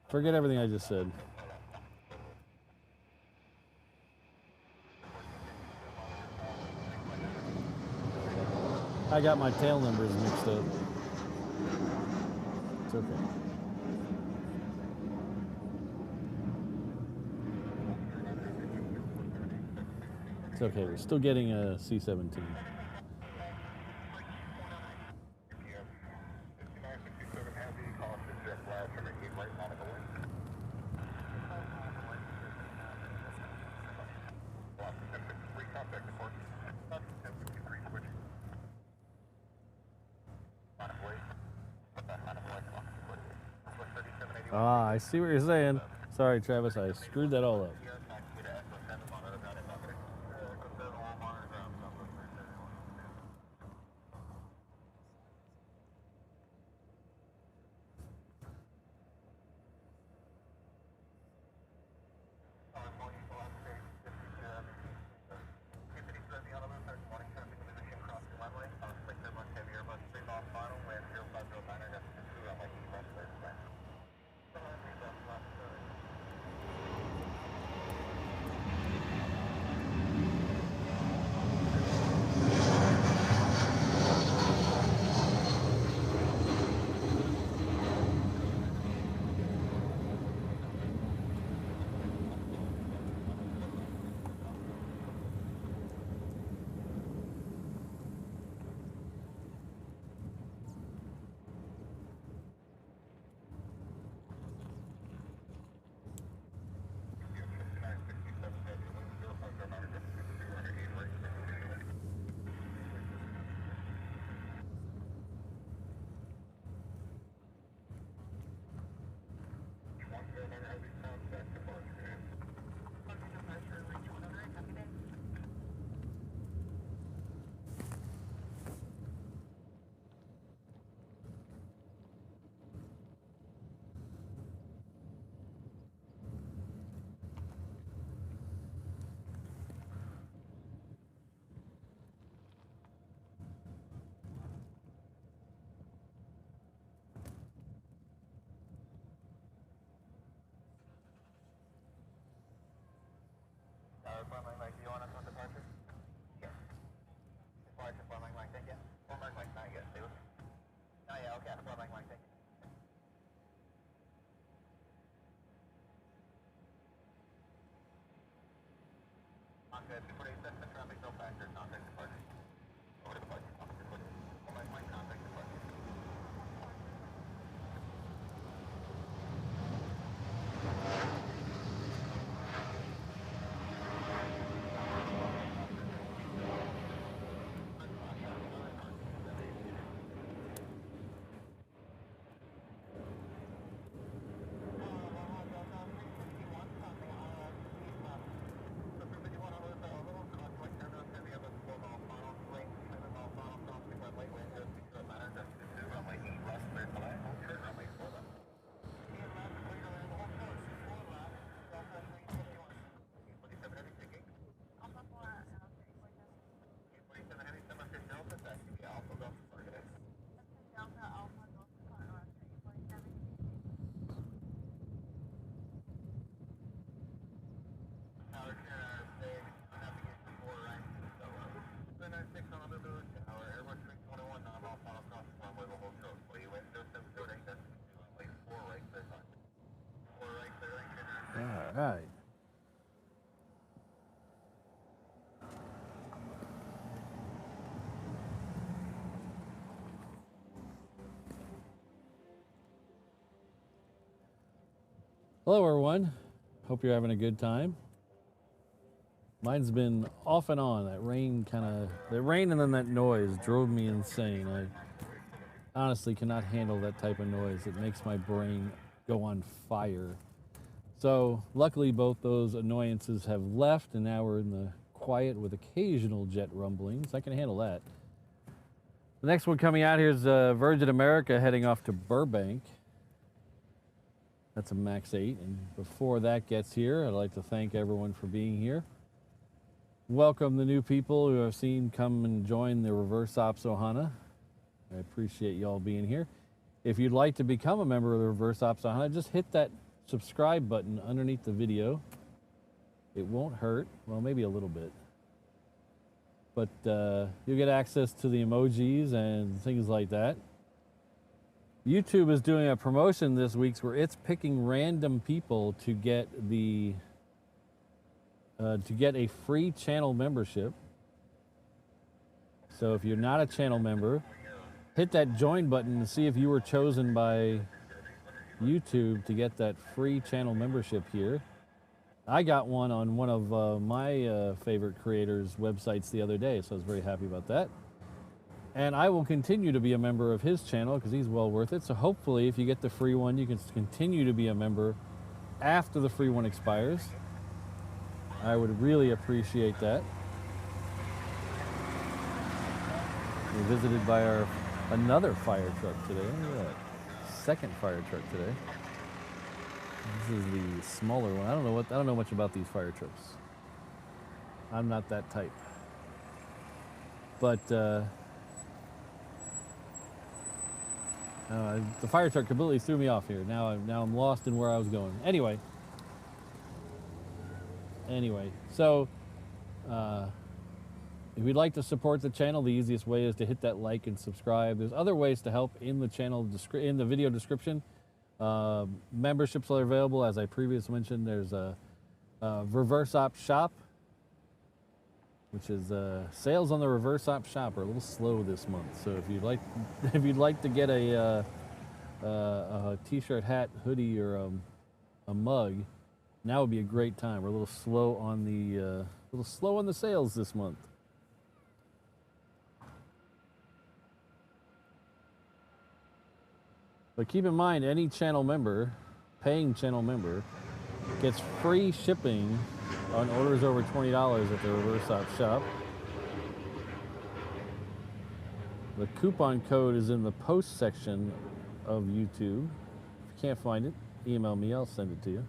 Forget everything I just said. I got my tail numbers mixed up. It's okay. It's okay, we're still getting a C-17. Ah, I see what you're saying. Sorry, Travis, I screwed that all up. Yeah, 248, that's the traffic, no factor, contact departure. Over departure, officer, please. Hold my flight, contact departure. All right. Hello, everyone. Hope you're having a good time. Mine's been off and on. That rain and then that noise drove me insane. I honestly cannot handle that type of noise. It makes my brain go on fire. So luckily both those annoyances have left and now we're in the quiet with occasional jet rumblings. I can handle that. The next one coming out here is Virgin America heading off to Burbank. That's a MAX 8. And before that gets here, I'd like to thank everyone for being here. Welcome the new people who I've seen come and join the Reverse Ops Ohana. I appreciate y'all being here. If you'd like to become a member of the Reverse Ops Ohana, just hit that subscribe button underneath the video. It won't hurt. Well, maybe a little bit. But you'll get access to the emojis and things like that. YouTube is doing a promotion this week where it's picking random people to get a free channel membership. So if you're not a channel member, hit that join button and see if you were chosen by YouTube to get that free channel membership here. I got one on one of my favorite creators' websites the other day, so I was very happy about that. And I will continue to be a member of his channel because he's well worth it. So hopefully if you get the free one, you can continue to be a member after the free one expires. I would really appreciate that. We're visited by another fire truck today. Look at that. Second fire truck today. This is the smaller one. I don't know much about these fire trucks. I'm not that type. But the fire truck completely threw me off here. Now I'm lost in where I was going. Anyway, so if you'd like to support the channel, the easiest way is to hit that like and subscribe. There's other ways to help in the channel, in the video description. Memberships are available, as I previously mentioned. There's a Reverse Ops Shop, which is sales on the Reverse Ops Shop are a little slow this month. So if you'd like to get a t-shirt, hat, hoodie, or a mug, now would be a great time. We're a little slow on the sales this month. But keep in mind, any channel member, paying channel member, gets free shipping on orders over $20 at the Reverse Ops Shop. The coupon code is in the post section of YouTube. If you can't find it, email me, I'll send it to you.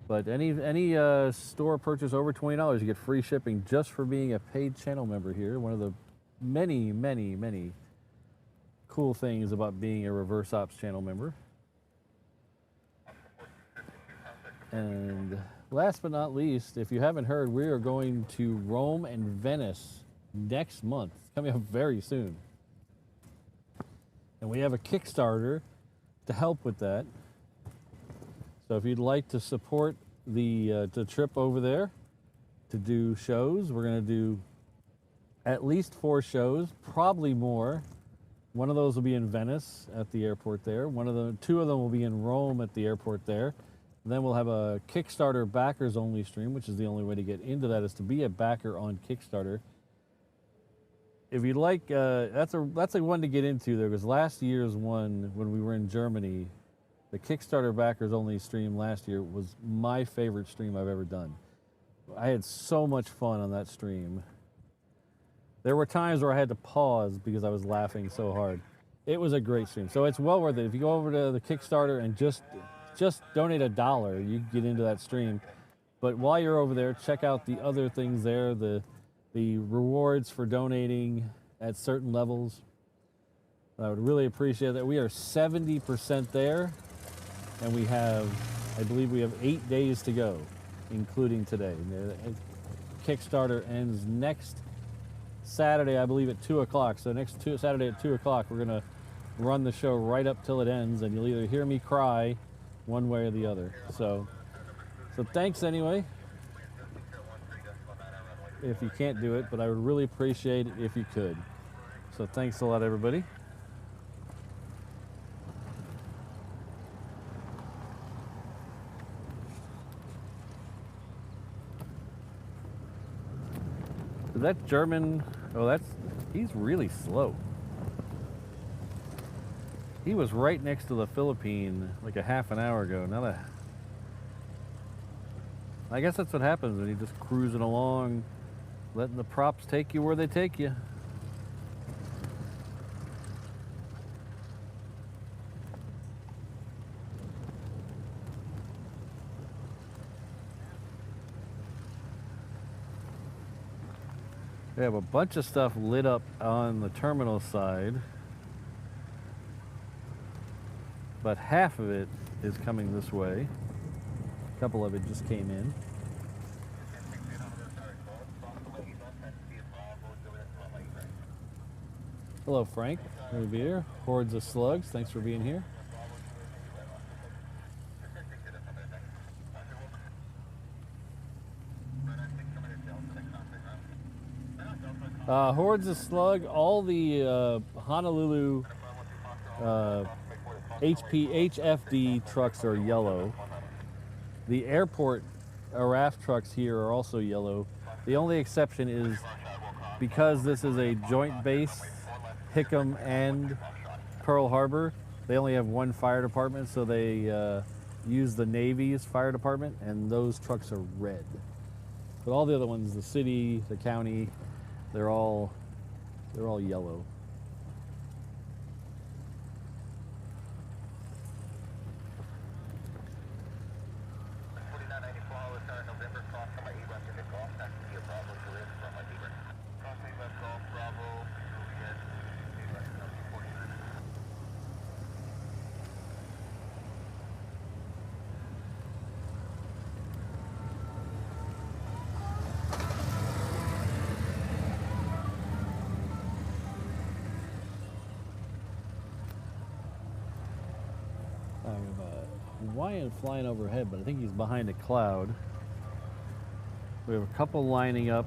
But any store purchase over $20, you get free shipping just for being a paid channel member here. One of the many, many, many cool things about being a Reverse Ops channel member. And last but not least, if you haven't heard, we are going to Rome and Venice next month. It's coming up very soon. And we have a Kickstarter to help with that. So if you'd like to support the trip over there, to do shows. We're going to do at least 4 shows, probably more. One of those will be in Venice at the airport there. 2 of them will be in Rome at the airport there. And then we'll have a Kickstarter backers only stream, which is the only way to get into that, is to be a backer on Kickstarter. If you'd like, that's a one to get into there, because last year's one, when we were in Germany, the Kickstarter backers only stream last year was my favorite stream I've ever done. I had so much fun on that stream. There were times where I had to pause because I was laughing so hard. It was a great stream. So it's well worth it. If you go over to the Kickstarter and just donate $1, you can get into that stream. But while you're over there, check out the other things there, the rewards for donating at certain levels. I would really appreciate that. We are 70% there, and we have, I believe we have 8 days to go, including today. Kickstarter ends next Saturday, I believe, at 2 o'clock. So next Saturday at 2 o'clock, we're going to run the show right up till it ends, and you'll either hear me cry one way or the other. So thanks anyway. If you can't do it, but I would really appreciate it if you could. So thanks a lot, everybody. Is that German? Oh, he's really slow. He was right next to the Philippine like a half an hour ago. Now I guess that's what happens when you're just cruising along, letting the props take you where they take you. We have a bunch of stuff lit up on the terminal side, but half of it is coming this way. A couple of it just came in. Hello, Frank. Good to be here. Hordes of slugs. Thanks for being here. Hordes of slug. All the Honolulu HFD trucks are yellow. The airport RAF trucks here are also yellow. The only exception is because this is a joint base, Hickam and Pearl Harbor, they only have one fire department, so they use the Navy's fire department, and those trucks are red. But all the other ones, the city, the county, they're all yellow. Hawaiian flying overhead, but I think he's behind a cloud. We have a couple lining up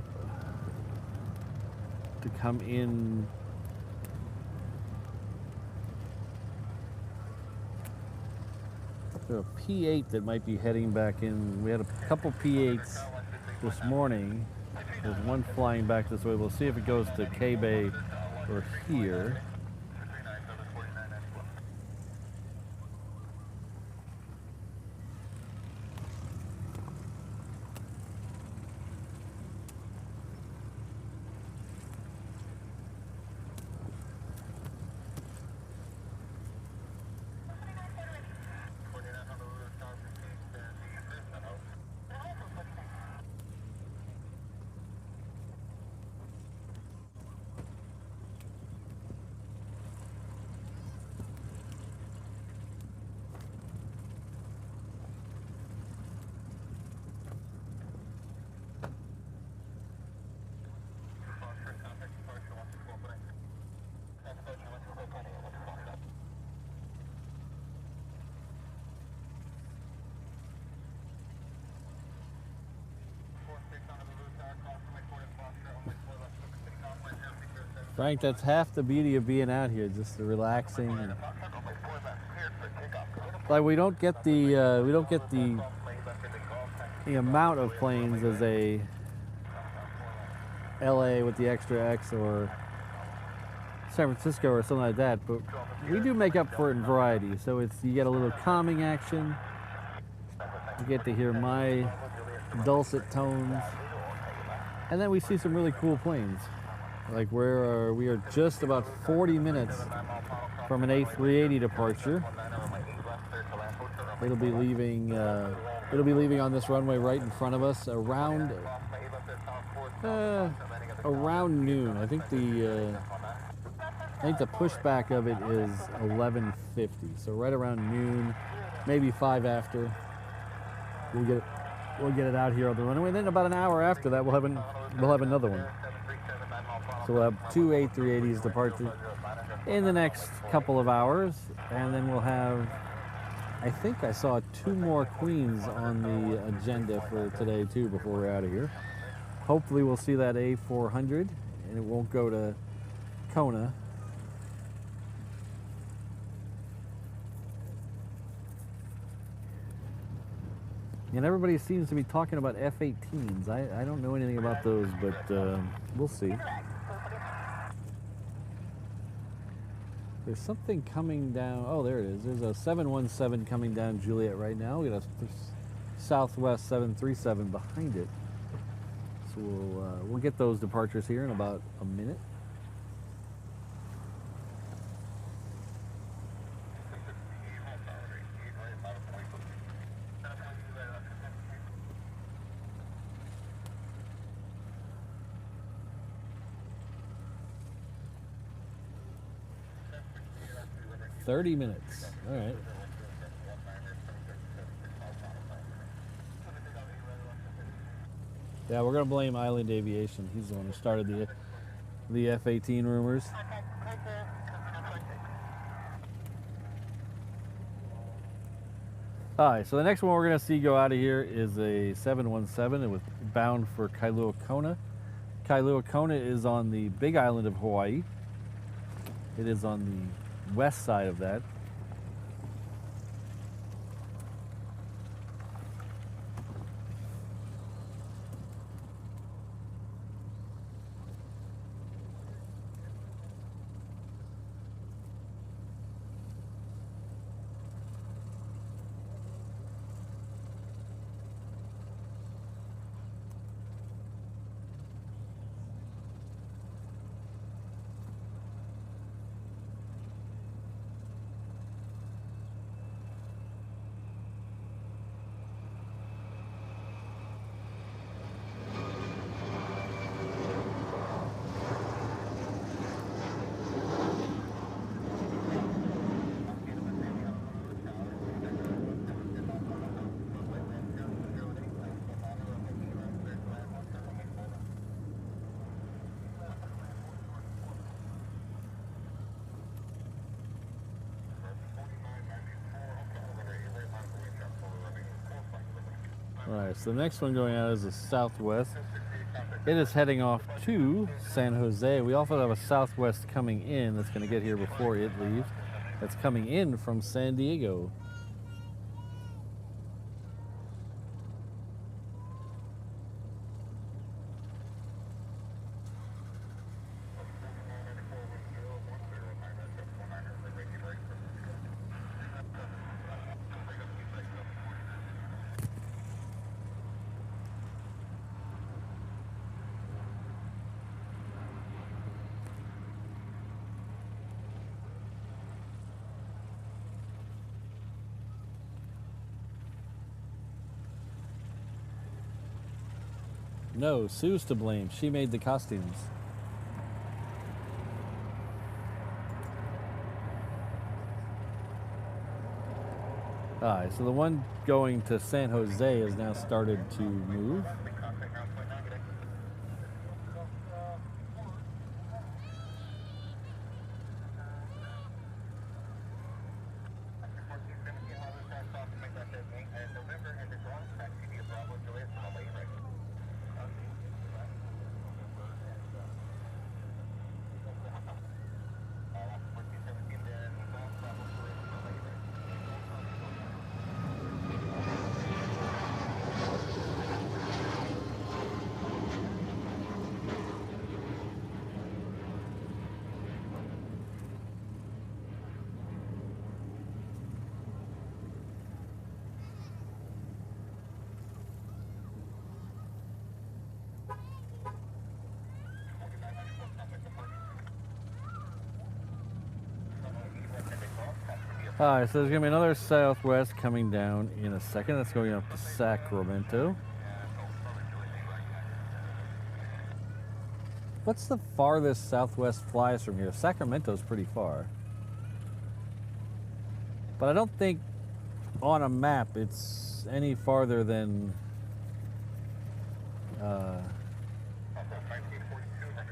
to come in. We have a P8 that might be heading back in. We had a couple P8s this morning. There's one flying back this way. We'll see if it goes to K-Bay or here. Frank, that's half the beauty of being out here, just the relaxing. And, like we don't get the amount of planes as a LA with the extra X or San Francisco or something like that, but we do make up for it in variety. So you get a little calming action. You get to hear my dulcet tones, and then we see some really cool planes. Like we are just about 40 minutes from an A380 departure. It'll be leaving on this runway right in front of us around noon. I think the pushback of it is 11:50. So right around noon, maybe 5 after. We'll get it out here on the runway. And then about an hour after that, we'll have another one. So we'll have 2 A380s departure in the next couple of hours, and then we'll have, I think I saw 2 more Queens on the agenda for today too before we're out of here. Hopefully we'll see that A400 and it won't go to Kona. And everybody seems to be talking about F-18s. I don't know anything about those, but we'll see. There's something coming down. Oh, there it is. There's a 717 coming down Juliet right now. We got a Southwest 737 behind it. So we'll get those departures here in about a minute. $30 minutes. All right. Yeah, we're gonna blame Island Aviation. He's the one who started the F-18 rumors. All right, so the next one we're gonna see go out of here is a 717 with bound for Kailua Kona. Kailua Kona is on the big island of Hawaii. It is on the west side of that. Alright, so the next one going out is a Southwest. It is heading off to San Jose. We also have a Southwest coming in that's going to get here before it leaves. That's coming in from San Diego. No, Sue's to blame. She made the costumes. Alright, so the one going to San Jose has now started to move. Alright, so there's gonna be another Southwest coming down in a second. That's going up to Sacramento. What's the farthest Southwest flies from here? Sacramento's pretty far. But I don't think on a map it's any farther than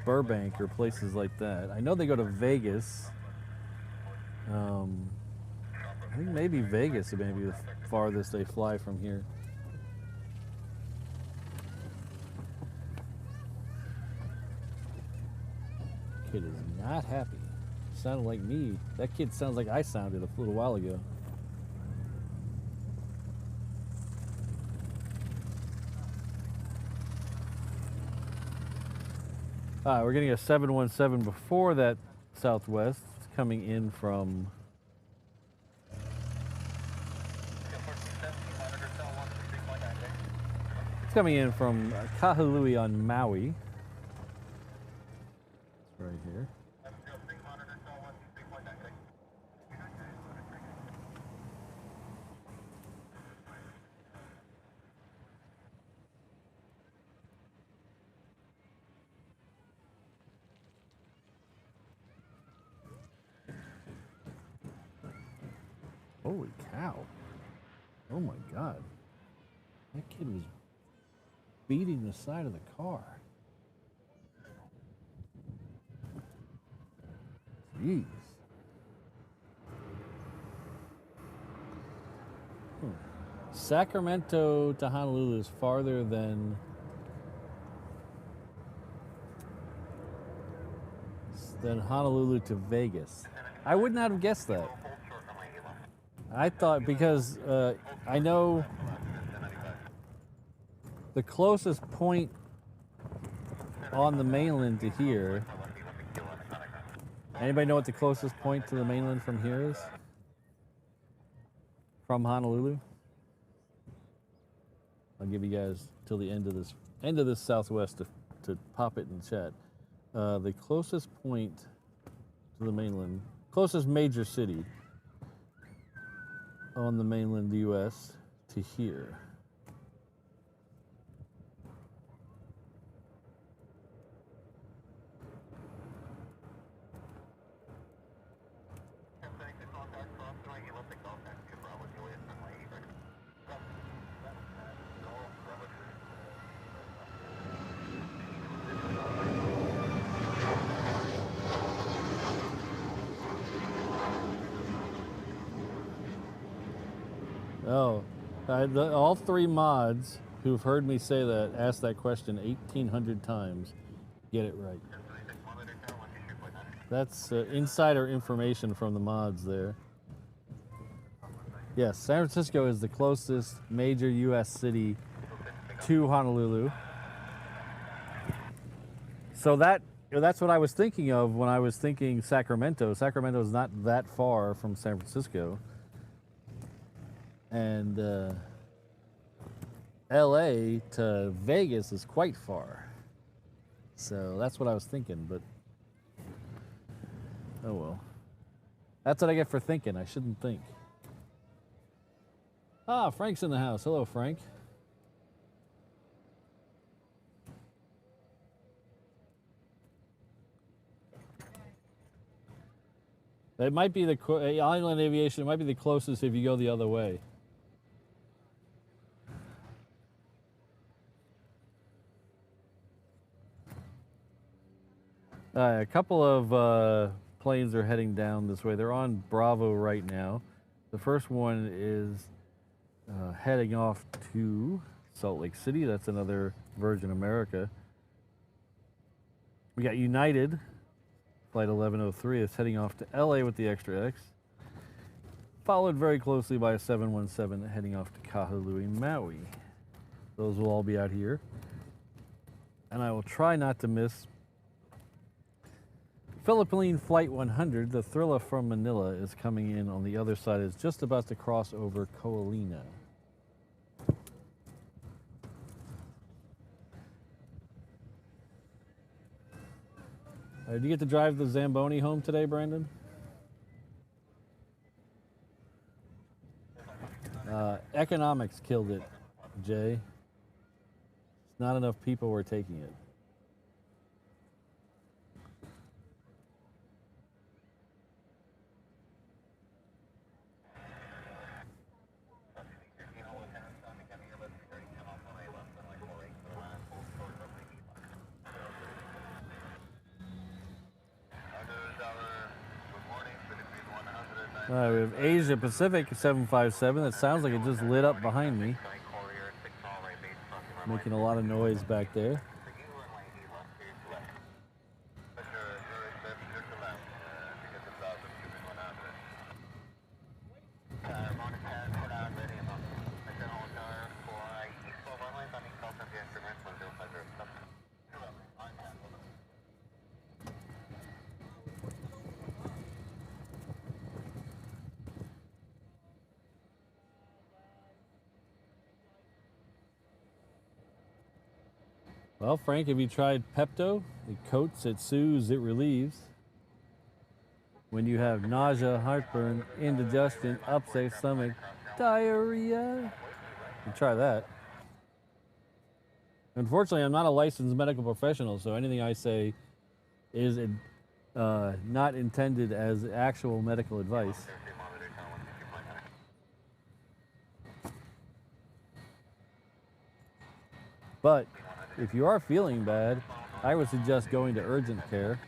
Burbank or places like that. I know they go to Vegas. I think maybe Vegas may be the farthest they fly from here. Kid is not happy. Sounded like me. That kid sounds like I sounded a little while ago. We're getting a 717 before that Southwest. It's coming in from Kahului on Maui. It's right here. Holy cow. Oh my God. That kid was beating the side of the car. Jeez. Sacramento to Honolulu is farther than Honolulu to Vegas. I would not have guessed that. I thought, because I know the closest point on the mainland to here. Anybody know what the closest point to the mainland from here is? From Honolulu? I'll give you guys till the end of this Southwest to pop it in chat. The closest point to the mainland, closest major city on the mainland U.S. to here. Oh, all three mods who've heard me say that, asked that question 1,800 times, get it right. That's insider information from the mods there. Yes, San Francisco is the closest major U.S. city to Honolulu. So that's what I was thinking of when I was thinking Sacramento. Sacramento is not that far from San Francisco. And LA to Vegas is quite far. So that's what I was thinking, but oh well. That's what I get for thinking. I shouldn't think. Ah, Frank's in the house. Hello, Frank. It might be the Island Aviation. It might be the closest if you go the other way. A couple of planes are heading down this way. They're on Bravo right now. The first one is heading off to Salt Lake City. That's another Virgin America. We got United, Flight 1103, is heading off to LA with the Extra X. Followed very closely by a 717 heading off to Kahului, Maui. Those will all be out here. And I will try not to miss Philippine Flight 100, the Thrilla from Manila, is coming in on the other side. It's just about to cross over Koalina. Did you get to drive the Zamboni home today, Brandon? economics killed it, Jay. Not enough people were taking it. All right, we have Asia Pacific 757. That sounds like it just lit up behind me. Making a lot of noise back there. Well, Frank, have you tried Pepto? It coats, it soothes, it relieves. When you have nausea, heartburn, indigestion, upset stomach, diarrhea, you try that. Unfortunately, I'm not a licensed medical professional, so anything I say is not intended as actual medical advice. But if you are feeling bad, I would suggest going to urgent care.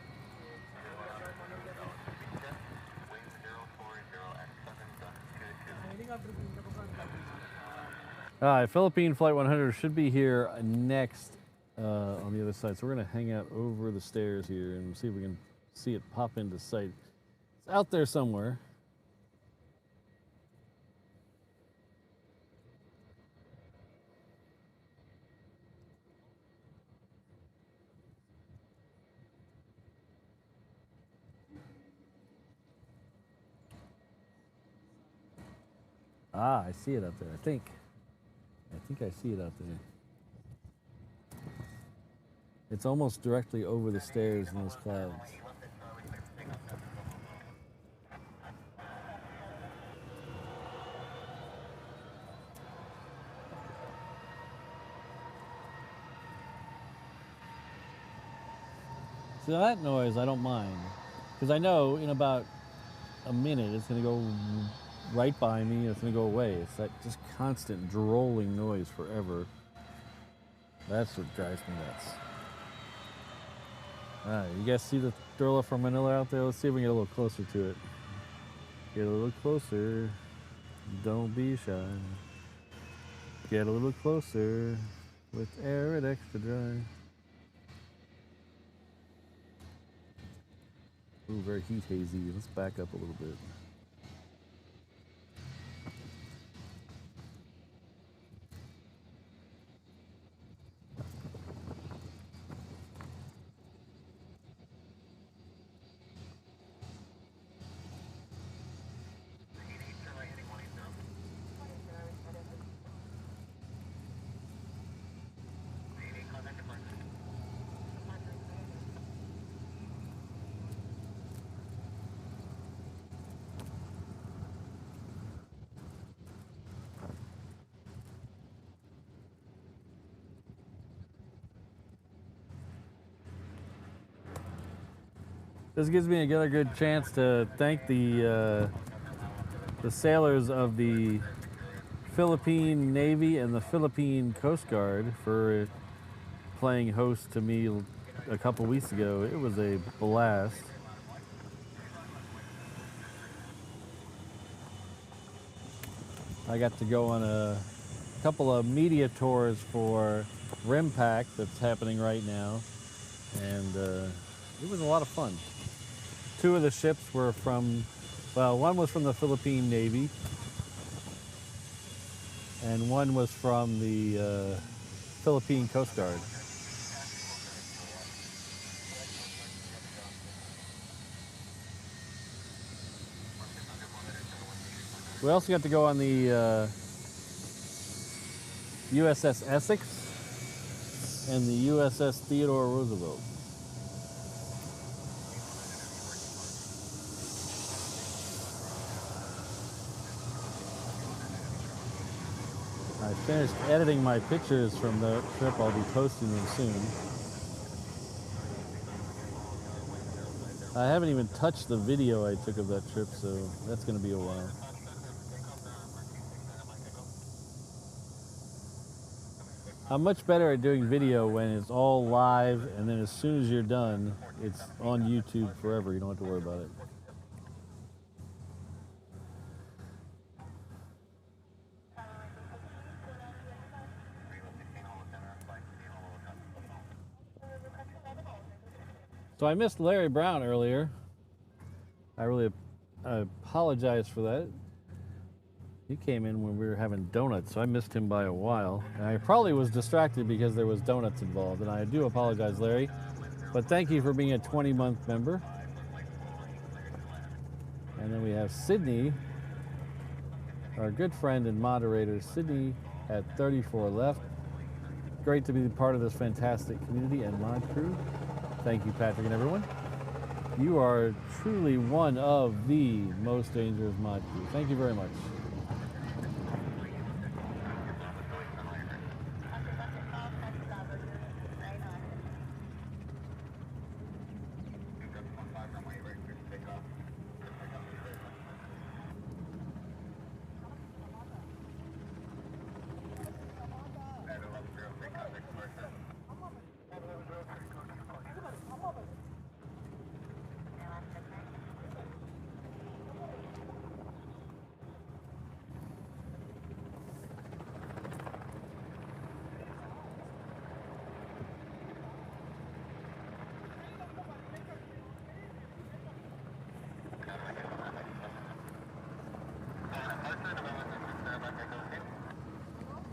Philippine Flight 100 should be here next on the other side. So we're going to hang out over the stairs here and see if we can see it pop into sight. It's out there somewhere. Ah, I see it out there, I think I see it out there. It's almost directly over the stairs in those clouds. See, that noise I don't mind, because I know in about a minute it's going to go right by me and it's going to go away. It's that just constant drolling noise forever. That's what drives me nuts. Alright, you guys see the thriller from Manila out there? Let's see if we can get a little closer to it. Get a little closer. Don't be shy. Get a little closer with air it extra dry. Ooh, very heat hazy. Let's back up a little bit. This gives me another good chance to thank the sailors of the Philippine Navy and the Philippine Coast Guard for playing host to me a couple weeks ago. It was a blast. I got to go on a couple of media tours for RIMPAC that's happening right now, and it was a lot of fun. Two of the ships were from, well, one was from the Philippine Navy, and one was from the Philippine Coast Guard. We also got to go on the USS Essex and the USS Theodore Roosevelt. I finished editing my pictures from the trip. I'll be posting them soon. I haven't even touched the video I took of that trip, so that's going to be a while. I'm much better at doing video when it's all live, and then as soon as you're done, it's on YouTube forever. You don't have to worry about it. So I missed Larry Brown earlier. I apologize for that. He came in when we were having donuts, so I missed him by a while. And I probably was distracted because there was donuts involved, and I do apologize, Larry. But thank you for being a 20-month member. And then we have Sydney, our good friend and moderator, Sydney at 34 left. Great to be part of this fantastic community and mod crew. Thank you, Patrick and everyone. You are truly one of the most dangerous mod crew. Thank you very much.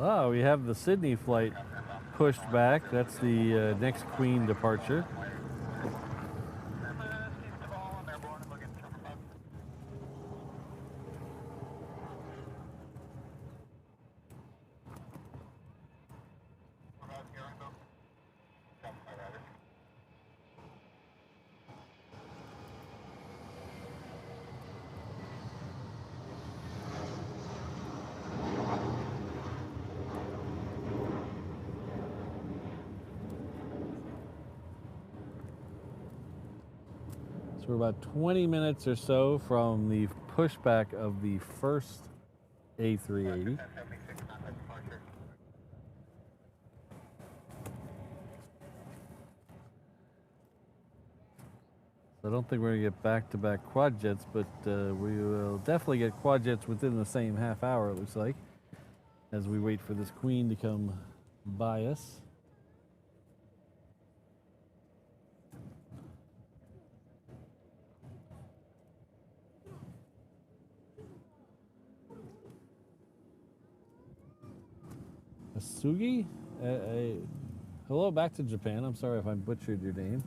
Oh, we have the Sydney flight pushed back. That's the next Queen departure. So we're about 20 minutes or so from the pushback of the first A380. So I don't think we're going to get back-to-back quad jets, but we will definitely get quad jets within the same half hour, it looks like, as we wait for this Queen to come by us. Sugi? Hello back to Japan. I'm sorry if I butchered your name.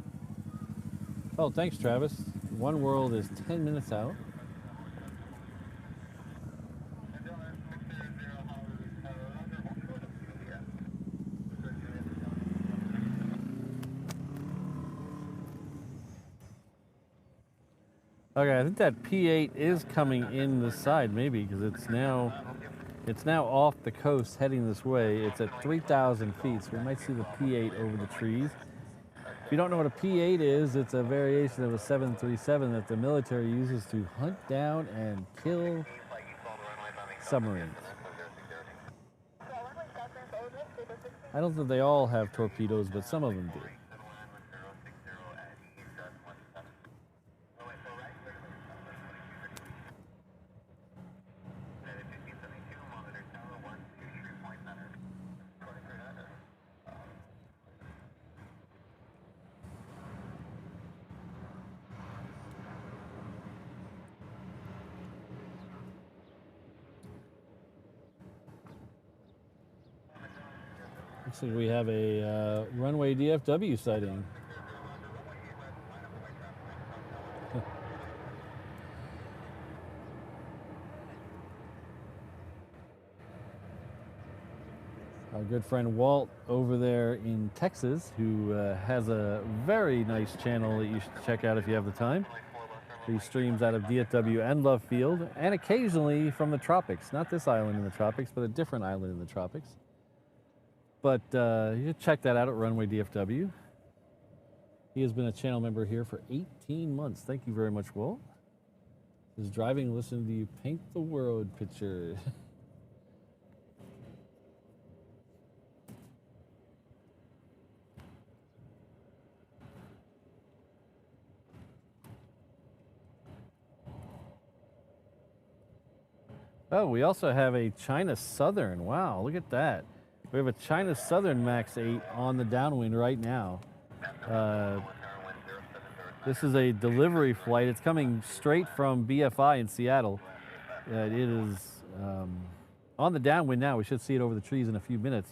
Oh, thanks, Travis. One World is 10 minutes out. Okay, I think that P8 is coming in this side, maybe, because it's now off the coast heading this way. It's at 3,000 feet, so we might see the P8 over the trees. If you don't know what a P8 is, it's a variation of a 737 that the military uses to hunt down and kill submarines. I don't think they all have torpedoes, but some of them do. Looks like we have a runway DFW sighting. Our good friend Walt over there in Texas, who has a very nice channel that you should check out if you have the time. He streams out of DFW and Love Field, and occasionally from the tropics. Not this island in the tropics, but a different island in the tropics. But you should check that out at Runway DFW. He has been a channel member here for 18 months. Thank you very much, Walt. His driving, listening to you paint the world picture. Oh, we also have a China Southern. Wow, look at that. We have a China Southern MAX 8 on the downwind right now. This is a delivery flight. It's coming straight from BFI in Seattle. It is on the downwind now. We should see it over the trees in a few minutes.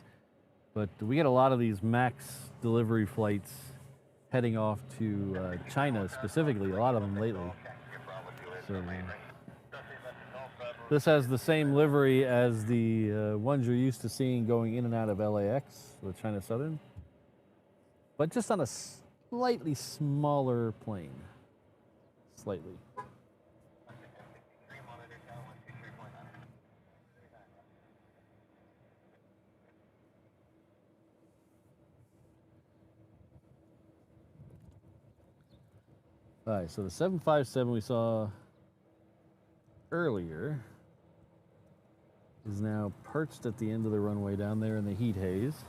But we get a lot of these MAX delivery flights heading off to China specifically, a lot of them lately. So, this has the same livery as the ones you're used to seeing going in and out of LAX, the China Southern, but just on a slightly smaller plane. Slightly. All right, so the 757 we saw earlier is now perched at the end of the runway down there in the heat haze.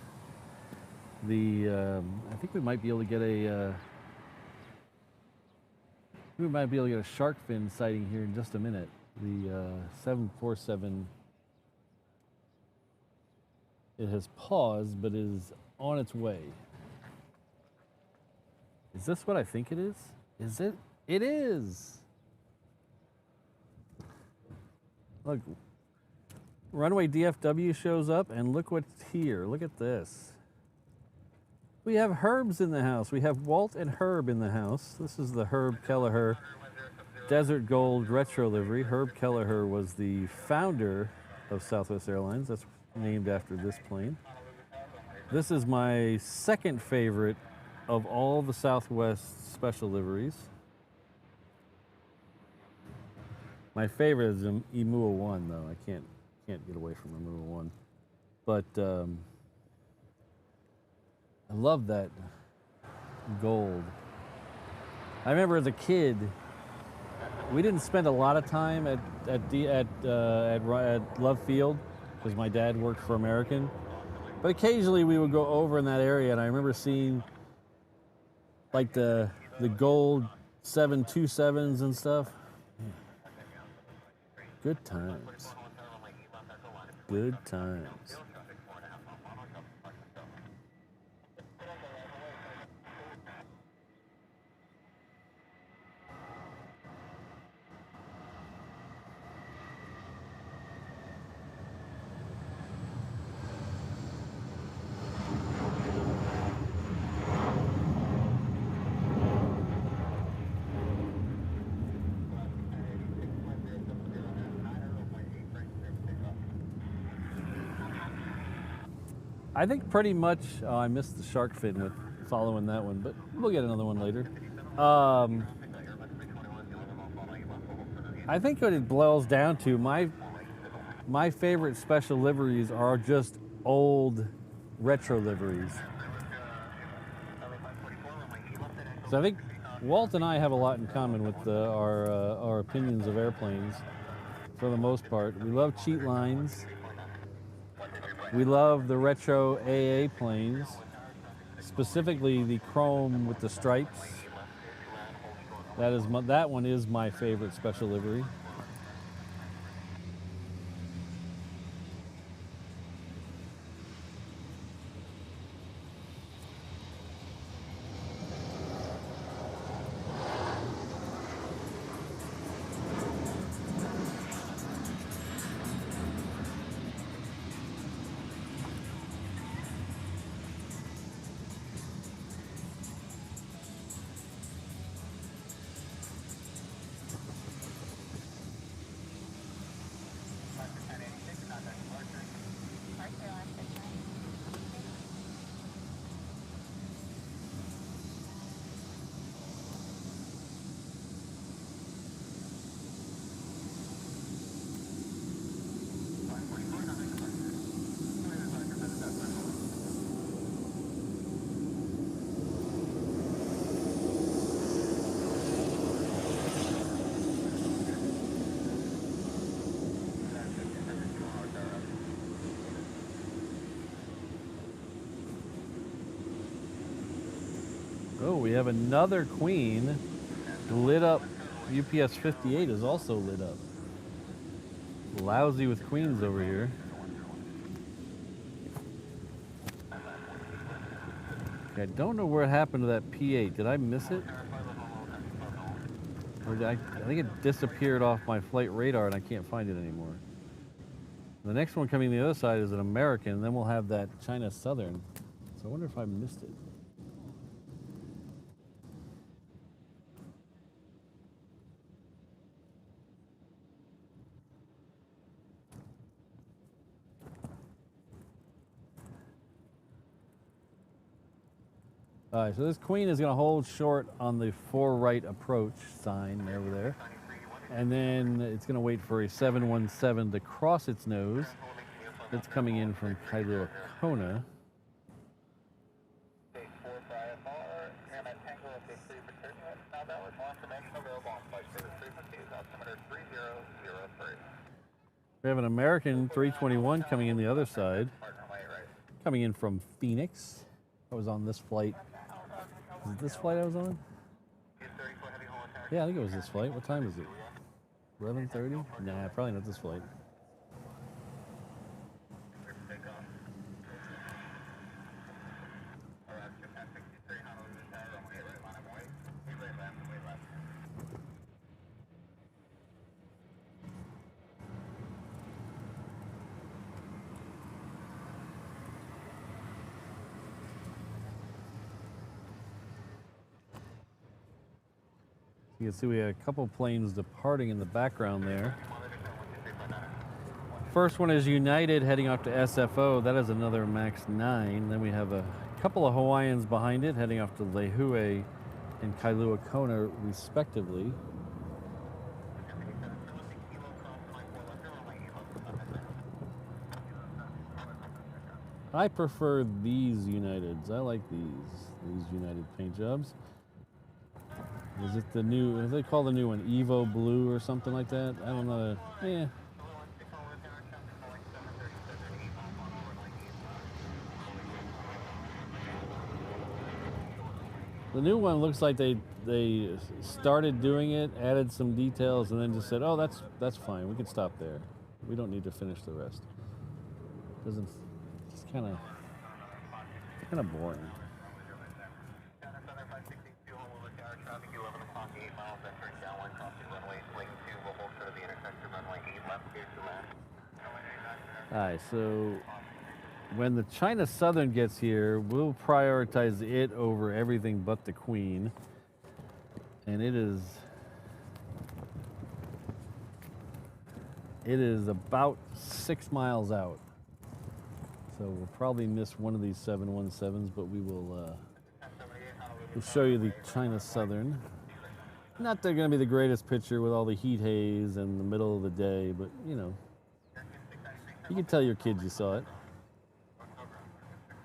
I think we might be able to get a shark fin sighting here in just a minute. The 747, it has paused, but is on its way. Is this what I think it is? Is it? It is! Look, Runway DFW shows up, and look what's here. Look at this. We have Herbs in the house. We have Walt and Herb in the house. This is the Herb Kelleher Desert Gold Retro livery. Herb Kelleher was the founder of Southwest Airlines. That's named after this plane. This is my second favorite of all the Southwest special liveries. My favorite is Imua 1, though. I can't get away from Imua 1. But I love that gold. I remember as a kid, we didn't spend a lot of time at Love Field because my dad worked for American. But occasionally we would go over in that area, and I remember seeing like the gold 727s and stuff. Good times. Good times. I think pretty much, I missed the shark fin with following that one, but we'll get another one later. I think what it boils down to, my favorite special liveries are just old retro liveries. So I think Walt and I have a lot in common with our opinions of airplanes for the most part. We love cheat lines. We love the retro AA planes, specifically the chrome with the stripes. That one is my favorite special livery. Oh, we have another Queen lit up. UPS 58 is also lit up. Lousy with Queens over here. Okay, I don't know what happened to that P8. Did I miss it? Or did I think it disappeared off my flight radar and I can't find it anymore. The next one coming the other side is an American, and then we'll have that China Southern. So I wonder if I missed it. All right, so this Queen is going to hold short on the 4 right approach sign over there. And then it's going to wait for a 717 to cross its nose. It's coming in from Kailua Kona. We have an American 321 coming in the other side, coming in from Phoenix. I was on this flight. Was it this flight I was on? Yeah, I think it was this flight. What time is it? 11:30? Nah, probably not this flight. You can see we have a couple planes departing in the background there. First one is United heading off to SFO. That is another MAX 9. Then we have a couple of Hawaiians behind it heading off to Lehue and Kailua Kona respectively. I prefer these Uniteds. I like these United paint jobs. Is it the new, what do they call the new one? Evo Blue or something like that? I don't know. Yeah. The new one looks like they started doing it, added some details, and then just said, "Oh, that's fine. We can stop there. We don't need to finish the rest." Doesn't. It's kind of boring. All right, so when the China Southern gets here, we'll prioritize it over everything but the Queen. And it is about 6 miles out. So we'll probably miss one of these 717s, but we'll show you the China Southern. Not they're going to be the greatest picture with all the heat haze in the middle of the day, but you know, you can tell your kids you saw it.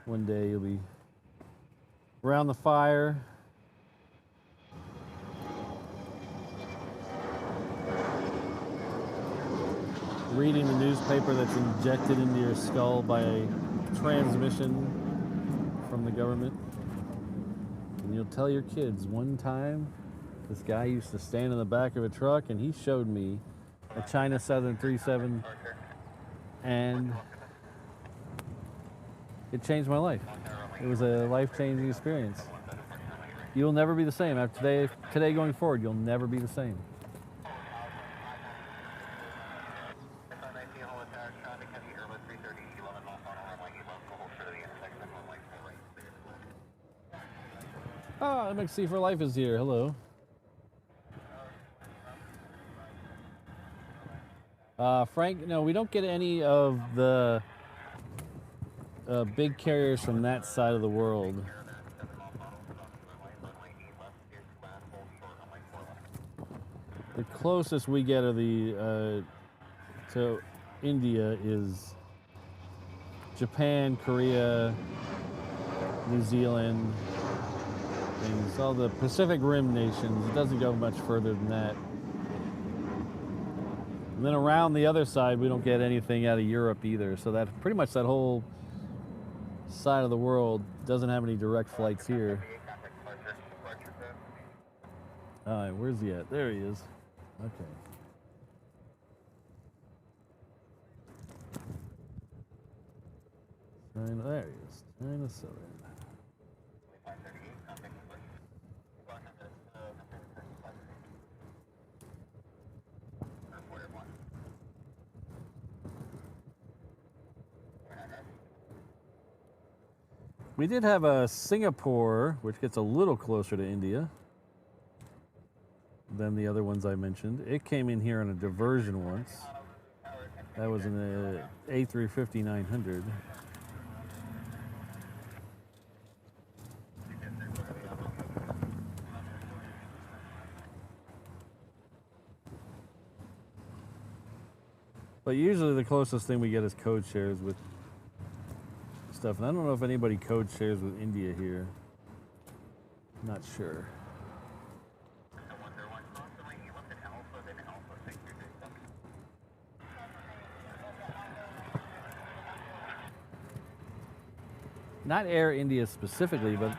One day you'll be around the fire, reading the newspaper that's injected into your skull by a transmission from the government. And you'll tell your kids, one time this guy used to stand in the back of a truck and he showed me a China Southern 37 and it changed my life. It was a life-changing experience. You'll never be the same. After today going forward, you'll never be the same. Ah, MXC for Life is here. Hello. Frank, no, we don't get any of the big carriers from that side of the world. The closest we get of the to India is Japan, Korea, New Zealand, things. All the Pacific Rim nations. It doesn't go much further than that. And then around the other side, we don't get anything out of Europe either. So that pretty much that whole side of the world doesn't have any direct flights here. All right, where's he at? There he is. Okay. China, there he is. China Southern. We did have a Singapore, which gets a little closer to India than the other ones I mentioned. It came in here on a diversion once. That was an A350 900. But usually the closest thing we get is code shares with stuff. And I don't know if anybody code shares with India here. Not sure. Not Air India specifically, but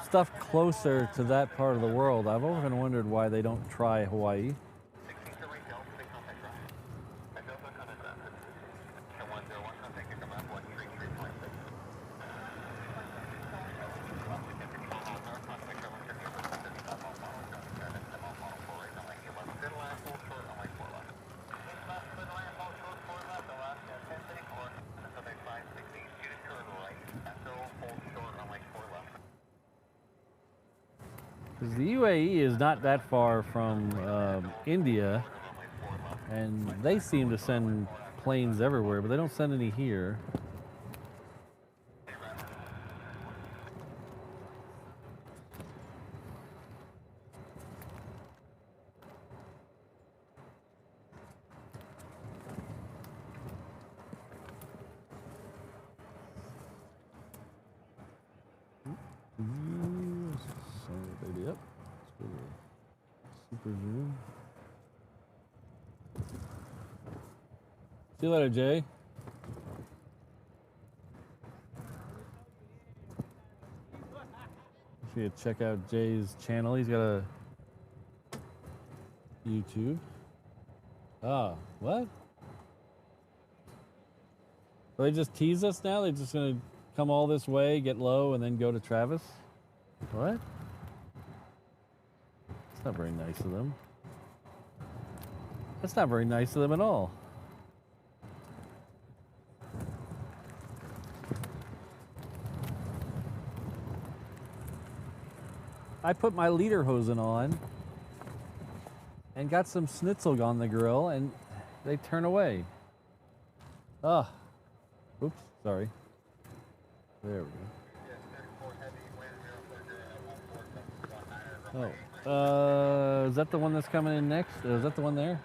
stuff closer to that part of the world. I've often wondered why they don't try Hawaii. Because the UAE is not that far from India, and they seem to send planes everywhere, but they don't send any here. Baby up. Let's go to super zoom. See you later, Jay. You should check out Jay's channel. He's got a YouTube. Ah, what? So they just tease us now? They're just gonna come all this way, get low, and then go to Travis? What? That's not very nice of them. That's not very nice of them at all. I put my lederhosen on and got some schnitzel on the grill, and they turn away. Ah, oops, sorry. There we go. Oh, is that the one that's coming in next? Is that the one there?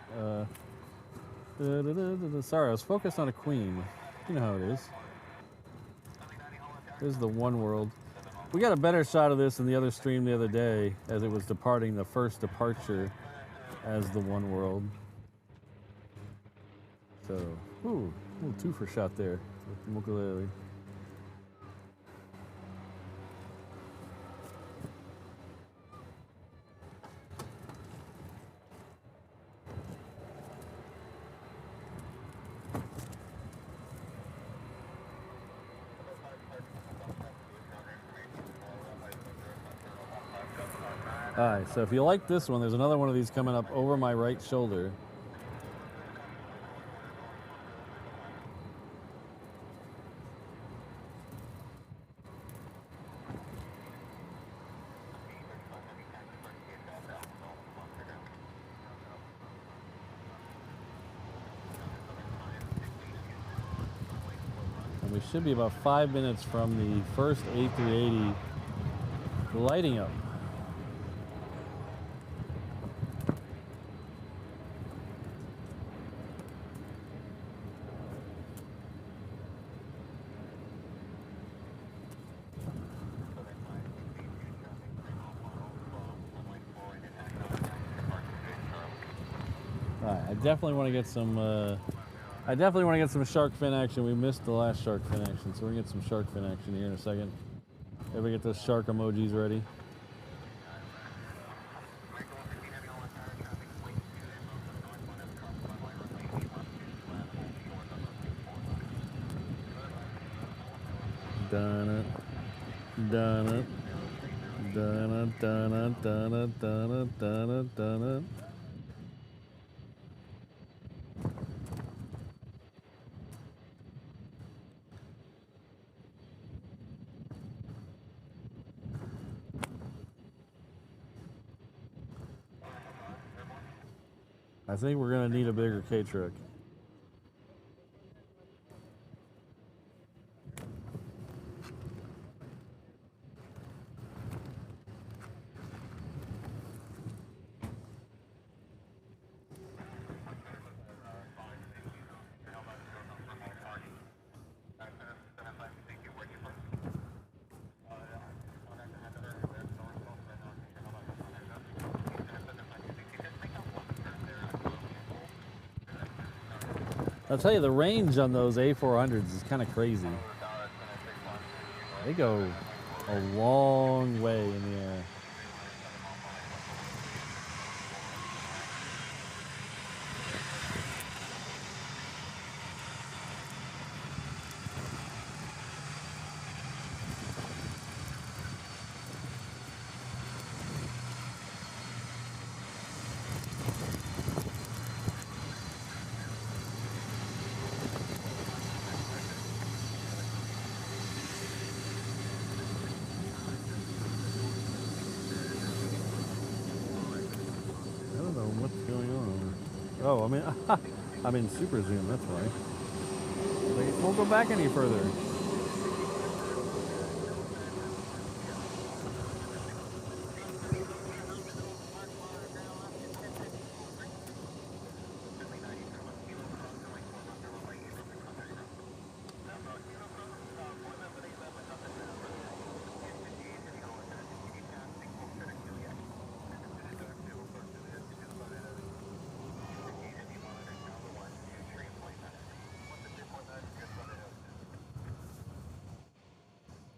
Sorry, I was focused on a queen. You know how it is. This is the One World. We got a better shot of this in the other stream the other day as it was departing, the first departure as the One World. So, ooh, little twofer shot there with the ukulele. All right, so if you like this one, there's another one of these coming up over my right shoulder. And we should be about 5 minutes from the first A380 lighting up. I definitely want to get some. I definitely want to get some shark fin action. We missed the last shark fin action, so we're gonna get some shark fin action here in a second. Everybody get those shark emojis ready. Dun it. Dun it, dun it, dun it, dun it, dun it, dun it. I think we're gonna need a bigger K truck. I'll tell you, the range on those A400s is kind of crazy. They go a long way in the air. Oh, I'm in super zoom, that's why. It won't go back any further.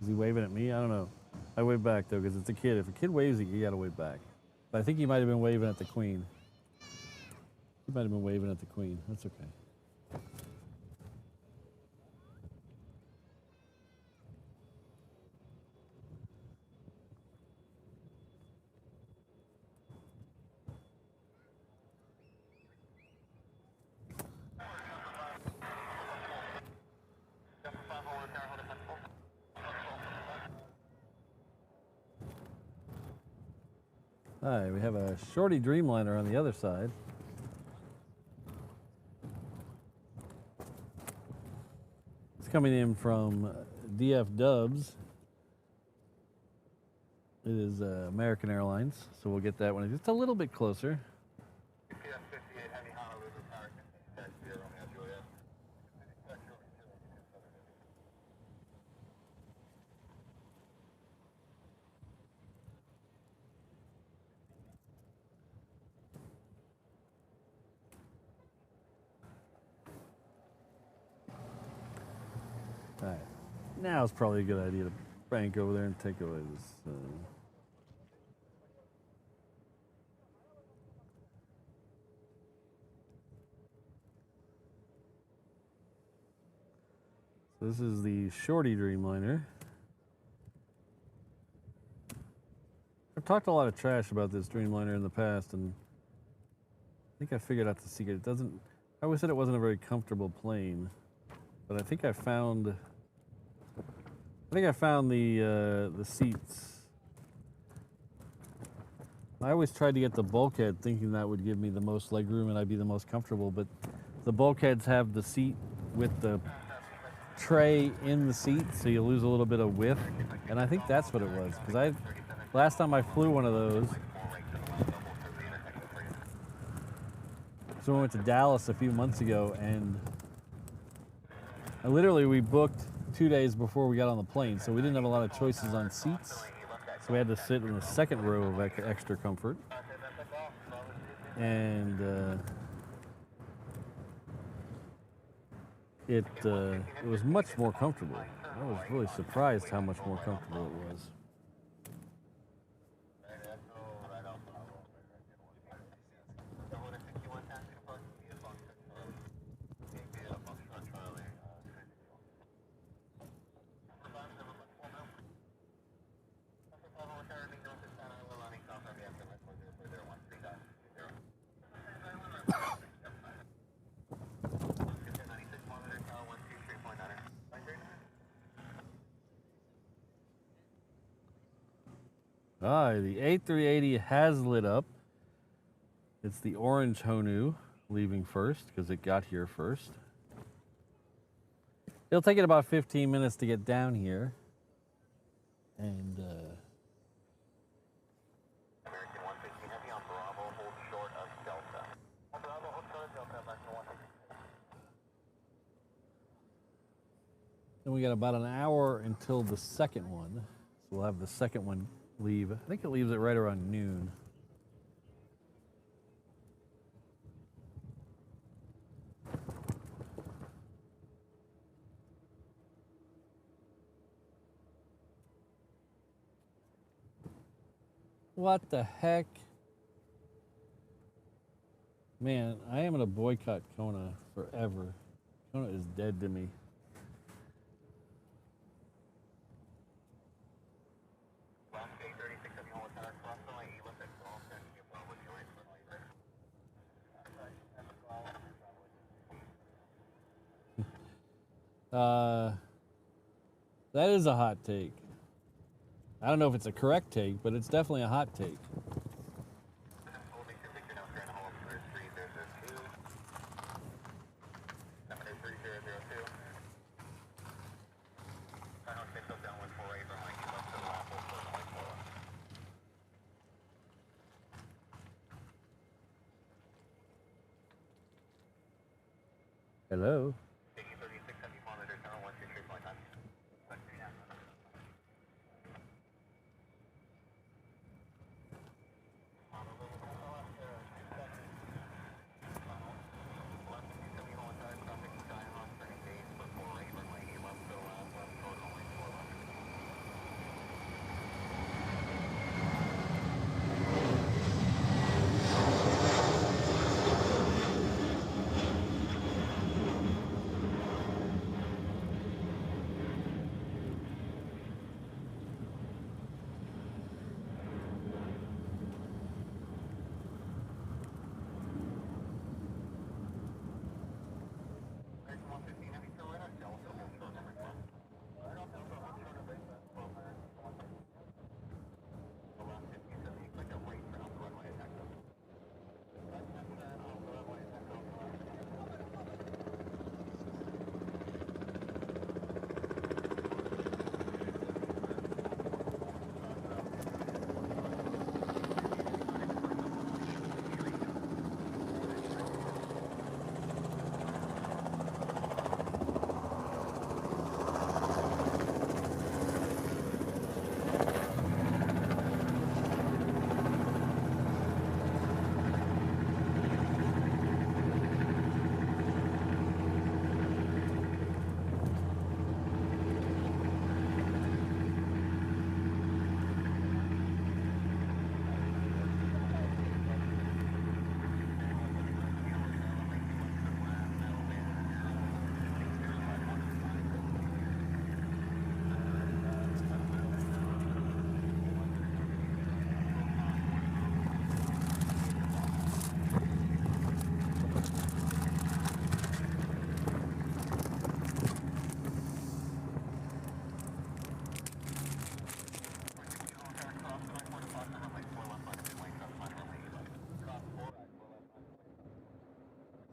Is he waving at me? I don't know. I wave back though, because it's a kid. If a kid waves, you gotta wave back. But I think he might have been waving at the Queen. He might have been waving at the Queen. That's okay. All right, we have a Shorty Dreamliner on the other side. It's coming in from DF Dubs. It is American Airlines, so we'll get that one just a little bit closer. UPS 58 Heavy Honolulu Tower, contact Sierra Romeo Juliet. All right, now it's probably a good idea to bank over there and take away this. So this is the Shorty Dreamliner. I've talked a lot of trash about this Dreamliner in the past, and I think I figured out the secret. It doesn't. I always said it wasn't a very comfortable plane, but I think I found. The seats. I always tried to get the bulkhead, thinking that would give me the most legroom and I'd be the most comfortable. But the bulkheads have the seat with the tray in the seat, so you lose a little bit of width. And I think that's what it was, because last time I flew one of those, so we went to Dallas a few months ago, and we booked 2 days before we got on the plane, so we didn't have a lot of choices on seats. So we had to sit in the second row of extra comfort. And it was much more comfortable. I was really surprised how much more comfortable it was. Ah, the A380 has lit up. It's the orange Honu leaving first because it got here first. It'll take it about 15 minutes to get down here. And American 115 Heavy on Bravo, hold short of Delta. On Bravo, hold short of Delta, American 115. then we got about an hour until the second one. So we'll have the second one leave. I think it leaves it right around noon. What the heck? Man, I am gonna boycott Kona forever. Kona is dead to me. Last A380 Heavy on Tower, cross the line, Elip at Golf, and you Bravo, join for later. That is a hot take. I don't know if it's a correct take, but it's definitely a hot take. Holding to Victor now, turn hold for 3002. Number 3002. Final six up down 148 from Mikey left to the left, hold for 144. Hello. Taking 36 Heavy monitor, tower 123.9.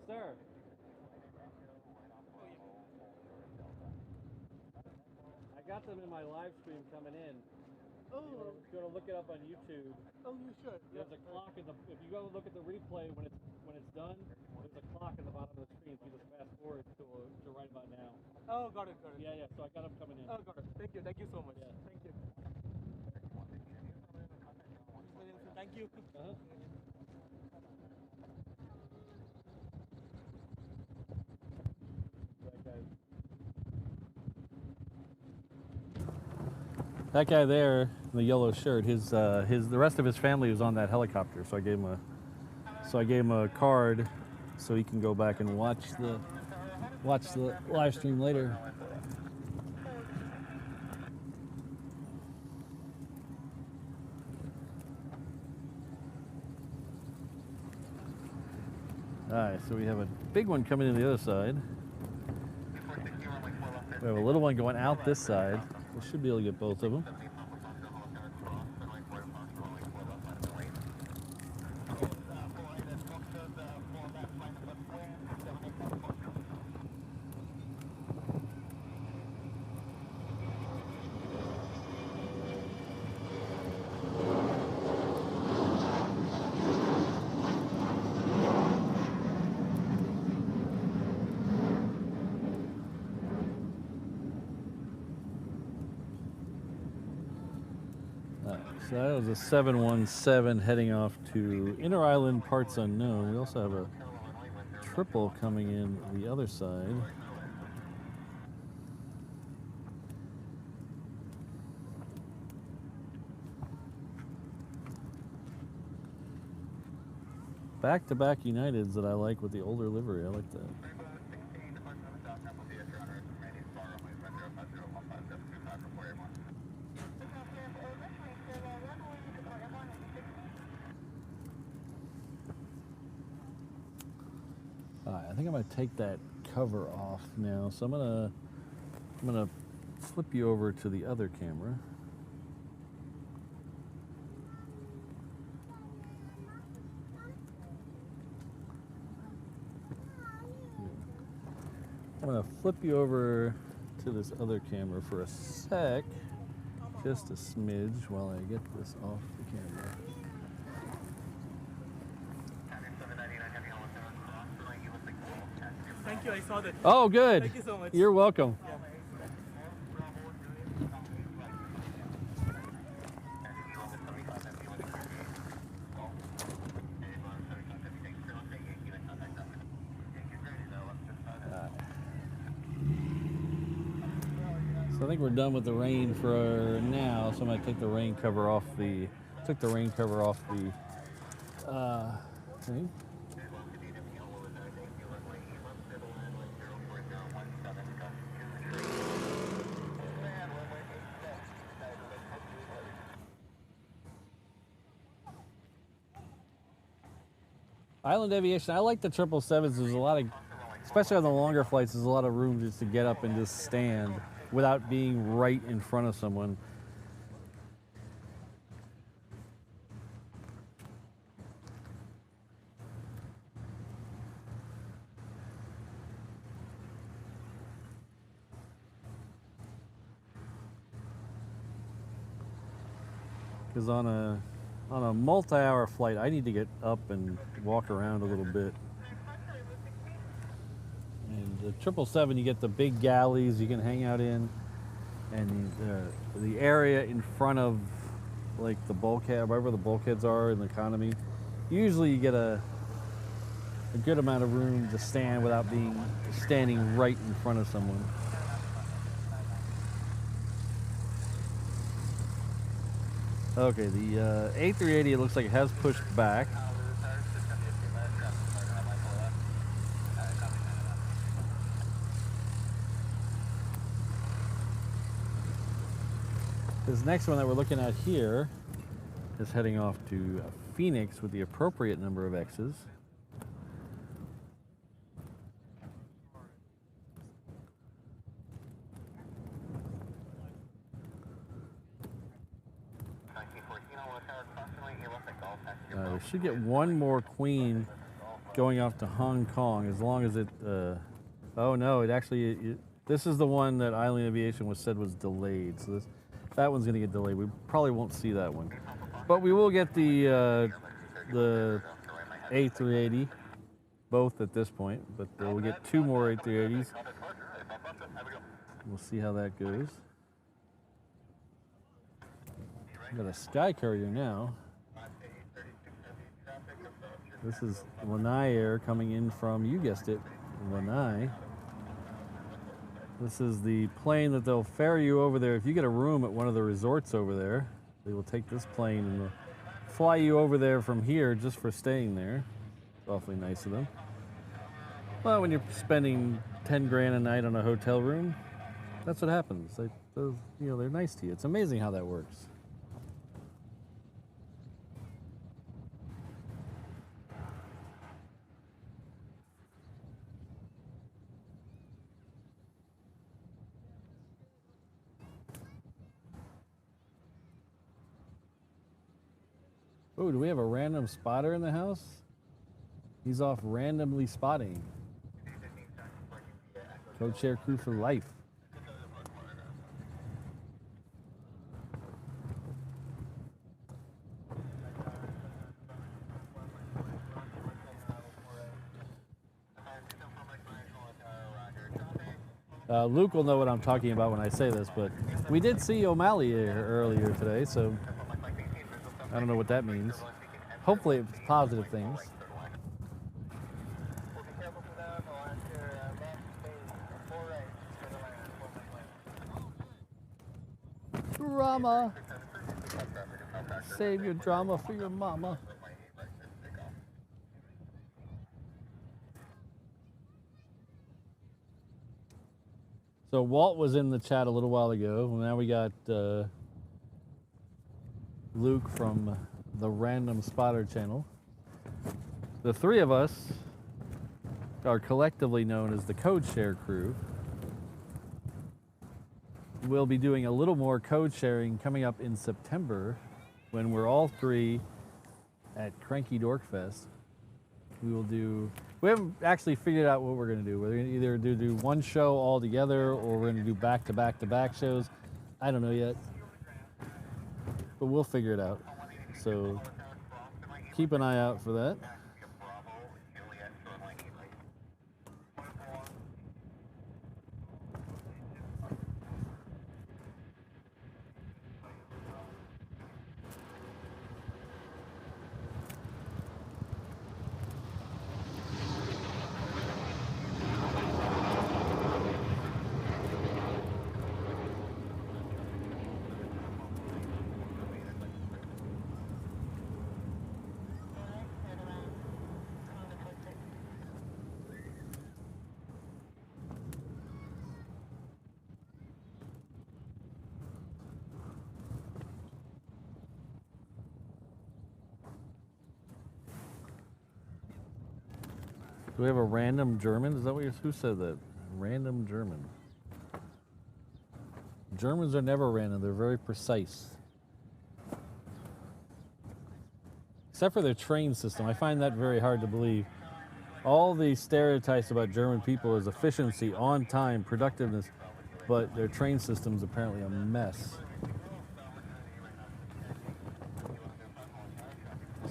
Sir. I got them in my live stream coming in. Oh, If you want to look it up on YouTube, oh, you should. there's a clock in the. If you go look at the replay when it's done, there's a clock in the bottom of the screen. So you just fast forward to right about now. Oh, got it, got it. Yeah. So I got them coming in. Oh, got it. Thank you so much. Yeah. Thank you. Thank you. Uh-huh. That guy there in the yellow shirt, the rest of his family was on that helicopter, so I gave him a card so he can go back and watch the live stream later. All right, so we have a big one coming in the other side. We have a little one going out this side. We should be able to get both of them. So that was a 717 heading off to Inter-Island Parts Unknown. We also have a triple coming in the other side. Back-to-back Uniteds that I like with the older livery. I like that. I think I'm gonna take that cover off now. So I'm gonna flip you over to the other camera. I'm gonna flip you over to this other camera for a sec, just a smidge while I get this off the camera. Thank you, I saw that. Oh, good. Thank you so much. You're welcome. Yeah. So I think we're done with the rain for now. So I'm gonna take the rain cover off the. Took the rain cover off the thing. Island Aviation, I like the 777s. There's a lot of, especially on the longer flights, there's a lot of room just to get up and just stand without being right in front of someone. Because on a multi-hour flight, I need to get up and walk around a little bit. And the 777, you get the big galleys you can hang out in, and the area in front of like the bulkhead, wherever the bulkheads are in the economy. Usually you get a good amount of room to stand without being standing right in front of someone. Okay, the A380, it looks like it has pushed back. This next one that we're looking at here is heading off to Phoenix with the appropriate number of X's. We should get one more Queen going off to Hong Kong, as long as it, oh no, it actually, this is the one that Island Aviation said was delayed. So that one's gonna get delayed. We probably won't see that one. But we will get the A380, both at this point, but we'll get two more A380s. We'll see how that goes. We've got a Sky Courier now. This is Lanai Air coming in from, you guessed it, Lanai. This is the plane that they'll ferry you over there. If you get a room at one of the resorts over there, they will take this plane and they'll fly you over there from here just for staying there. It's awfully nice of them. Well, when you're spending 10 grand a night on a hotel room, that's what happens. They're nice to you. It's amazing how that works. Oh, do we have a random spotter in the house? He's off randomly spotting. Co-chair crew for life. Luke will know what I'm talking about when I say this, but we did see O'Malley earlier today, so I don't know what that means. Hopefully it's positive things. Drama. Save your drama for your mama. So Walt was in the chat a little while ago. Now we got Luke from the Random Spotter channel. The three of us are collectively known as the Code Share crew. We'll be doing a little more code sharing coming up in September when we're all three at Cranky Dork Fest. We haven't actually figured out what we're going to do. We're going to either do one show all together or we're going to do back-to-back shows. I don't know yet, but we'll figure it out. So keep an eye out for that. Do we have a random German? Is that what who said that? Random German. Germans are never random. They're very precise. Except for their train system. I find that very hard to believe. All the stereotypes about German people is efficiency, on time, productiveness, but their train system's apparently a mess.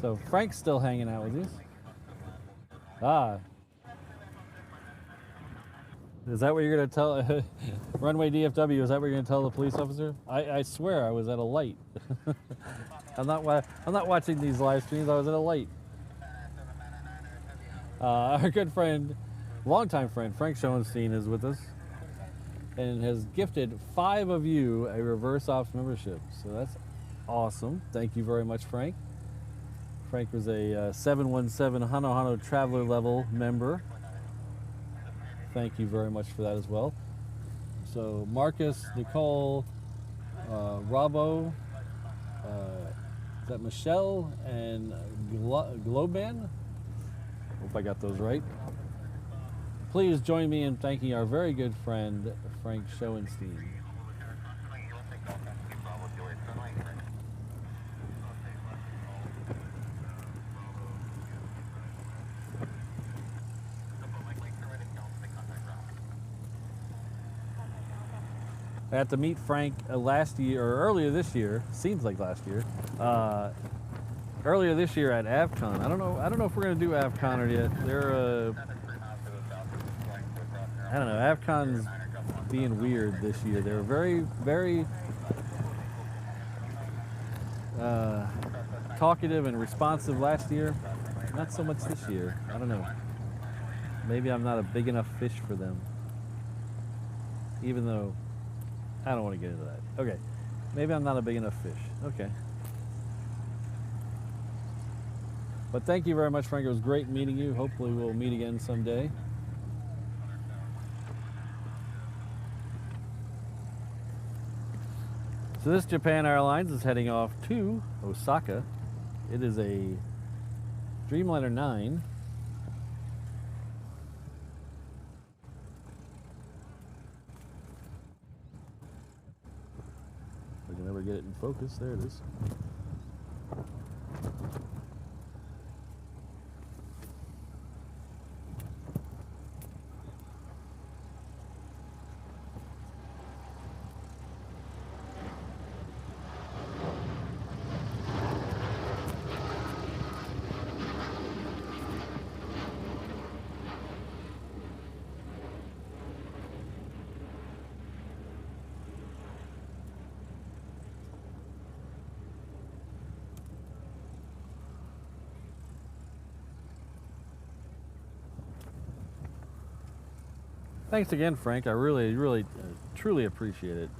So Frank's still hanging out with you. Ah. Is that what you're going to tell Runway DFW? Is that what you're going to tell the police officer? I swear I was at a light. I'm not watching these live streams. I was at a light. Our good friend, longtime friend, Frank Schoenstein is with us and has gifted 5 of you a reverse ops membership. So that's awesome. Thank you very much, Frank. Frank was a 717 Honu Traveler level member. Thank you very much for that as well. So Marcus, Nicole, Robbo, is that Michelle, and Globan? Hope I got those right. Please join me in thanking our very good friend, Frank Schoenstein. I had to meet Frank last year, or earlier this year. Seems like last year. Earlier this year at AvCon. I don't know if we're gonna do AvCon or yet. They're I don't know. AvCon's being weird this year. They were very talkative and responsive last year. Not so much this year. I don't know. Maybe I'm not a big enough fish for them. Even though I don't want to get into that. Okay. Maybe I'm not a big enough fish. Okay. But thank you very much, Frank. It was great meeting you. Hopefully we'll meet again someday. So this Japan Airlines is heading off to Osaka. It is a Dreamliner 9. I can never get it in focus. There it is. Thanks again, Frank. I really, really, truly appreciate it.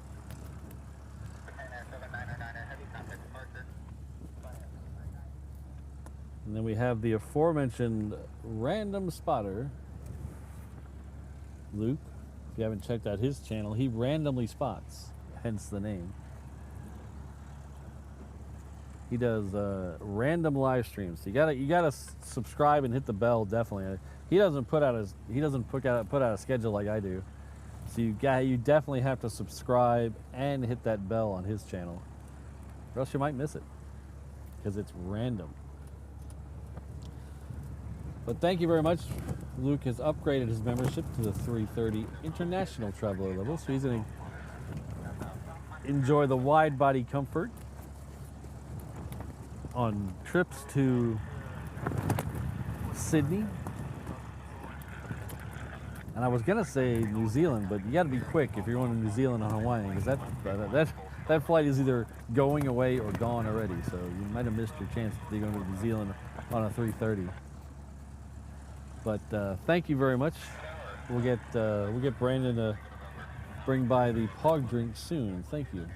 And then we have the aforementioned random spotter, Luke. If you haven't checked out his channel, he randomly spots, hence the name. He does random live streams. So you gotta subscribe and hit the bell definitely. He doesn't put out a schedule like I do. So you definitely have to subscribe and hit that bell on his channel, or else you might miss it because it's random. But thank you very much. Luke has upgraded his membership to the 330 International Traveler level, so he's going to enjoy the wide body comfort on trips to Sydney. And I was going to say New Zealand, but you got to be quick if you're going to New Zealand or Hawaii, because that flight is either going away or gone already. So you might have missed your chance to go to New Zealand on a 330. But thank you very much. We'll get Brandon to bring by the Pog drink soon. Thank you.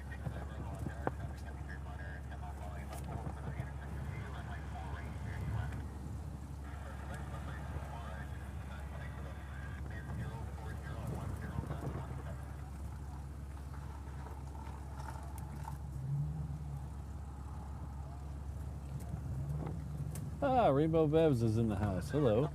Ah, Rainbow Bevs is in the house. Hello.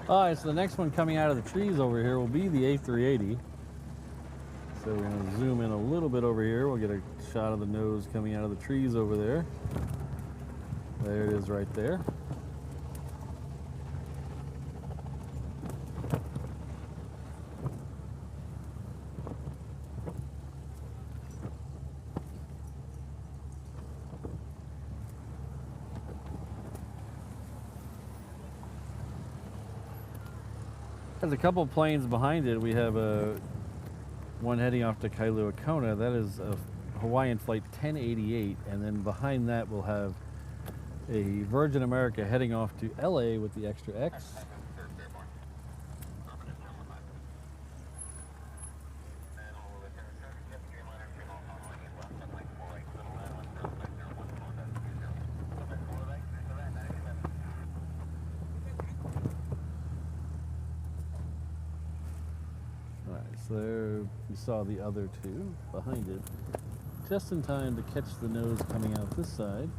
All right, so the next one coming out of the trees over here will be the A380. So we're going to zoom in a little bit over here. We'll get a shot of the nose coming out of the trees over there. There it is right there. There's a couple planes behind it. We have one heading off to Kailua Kona. That is a Hawaiian flight 1088, and then behind that we'll have a Virgin America heading off to LA with the Extra X. So there you saw the other two behind it, just in time to catch the nose coming out this side.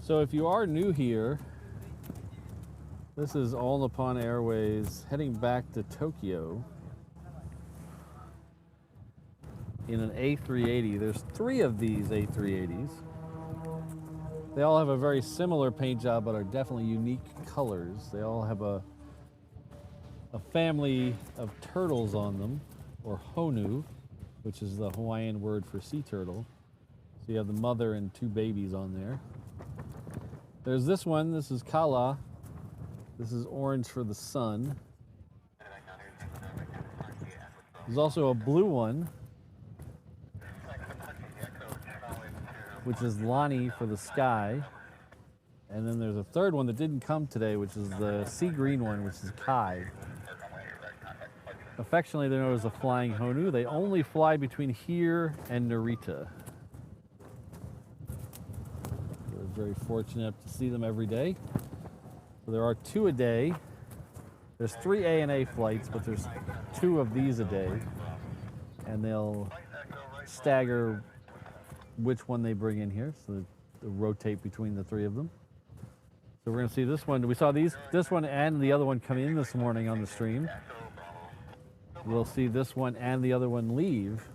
So if you are new here, this is All Nippon Airways heading back to Tokyo in an A380. There's 3 of these A380s. They all have a very similar paint job, but are definitely unique colors. They all have a family of turtles on them, or Honu, which is the Hawaiian word for sea turtle. So you have the mother and 2 babies on there. There's this one. This is Kala. This is orange for the sun. There's also a blue one. which is Lonnie for the sky. And then there's a third one that didn't come today, which is the sea green one, which is Kai. Affectionately, they're known as the Flying Honu. They only fly between here and Narita. We're very fortunate to see them every day. So there are 2 a day. There's 3 ANA flights, but there's 2 of these a day. And they'll stagger which one they bring in here, so they'll rotate between the 3 of them. So we're going to see this one. We saw this one and the other one come in this morning on the stream. We'll see this one and the other one leave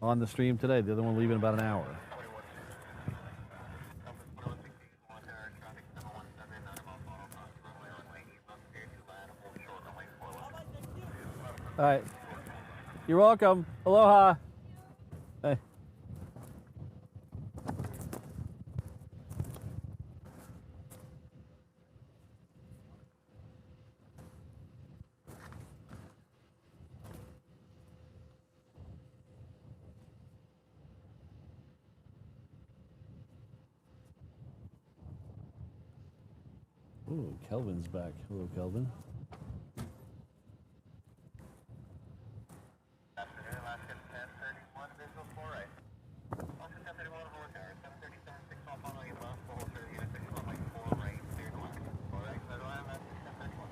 on the stream today. The other one leaving in about an hour. All right. You're welcome. Aloha. Hey. Ooh, Kelvin's back. Hello, Kelvin. Afternoon, Alaska 1031, visual 4 right. Alaska 1031, over there, 737, 6 off on the left, the whole 30 unit, 6 on like 4 right, clear to land. 4 right, clear to land, Alaska 1031.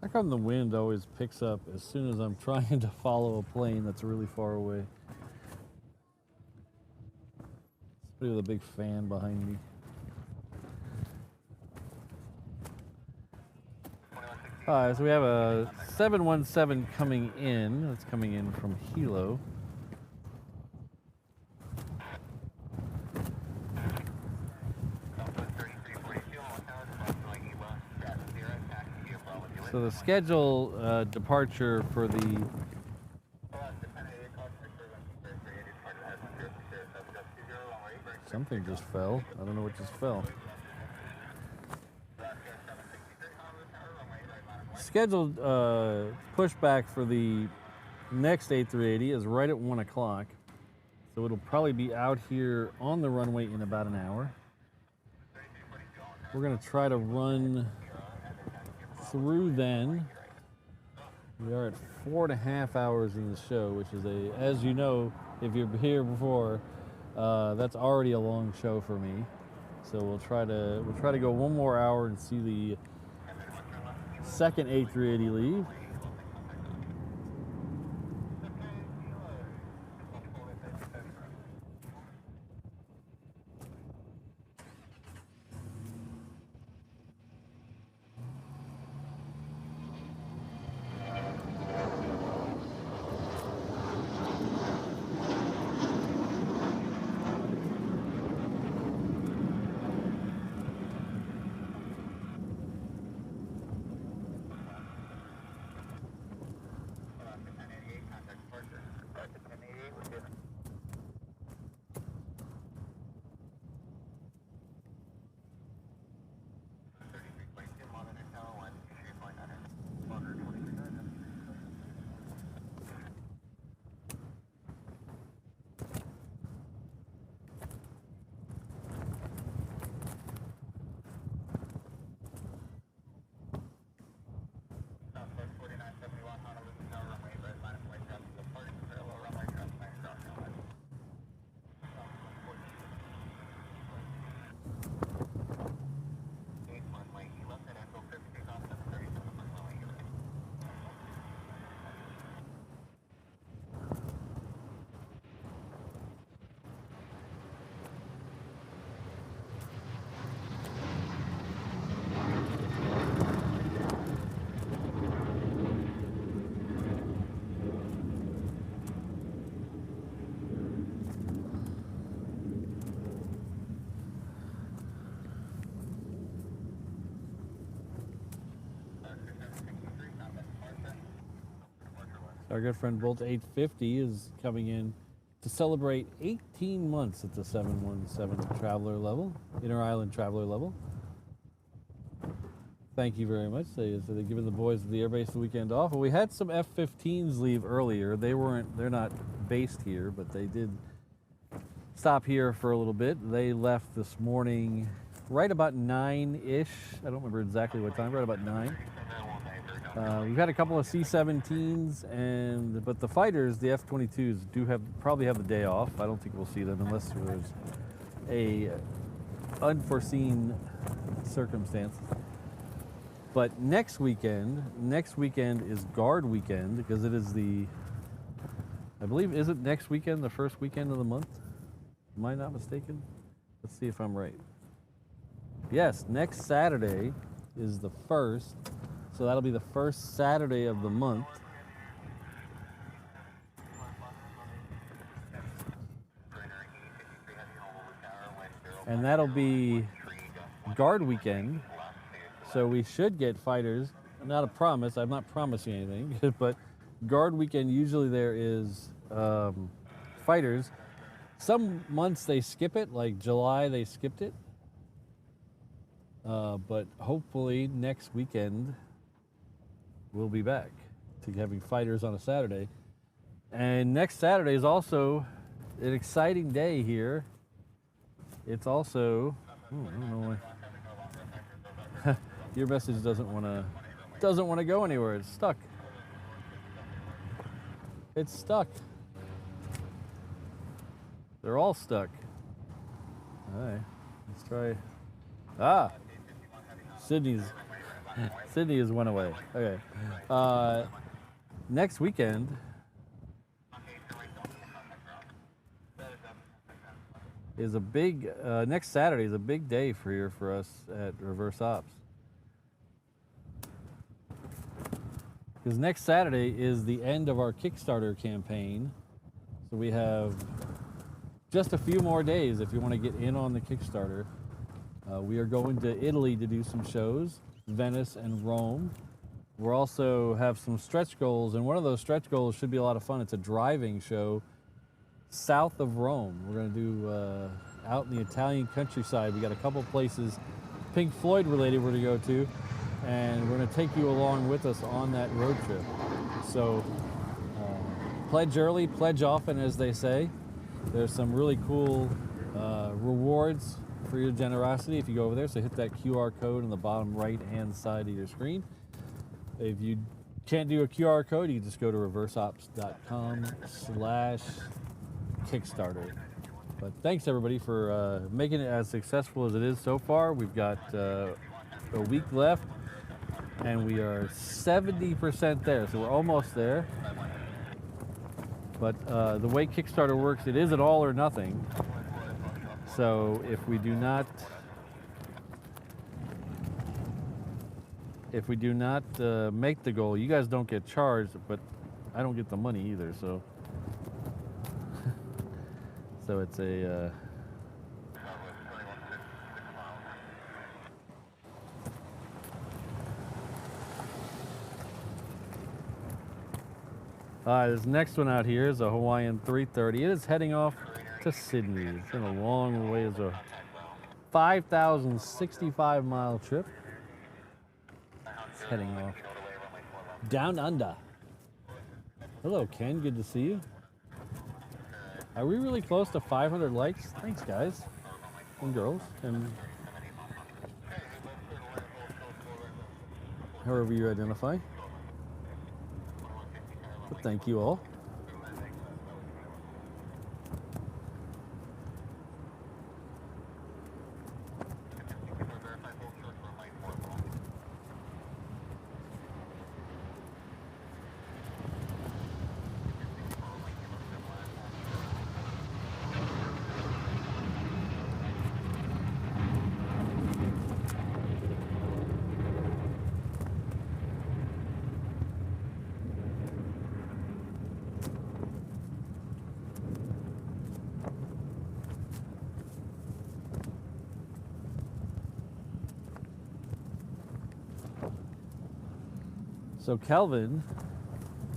How come the wind always picks up as soon as I'm trying to follow a plane that's really far away? Somebody with a big fan behind me. Alright, so we have a 717 coming in. That's coming in from Hilo. So the schedule departure for the something just fell. I don't know what just fell. Scheduled pushback for the next A380 is right at 1 o'clock. So it'll probably be out here on the runway in about an hour. We're going to try to run through then. We are at 4.5 hours in the show, which is as you know, if you're here before, that's already a long show for me. So we'll try to go one more hour and see the second A380 leave. Our good friend Bolt 850 is coming in to celebrate 18 months at the 717 Traveler level, Inter-Island Traveler level. Thank you very much. They're giving the boys at the airbase the weekend off. Well, we had some F-15s leave earlier. They're not based here, but they did stop here for a little bit. They left this morning right about 9-ish. I don't remember exactly what time, right about 9. We've had a couple of C-17s, but the fighters, the F-22s, probably have the day off. I don't think we'll see them unless there's a unforeseen circumstance. But next weekend is guard weekend, because it is I believe, is it next weekend, the first weekend of the month? Am I not mistaken? Let's see if I'm right. Yes, next Saturday is the first. So that'll be the first Saturday of the month. And that'll be guard weekend. So we should get fighters. Not a promise, I'm not promising anything, but guard weekend, usually there is fighters. Some months they skip it, like July they skipped it. But hopefully next weekend we'll be back to having fighters on a Saturday. And next Saturday is also an exciting day here. It's also, I don't know why. Your message doesn't want to go anywhere. It's stuck. It's stuck. They're all stuck. All right, let's try. Ah, Sydney has went away. Okay. Next weekend is a big, next Saturday is a big day for us at Reverse Ops. Because next Saturday is the end of our Kickstarter campaign. So we have just a few more days if you want to get in on the Kickstarter. We are going to Italy to do some shows, Venice and Rome. We'll also have some stretch goals, and one of those stretch goals should be a lot of fun. It's a driving show south of Rome. We're going to do out in the Italian countryside. We got a couple places Pink Floyd related we're going to go to, and we're going to take you along with us on that road trip. So pledge early, pledge often, as they say. There's some really cool rewards for your generosity if you go over there. So hit that QR code on the bottom right-hand side of your screen. If you can't do a QR code, you can just go to reverseops.com/Kickstarter. But thanks everybody for making it as successful as it is so far. We've got a week left and we are 70% there, so we're almost there. But the way Kickstarter works, it is an all or nothing. So if we do not make the goal, you guys don't get charged, but I don't get the money either. So so it's a this next one out here is a Hawaiian 330. It is heading off to Sydney. It's been a long way. It's a 5,065 mile trip. It's heading off down under. Hello, Ken. Good to see you. Are we really close to 500 likes? Thanks, guys and girls, and however you identify. But thank you all. So Kelvin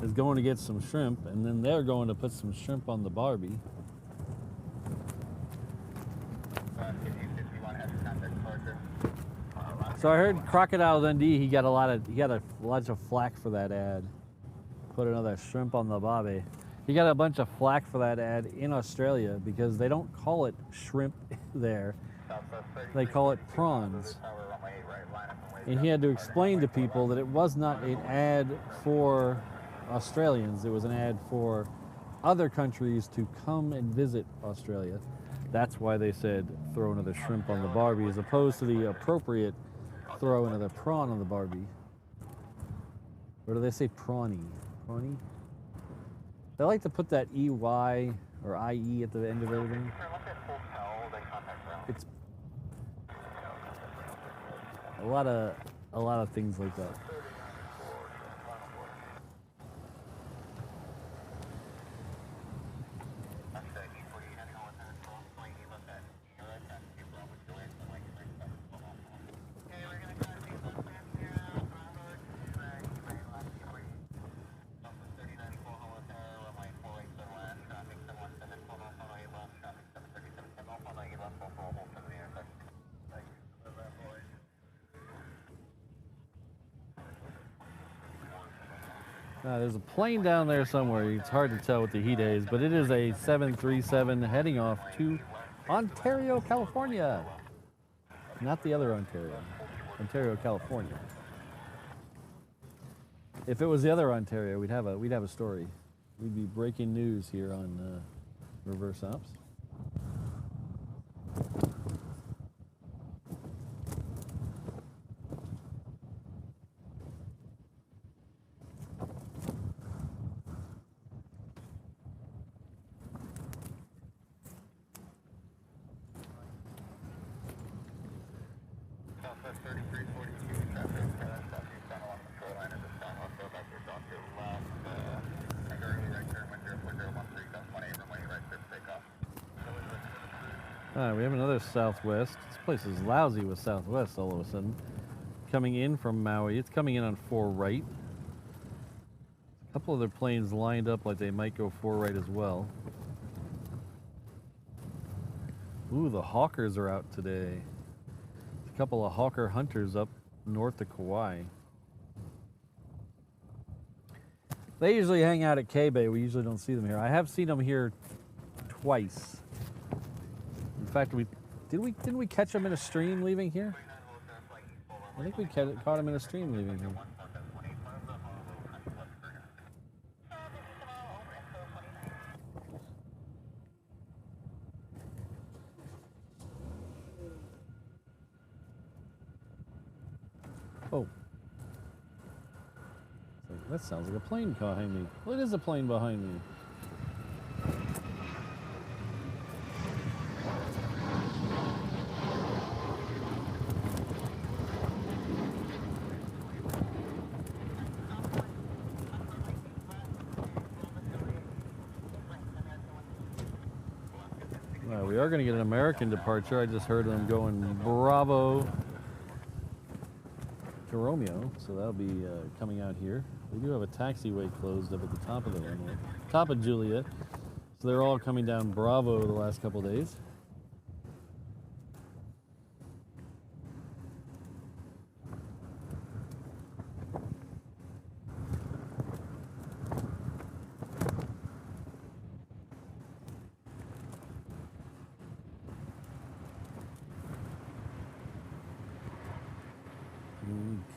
is going to get some shrimp, and then they're going to put some shrimp on the Barbie. So I heard Crocodile Dundee, he got a lot of flack for that ad. Put another shrimp on the Barbie. He got a bunch of flack for that ad in Australia because they don't call it shrimp there. They call it prawns. And he had to explain to people that it was not an ad for Australians. It was an ad for other countries to come and visit Australia. That's why they said throw another shrimp on the Barbie, as opposed to the appropriate throw another prawn on the Barbie. Or do they say prawny? Prawny? They like to put that EY or IE at the end of everything. It's a lot of things like that. There's a plane down there somewhere. It's hard to tell with the heat haze, but it is a 737 heading off to Ontario, California. Not the other Ontario. Ontario, California. If it was the other Ontario, we'd have a story. We'd be breaking news here on Reverse Ops. We have another Southwest. This place is lousy with Southwest all of a sudden. Coming in from Maui. It's coming in on 4 right. A couple other planes lined up like they might go 4 right as well. Ooh, the Hawkers are out today. A couple of Hawker Hunters up north of Kauai. They usually hang out at K-Bay. We usually don't see them here. I have seen them here twice. In fact, didn't we catch him in a stream leaving here? I think we caught him in a stream leaving here. Oh. That sounds like a plane behind me. Well, it is a plane behind me. Well, we are going to get an American departure. I just heard them going Bravo to Romeo, so that'll be coming out here. We do have a taxiway closed up at the top of the runway, top of Juliet. So they're all coming down Bravo the last couple days.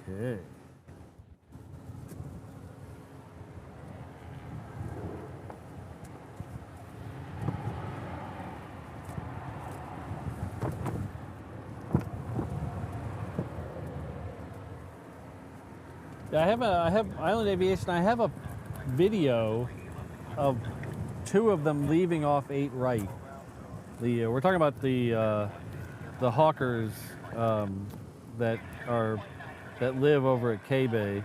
Okay. Yeah, I have Island Aviation. I have a video of two of them leaving off 8 right. We're talking about the Hawkers that live over at K-Bay.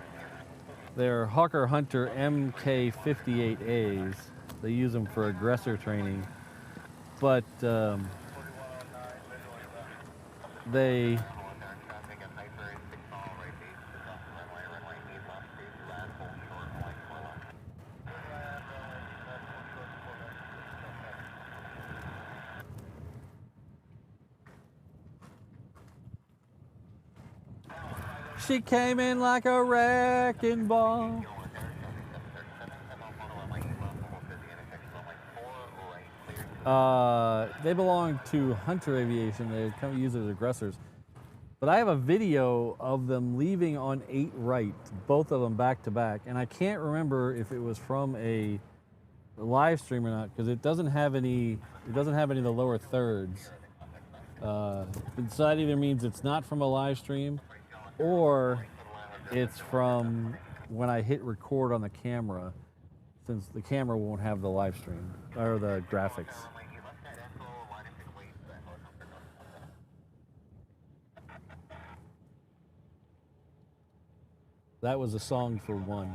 They're Hawker Hunter MK58As. They use them for aggressor training, but they She came in like a wrecking ball. They belong to Hunter Aviation. They come use it as aggressors. But I have a video of them leaving on 8 right, both of them back to back, and I can't remember if it was from a live stream or not because it doesn't have any. It doesn't have any of the lower thirds. So that either means it's not from a live stream, or it's from when I hit record on the camera, since the camera won't have the live stream or the graphics. That was a song for one.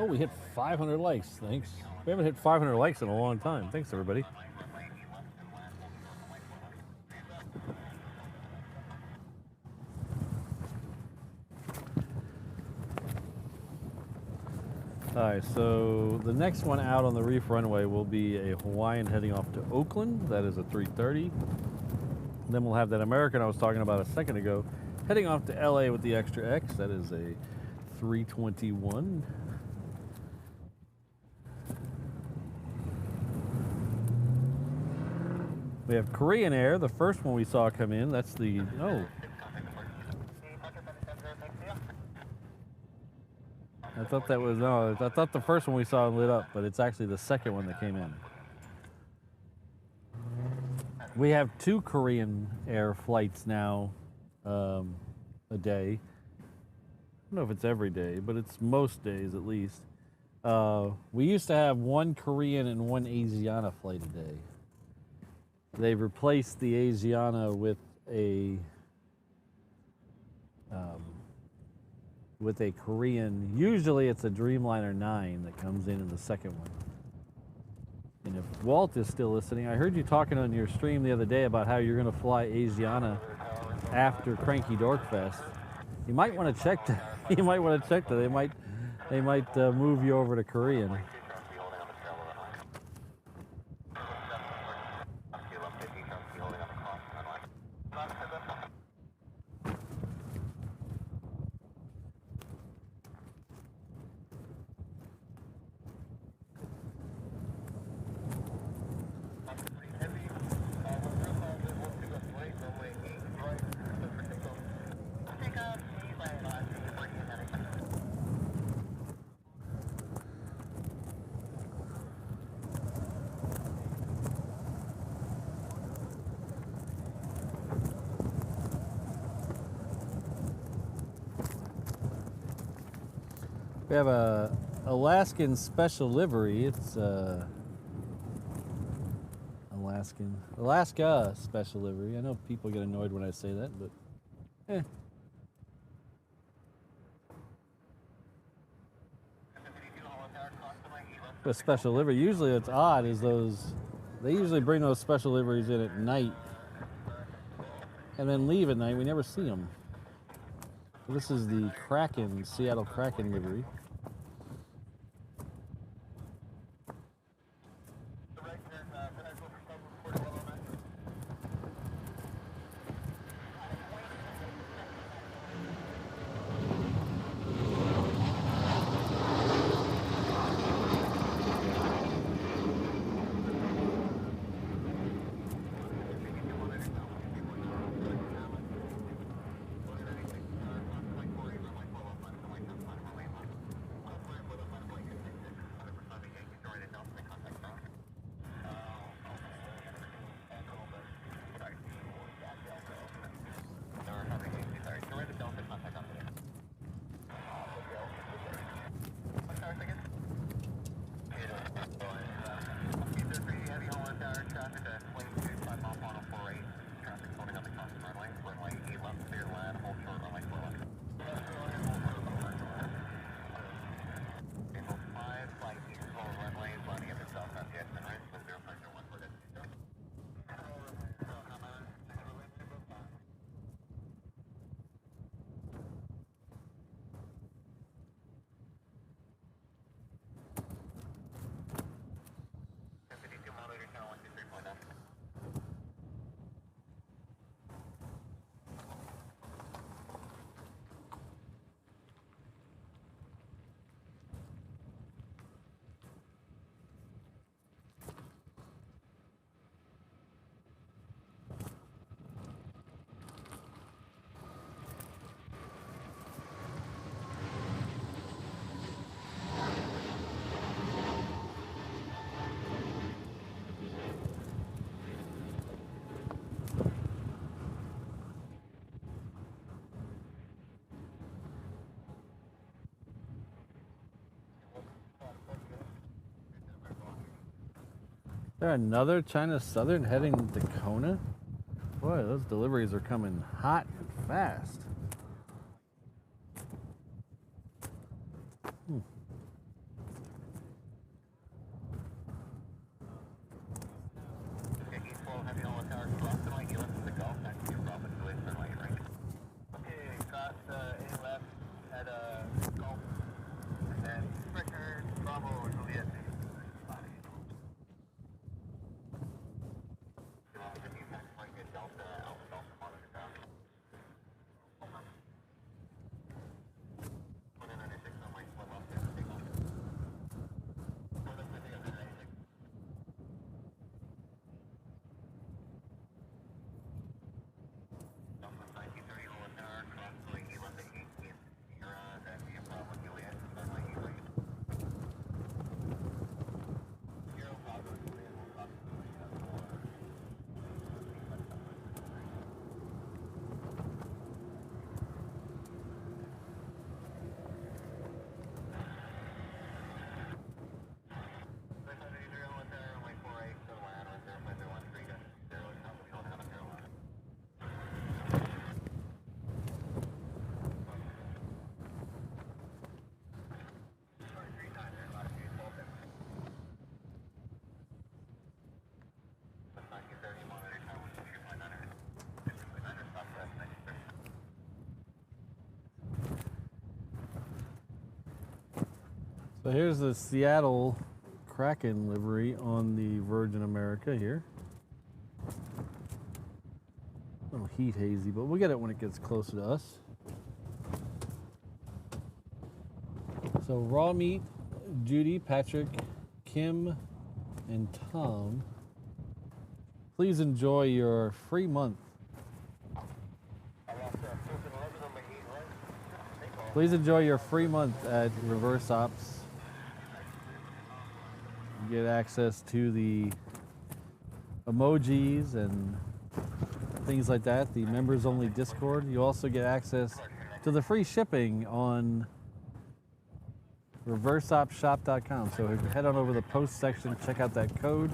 Oh, we hit 500 likes, thanks. We haven't hit 500 likes in a long time. Thanks, everybody. All right, so the next one out on the Reef runway will be a Hawaiian heading off to Oakland. That is a 330. Then we'll have that American I was talking about a second ago heading off to LA with the Extra X. That is a 321. We have Korean Air, the first one we saw come in. That's the, oh. I thought that was, no, I thought the first one we saw lit up, but it's actually the second one that came in. We have 2 Korean Air flights now a day. I don't know if it's every day, but it's most days at least. We used to have 1 Korean and 1 Asiana flight a day. They've replaced the Asiana with a Korean. Usually it's a Dreamliner 9 that comes in the second one. And if Walt is still listening, I heard you talking on your stream the other day about how you're going to fly Asiana after Cranky Dork Fest. You might want to check that. You might want to check that. They might move you over to Korean. We have a Alaskan special livery. It's Alaska special livery. I know people get annoyed when I say that, but a special livery. Usually what's odd is they usually bring those special liveries in at night and then leave at night. We never see them. This is the Kraken, Seattle Kraken livery. Is there another China Southern heading to Kona? Boy, those deliveries are coming hot and fast. So here's the Seattle Kraken livery on the Virgin America here. A little heat hazy, but we'll get it when it gets closer to us. So raw meat, Judy, Patrick, Kim, and Tom. Please enjoy your free month. Please enjoy your free month at Reverse Ops. You get access to the emojis and things like that, the members only Discord. You also get access to the free shipping on reverseopshop.com. So if you head on over to the post section, check out that code.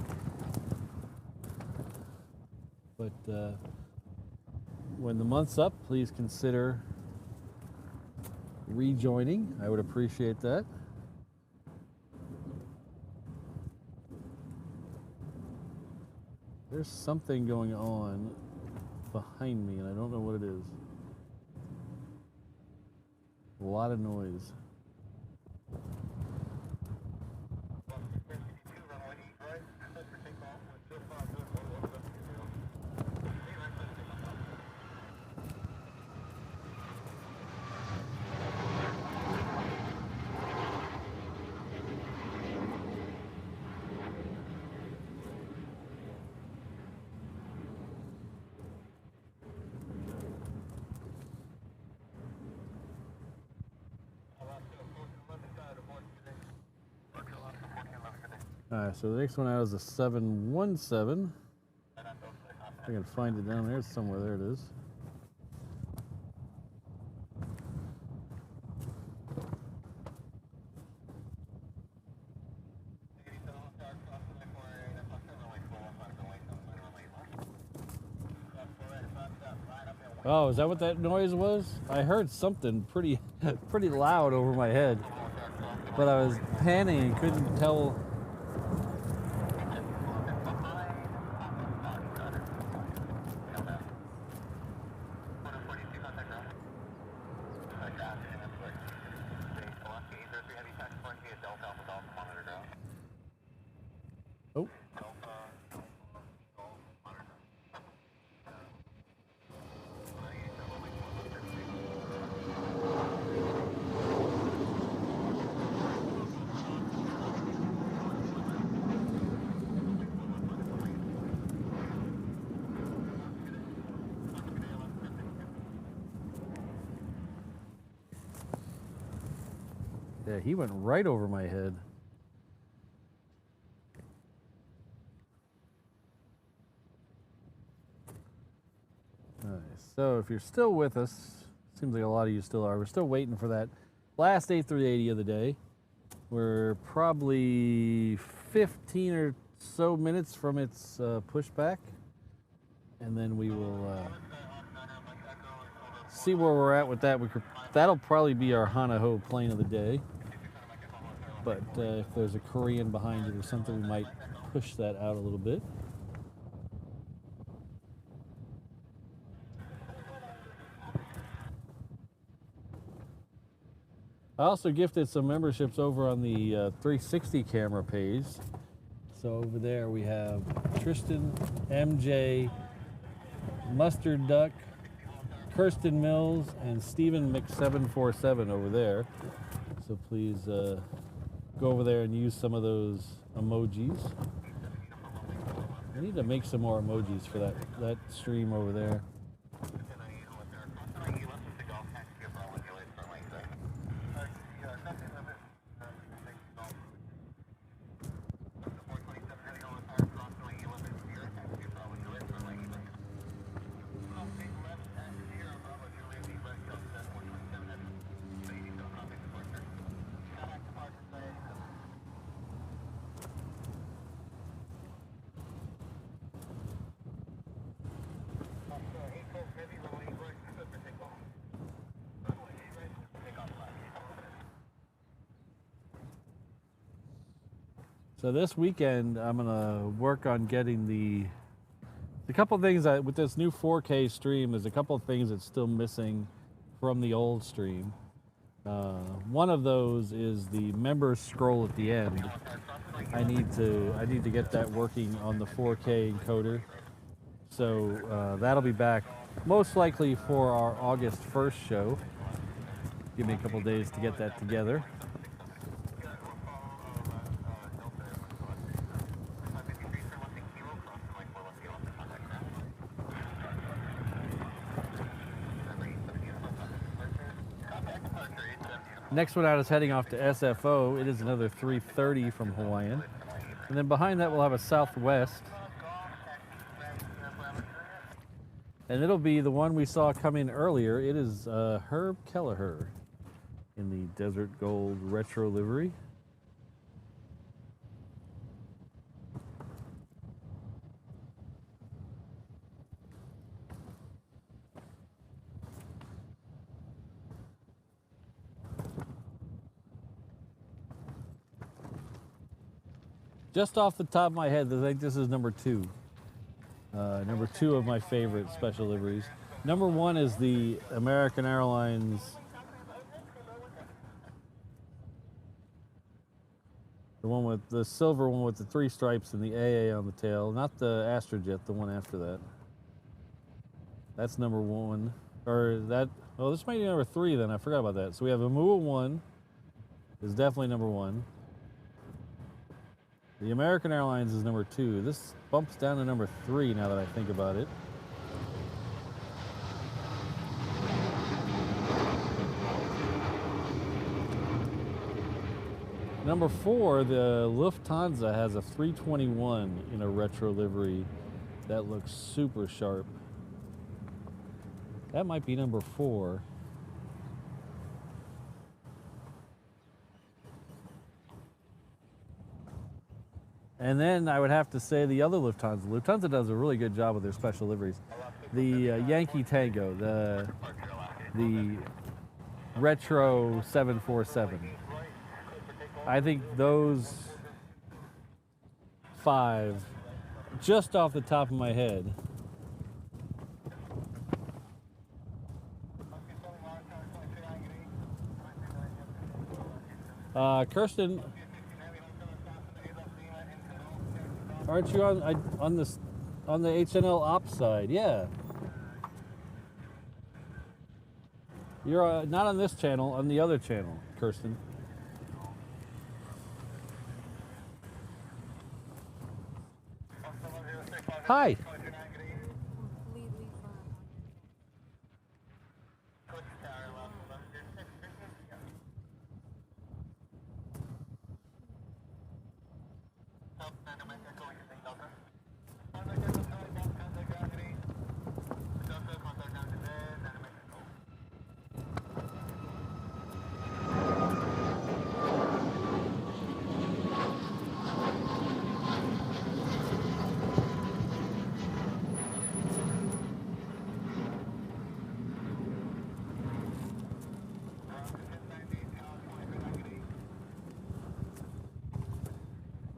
But when the month's up, please consider rejoining. I would appreciate that. There's something going on behind me, and I don't know what it is. A lot of noise. Alright, so the next one out is a 717. I can find it down there somewhere. There it is. Oh, is that what that noise was? I heard something pretty loud over my head, but I was panning and couldn't tell. Oh. Yeah, he went right over my head. All right, so if you're still with us, seems like a lot of you still are. We're still waiting for that last A380 of the day. We're probably 15 or so minutes from its pushback, and then we will see where we're at with that. That'll probably be our Honolulu plane of the day. But if there's a Korean behind it or something, we might push that out a little bit. I also gifted some memberships over on the 360 camera page. So over there we have Tristan, MJ, Mustard Duck, Kirsten Mills, and Stephen Mc747 over there. So please go over there and use some of those emojis. I need to make some more emojis for that stream over there. So this weekend, I'm gonna work on getting the couple things that, with this new 4K stream, there's a couple of things that's still missing from the old stream. One of those is the members scroll at the end. I need to get that working on the 4K encoder. So that'll be back most likely for our August 1st show. Give me a couple days to get that together. Next one out is heading off to SFO. It is another 330 from Hawaiian. And then behind that we'll have a Southwest. And it'll be the one we saw come in earlier. It is Herb Kelleher in the Desert Gold retro livery. Just off the top of my head, I think this is number 2. Number 2 of my favorite special liveries. Number 1 is the American Airlines the one with the silver one with the 3 stripes and the AA on the tail, not the Astrojet, the one after that. That's number 1. Or that, oh, this might be number 3 then, I forgot about that. So we have Amua 1 is definitely number 1. The American Airlines is number 2. This bumps down to number 3 now that I think about it. Number 4, the Lufthansa has a 321 in a retro livery that looks super sharp. That might be number 4. And then I would have to say the other Lufthansa. Lufthansa does a really good job with their special liveries. The Yankee Tango, the retro 747. I think those 5, just off the top of my head, Kirsten, aren't you on the HNL ops side? Yeah. You're not on this channel, on the other channel, Kirsten. Hi. Completely firm.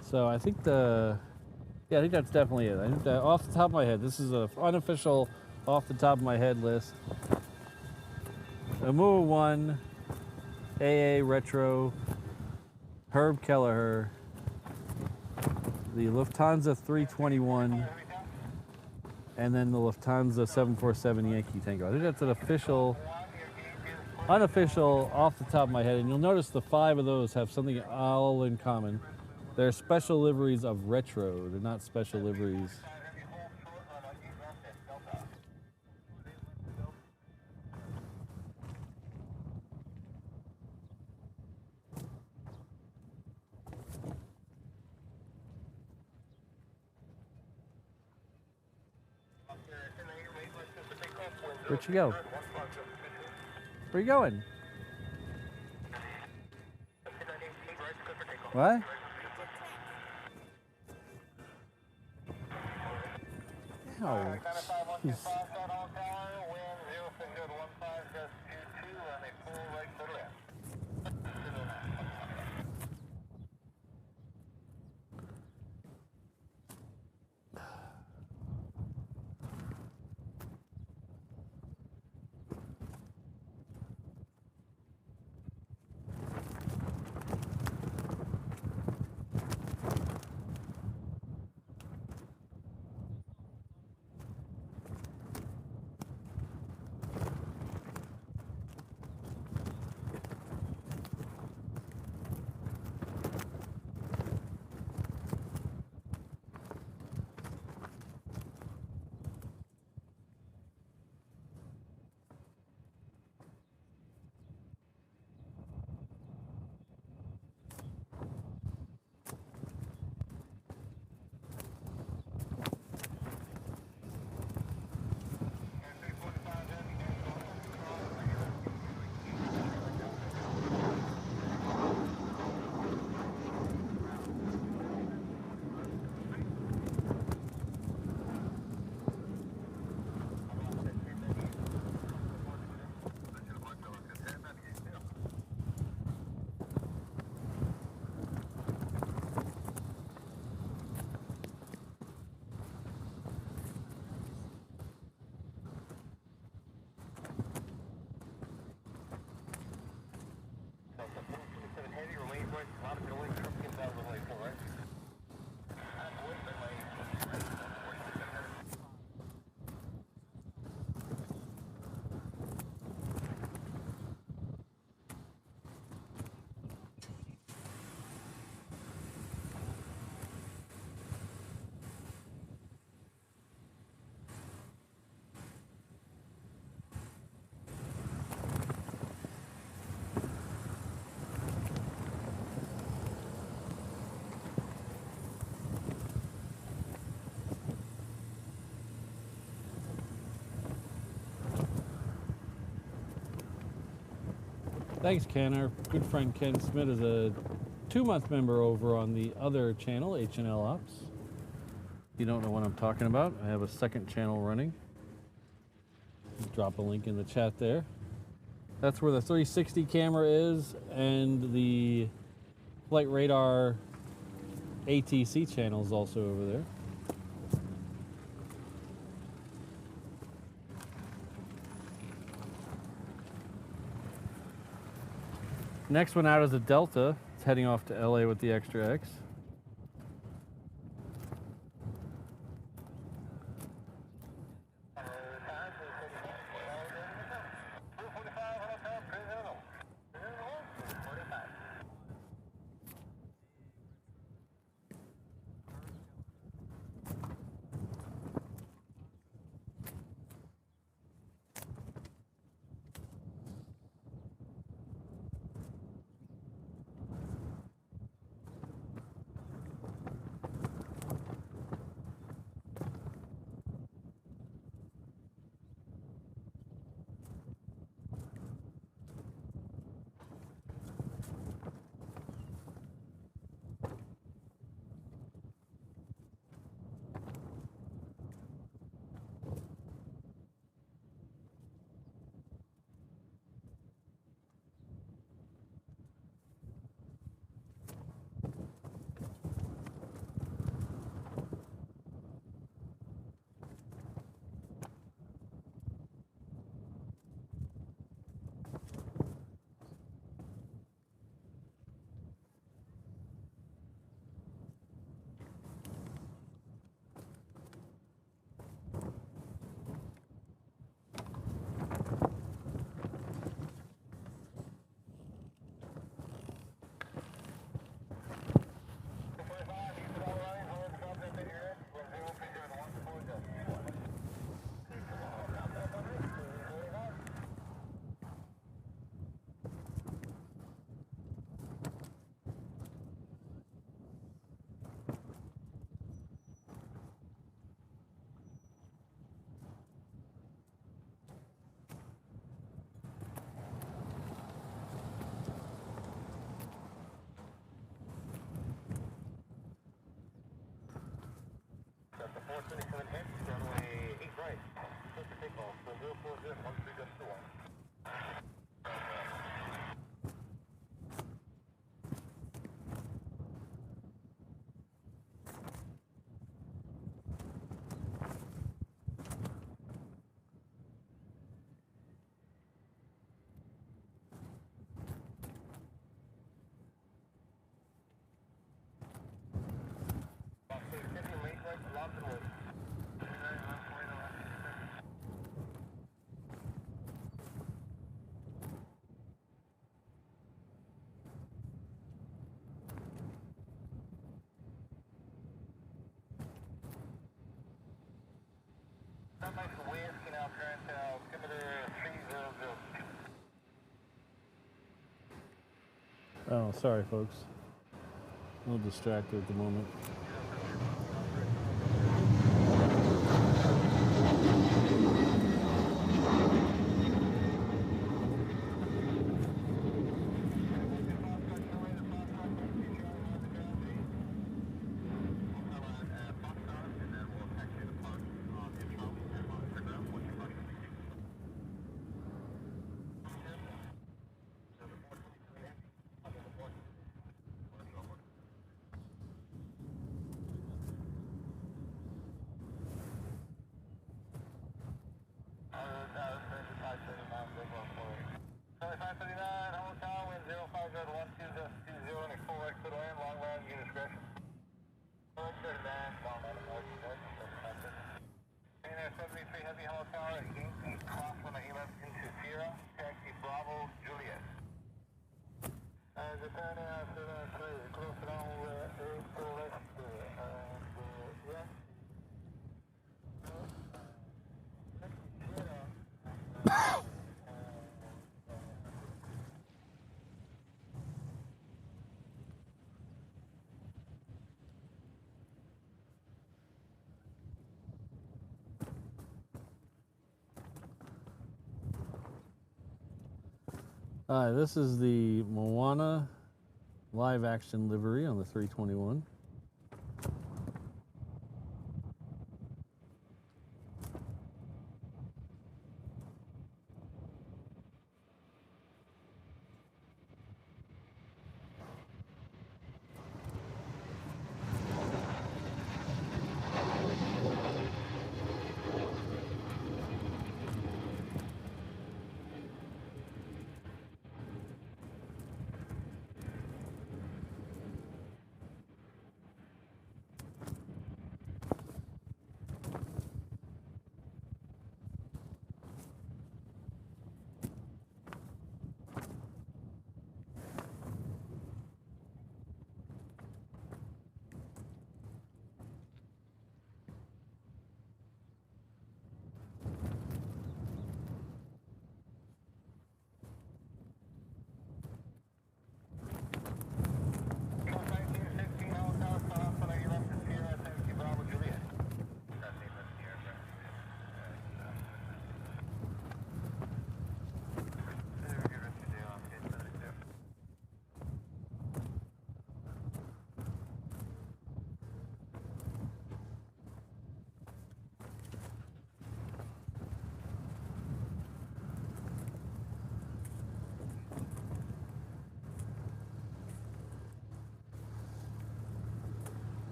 So I think I think that's definitely it. I think that off the top of my head, this is an unofficial, off the top of my head list. Amua 1, AA Retro, Herb Kelleher, the Lufthansa 321, and then the Lufthansa 747 Yankee Tango. I think that's an official, unofficial, off the top of my head. And you'll notice the 5 of those have something all in common. They're special liveries of retro. They're not special liveries. Where'd you go? Where you going? What? Oh, jeez. Thanks, Ken. Our good friend Ken Smith is a 2-month member over on the other channel, HNL Ops. If you don't know what I'm talking about, I have a second channel running. Drop a link in the chat there. That's where the 360 camera is, and the Flight Radar ATC channel is also over there. Next one out is a Delta. It's heading off to LA with the Extra X. Oh, sorry, folks. A little distracted at the moment. This is the Moana live action livery on the 321.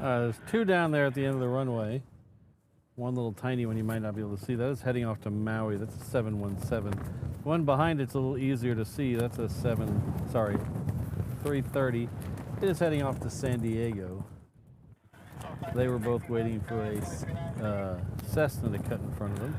There's two down there at the end of the runway. One little tiny one you might not be able to see. That is heading off to Maui. That's a 717. One behind it's a little easier to see. That's a 330. It is heading off to San Diego. They were both waiting for a Cessna to cut in front of them.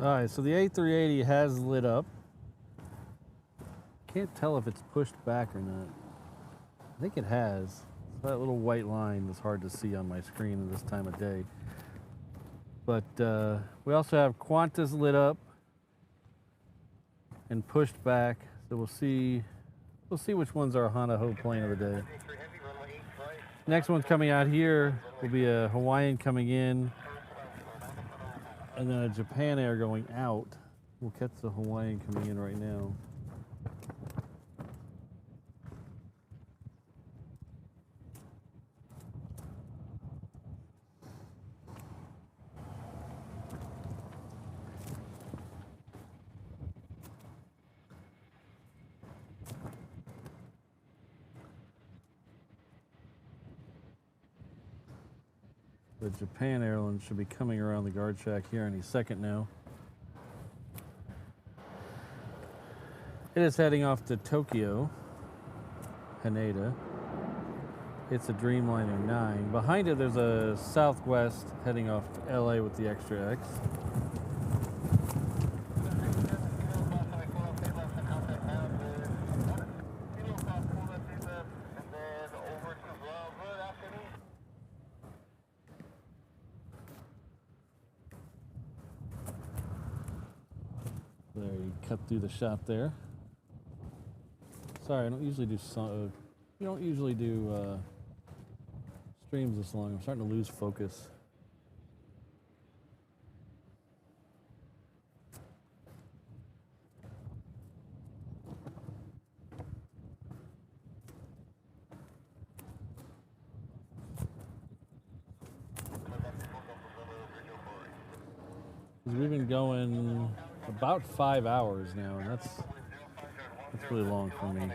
Alright, so the A380 has lit up. Can't tell if it's pushed back or not. I think it has. That little white line is hard to see on my screen at this time of day. But we also have Qantas lit up and pushed back. So we'll see which one's our Honolulu plane of the day. Next one's coming out here will be a Hawaiian coming in, and then a Japan Air going out. We'll catch the Hawaiian coming in right now. The Japan Airlines should be coming around the guard shack here any second now. It is heading off to Tokyo, Haneda. It's a Dreamliner 9. Behind it, there's a Southwest heading off to LA with the Extra X. There, you cut through the shot there. Sorry, I don't usually do streams this long. I'm starting to lose focus. We've been going about 5 hours now, and that's really long for me.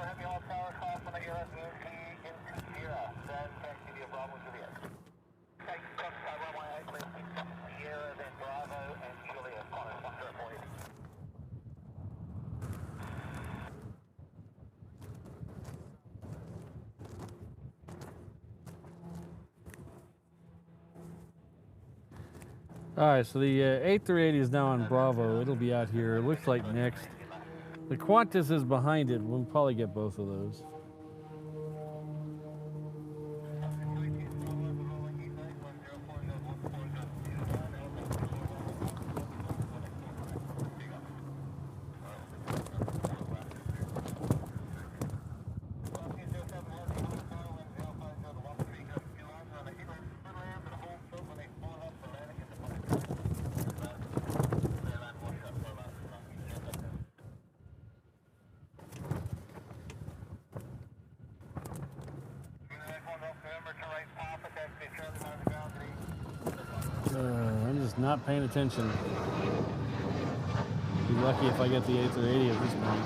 Heavy all tower, call from the ALS into Sierra, then taxi via Bravo Juliet. Take Foxtrot runway 836, Sierra, then Bravo and Juliet, Connor, Foxtrot 480. All right, so the A380 is now on Bravo. It'll be out here. It looks like next. The Qantas is behind it. We'll probably get both of those. I'm just not paying attention. Be lucky if I get the A380 at this point.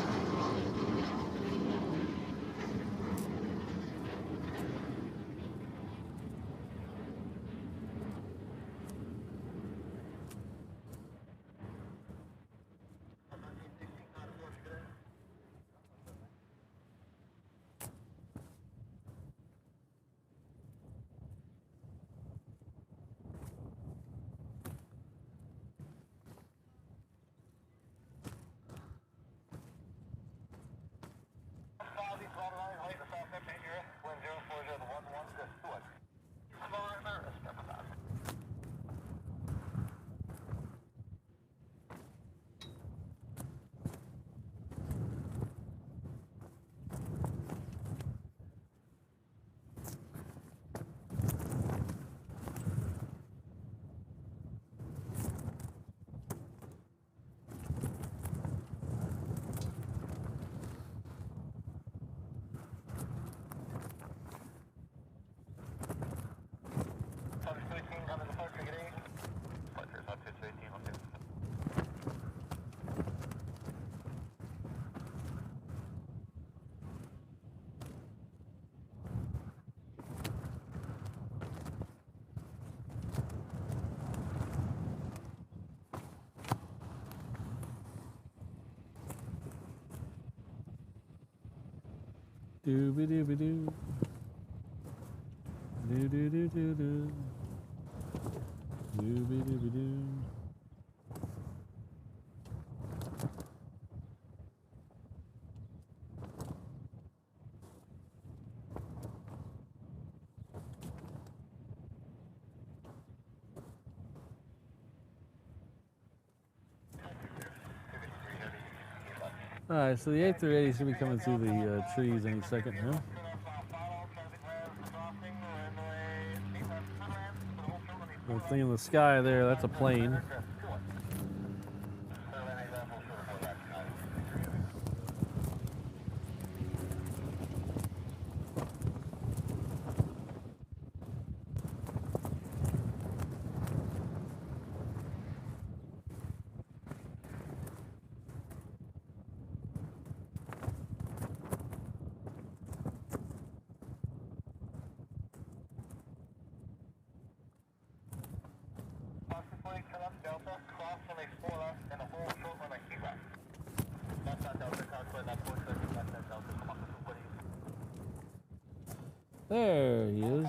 Dooby dooby doo. Doo doo doo doo doo. Dooby dooby doo. All right, so the A380 should be coming through the trees any second now. The thing in the sky there, that's a plane. There he is.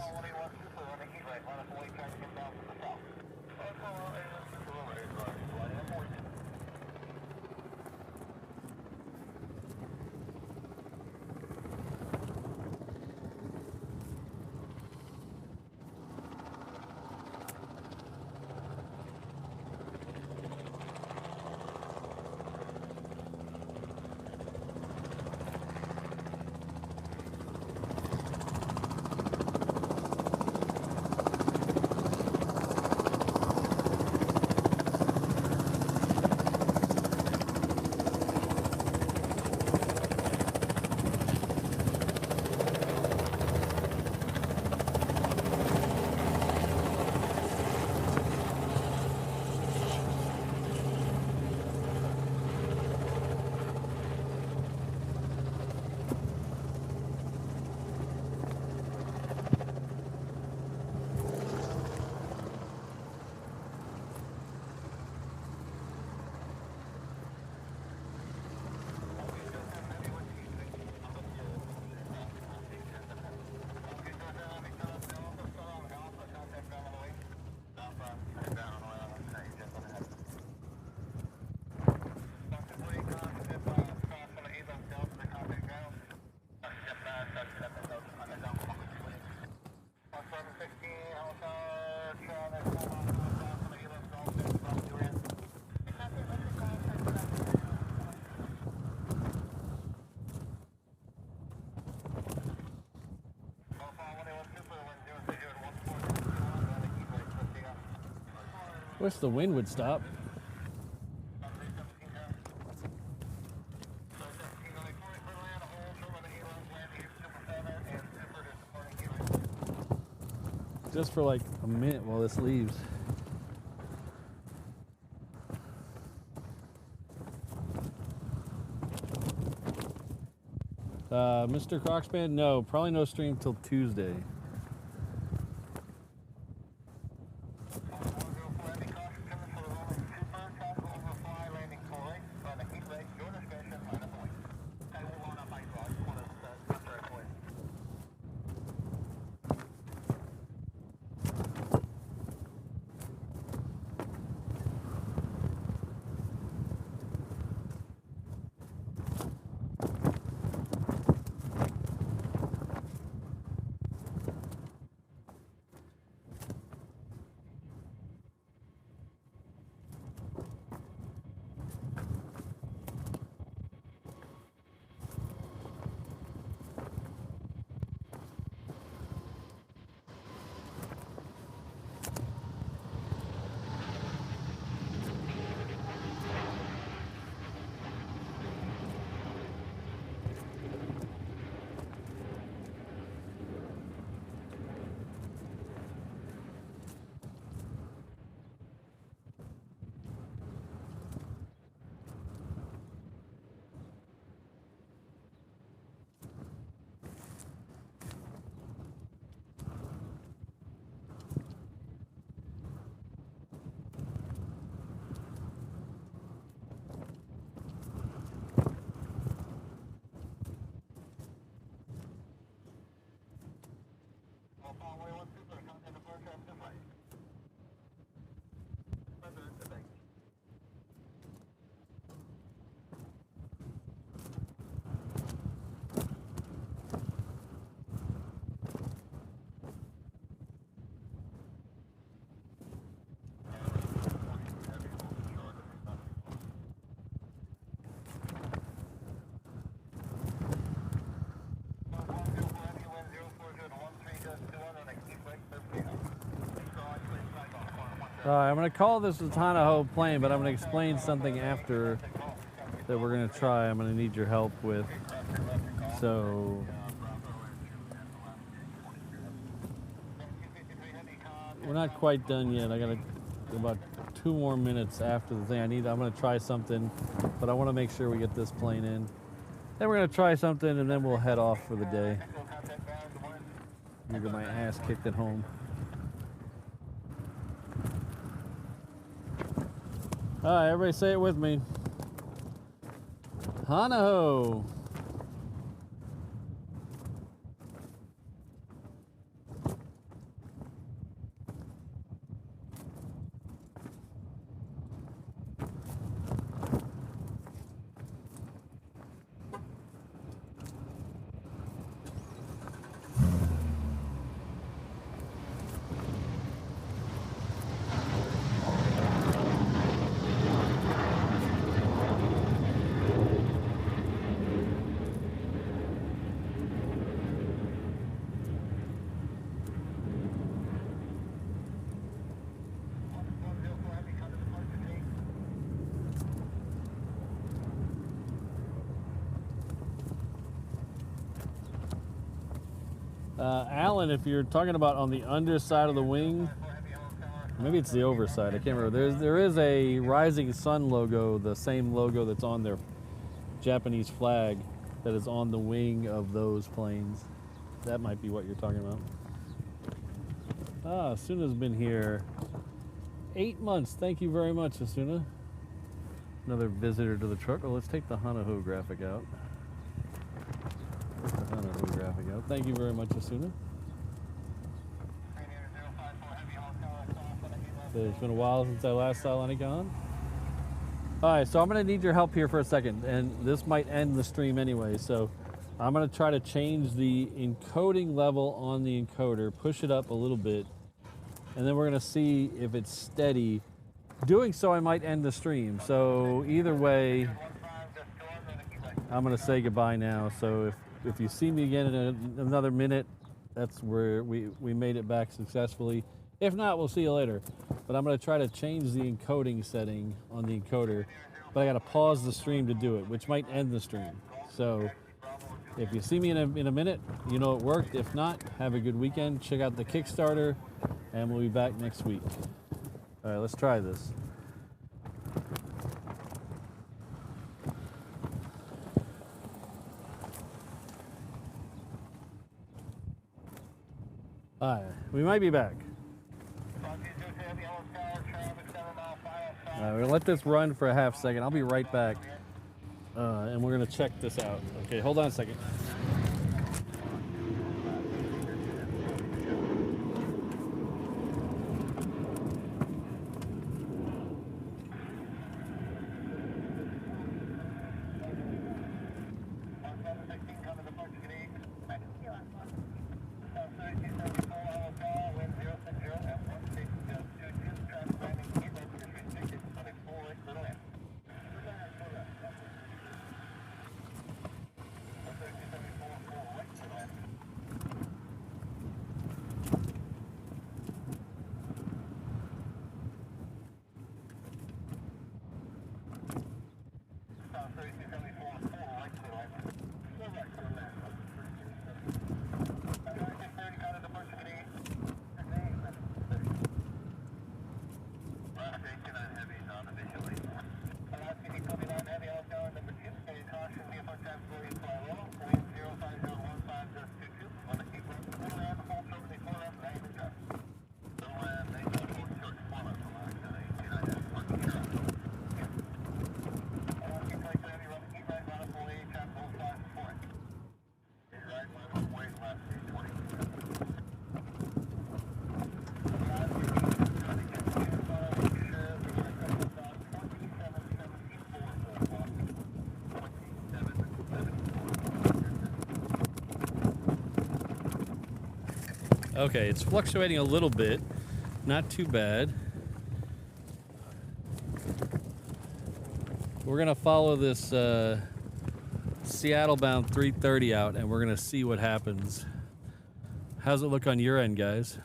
Wish the wind would stop. Just for like a minute while this leaves. Mr. Crocspan, no, probably no stream till Tuesday. I'm going to call this a Honolulu plane, but I'm going to explain something after that we're going to try. I'm going to need your help with. So we're not quite done yet. I got about 2 more minutes after the thing. I'm going to try something, but I want to make sure we get this plane in. Then we're going to try something, and then we'll head off for the day. I'm going to get my ass kicked at home. All right, everybody say it with me. Honolulu. Alan, if you're talking about on the underside of the wing, maybe it's the overside, I can't remember. There is a Rising Sun logo, the same logo that's on their Japanese flag that is on the wing of those planes. That might be what you're talking about. Asuna's been here 8 months. Thank you very much, Asuna. Another visitor to the truck. Well, let's take the Honolulu graphic out. Take the Honolulu graphic out. Thank you very much, Asuna. It's been a while since I last saw Lenny Khan. All right, so I'm going to need your help here for a second, and this might end the stream anyway. So I'm going to try to change the encoding level on the encoder, push it up a little bit, and then we're going to see if it's steady. Doing so, I might end the stream. So either way, I'm going to say goodbye now. So if you see me again in another minute, that's where we made it back successfully. If not, we'll see you later. But I'm going to try to change the encoding setting on the encoder. But I got to pause the stream to do it, which might end the stream. So if you see me in a minute, you know it worked. If not, have a good weekend. Check out the Kickstarter, and we'll be back next week. All right, let's try this. All right, we might be back. All right, we're gonna let this run for a half second. I'll be right back, and we're gonna check this out. Okay, hold on a second. Okay, it's fluctuating a little bit, not too bad. We're gonna follow this Seattle-bound 330 out, and we're gonna see what happens. How's it look on your end, guys?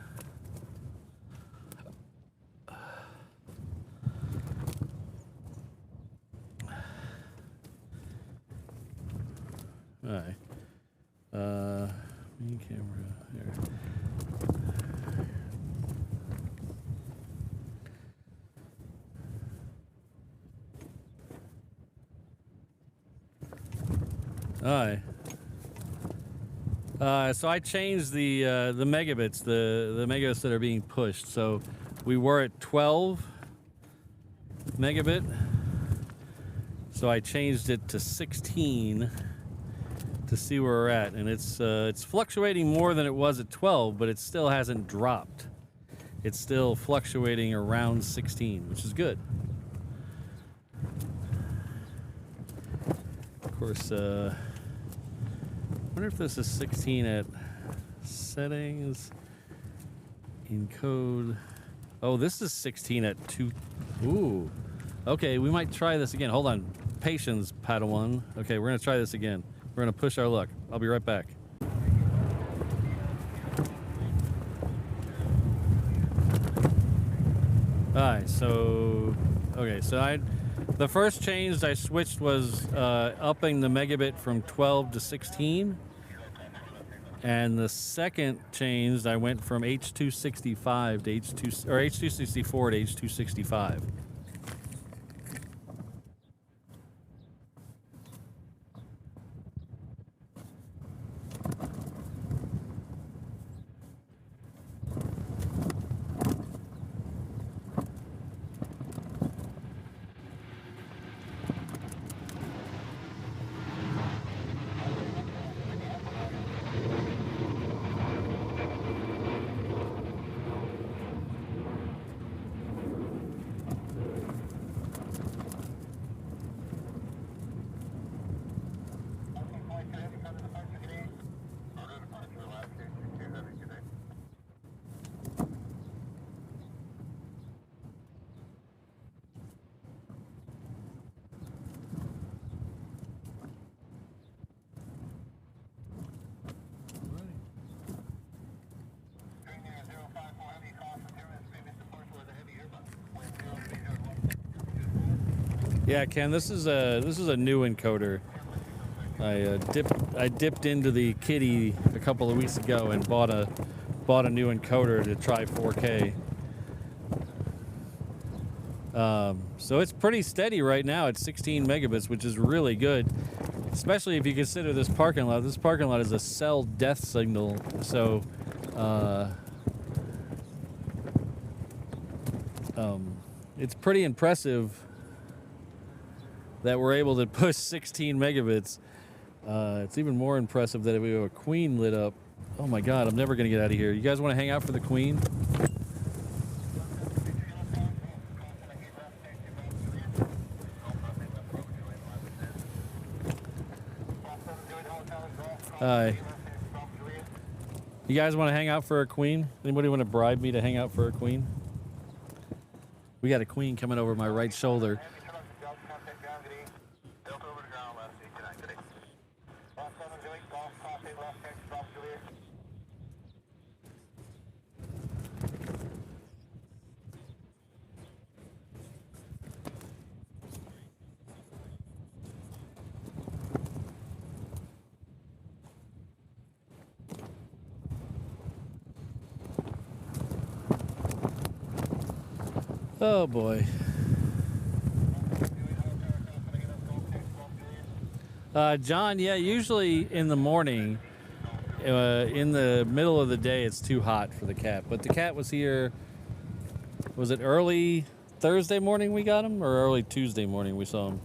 All right. Main camera here. All right. So I changed the megabits, the megabits that are being pushed. So we were at 12 megabit. So I changed it to 16 to see where we're at, and it's fluctuating more than it was at 12, but it still hasn't dropped. It's still fluctuating around 16, which is good. Of course, I wonder if this is 16 at settings, encode. Oh, this is 16 at 2. Ooh. Okay, we might try this again. Hold on. Patience, Padawan. Okay, we're going to try this again. We're going to push our luck. I'll be right back. All right, so the first change I switched was upping the megabit from 12 to 16. And the second change, I went from H265 to H264 to H265. Yeah, Ken, this is a new encoder. I dipped into the kitty a couple of weeks ago and bought a new encoder to try 4K. So it's pretty steady right now at 16 megabits, which is really good, especially if you consider this parking lot. This parking lot is a cell death signal, so it's pretty impressive that we're able to push 16 megabits. It's even more impressive that we have a Queen lit up. Oh my God, I'm never gonna get out of here. You guys want to hang out for the Queen? Hi. You guys want to hang out for a Queen? Anybody want to bribe me to hang out for a Queen? We got a Queen coming over my right shoulder. Oh boy. John, yeah, usually in the morning, in the middle of the day, it's too hot for the cat. But the cat was here, was it early Thursday morning we got him, or early Tuesday morning we saw him?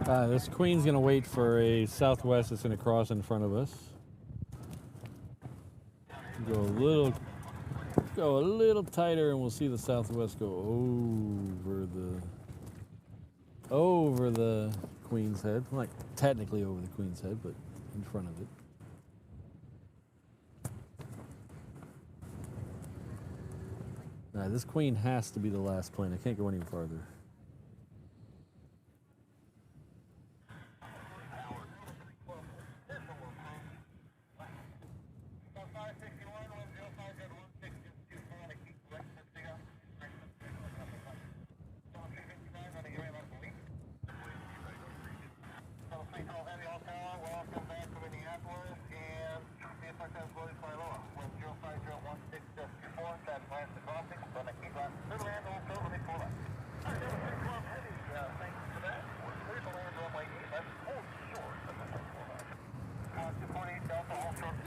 This Queen's gonna wait for a Southwest that's gonna cross in front of us. Go a little tighter, and we'll see the Southwest go over the Queen's head. Well, not technically over the Queen's head, but in front of it. This Queen has to be the last plane. I can't go any farther.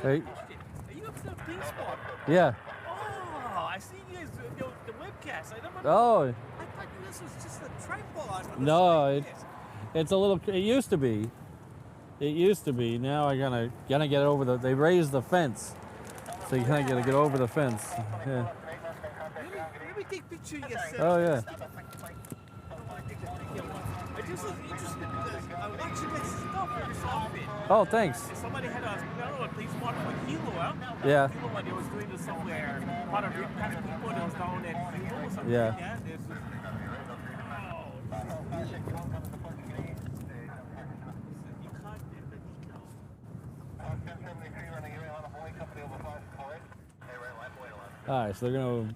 Hey. Are you up to the baseball? Yeah. Oh, I see you guys the webcast. I never. Oh. I thought this was just a tripod. No, it's a little. It used to be. It used to be. Now I gotta get over the. They raised the fence, so you kind of gotta get over the fence. Yeah. Let me take a picture of yourself. Oh yeah. I just was interested because I watch you guys stuff every so often. Oh, thanks. And somebody had a place one for Hilo, huh? Yeah. Hilo, when they was doing this somewhere. Part of it, past people that was down at Hilo or something Yeah. like that. There's this, you can't get the details. All right, so they're gonna.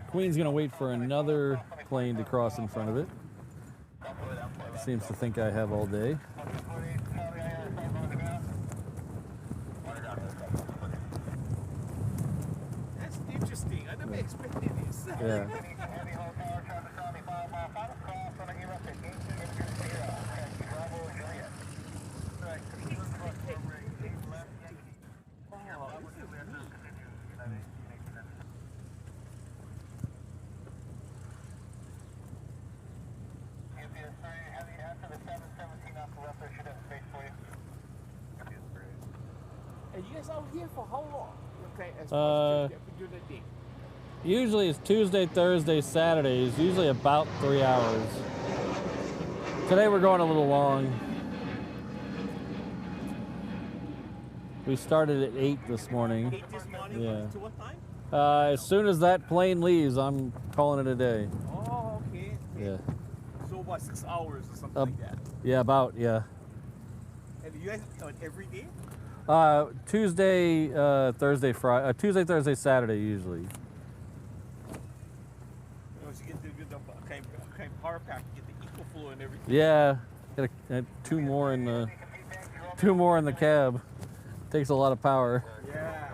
Queen's gonna wait for another plane to cross in front of it. Seems to think I have all day. That's interesting. I never expected this. Yeah. And you guys out here for how long? Okay, as far as during the day. Usually it's Tuesday, Thursday, Saturdays. Usually about 3 hours. Today we're going a little long. We started at 8 this morning. 8 this morning. Yeah. To what time? As soon as that plane leaves, I'm calling it a day. Oh, okay. Yeah. So about 6 hours or something like that. Yeah, about, yeah. And you guys every day? Tuesday, Thursday, Friday. Tuesday, Thursday, Saturday usually. So you get the kind of power pack, you get the EcoFlow and everything. Yeah, got two more in the cab. Takes a lot of power. Yeah.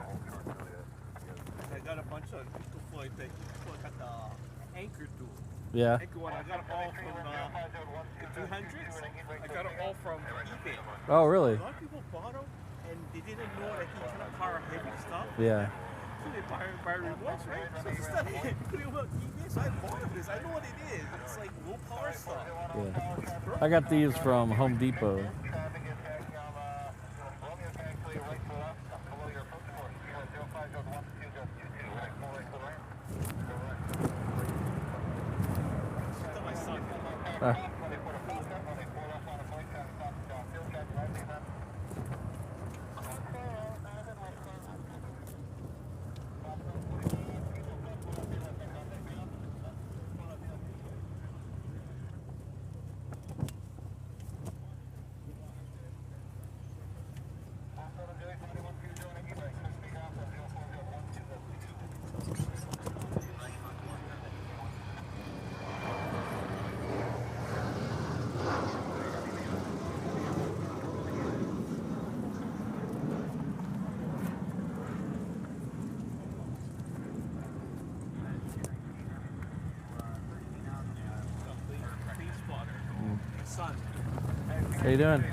I got a bunch of EcoFlow. The EcoFlow got the anchor tool. Yeah. Anchor one. I got it all from the 200s. I got it all from eBay. Oh, really? A lot of people bought them and they didn't know that you cannot power heavy stuff. Yeah. So they buy rewards, right? So I started putting them on eBay. So I bought this. I know what it is. It's like low power stuff. Yeah. I got these from Home Depot. How you doing?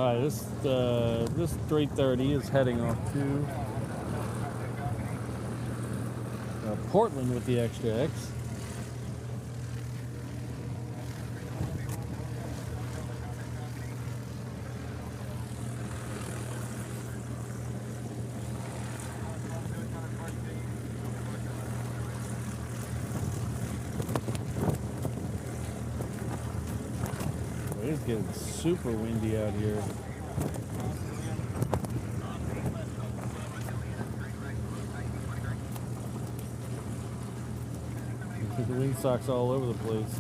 All right, this 330 is heading off to Portland with the Extra X. It's getting super windy out here. The windsocks all over the place.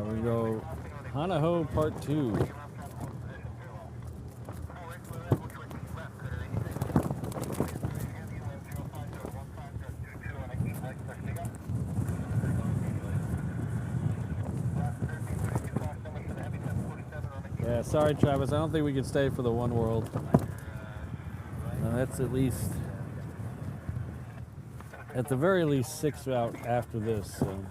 We go Honolulu Part 2. Yeah, sorry Travis, I don't think we can stay for the One World. That's at least, at the very least, 6 out after this. So.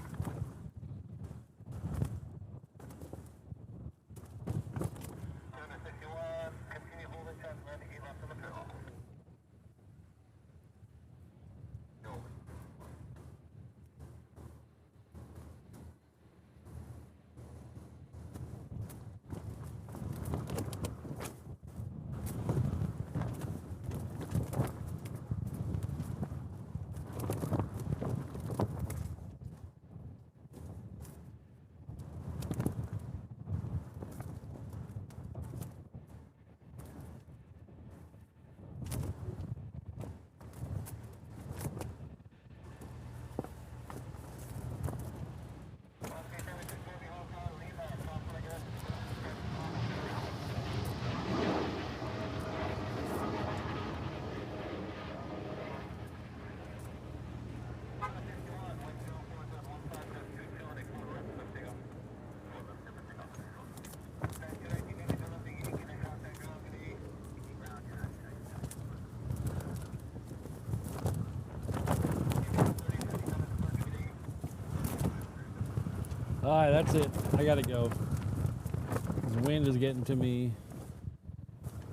All right, that's it. I gotta go. The wind is getting to me.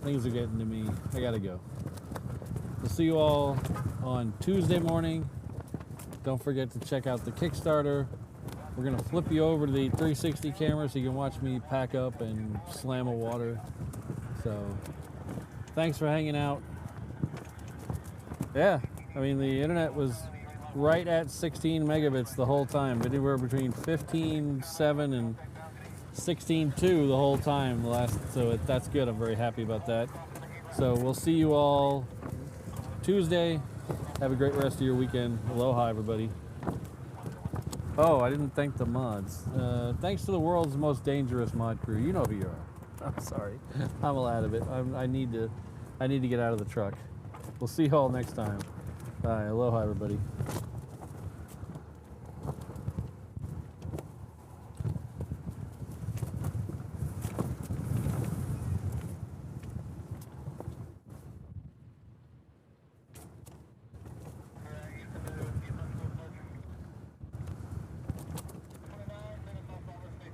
Things are getting to me. I gotta go. We'll see you all on Tuesday morning. Don't forget to check out the Kickstarter. We're gonna flip you over to the 360 camera so you can watch me pack up and slam a water. So, thanks for hanging out. Yeah, I mean, the internet was right at 16 megabits the whole time, anywhere between 15.7 and 16.2 the whole time. So that's good. I'm very happy about that. So we'll see you all Tuesday Have a great rest of your weekend. Aloha, everybody. Oh, I didn't thank the mods. Thanks to the world's most dangerous mod crew. You know who you are. I'm sorry. I'm all out of it. I need to get out of the truck. We'll see you all next time. Bye. Aloha, everybody.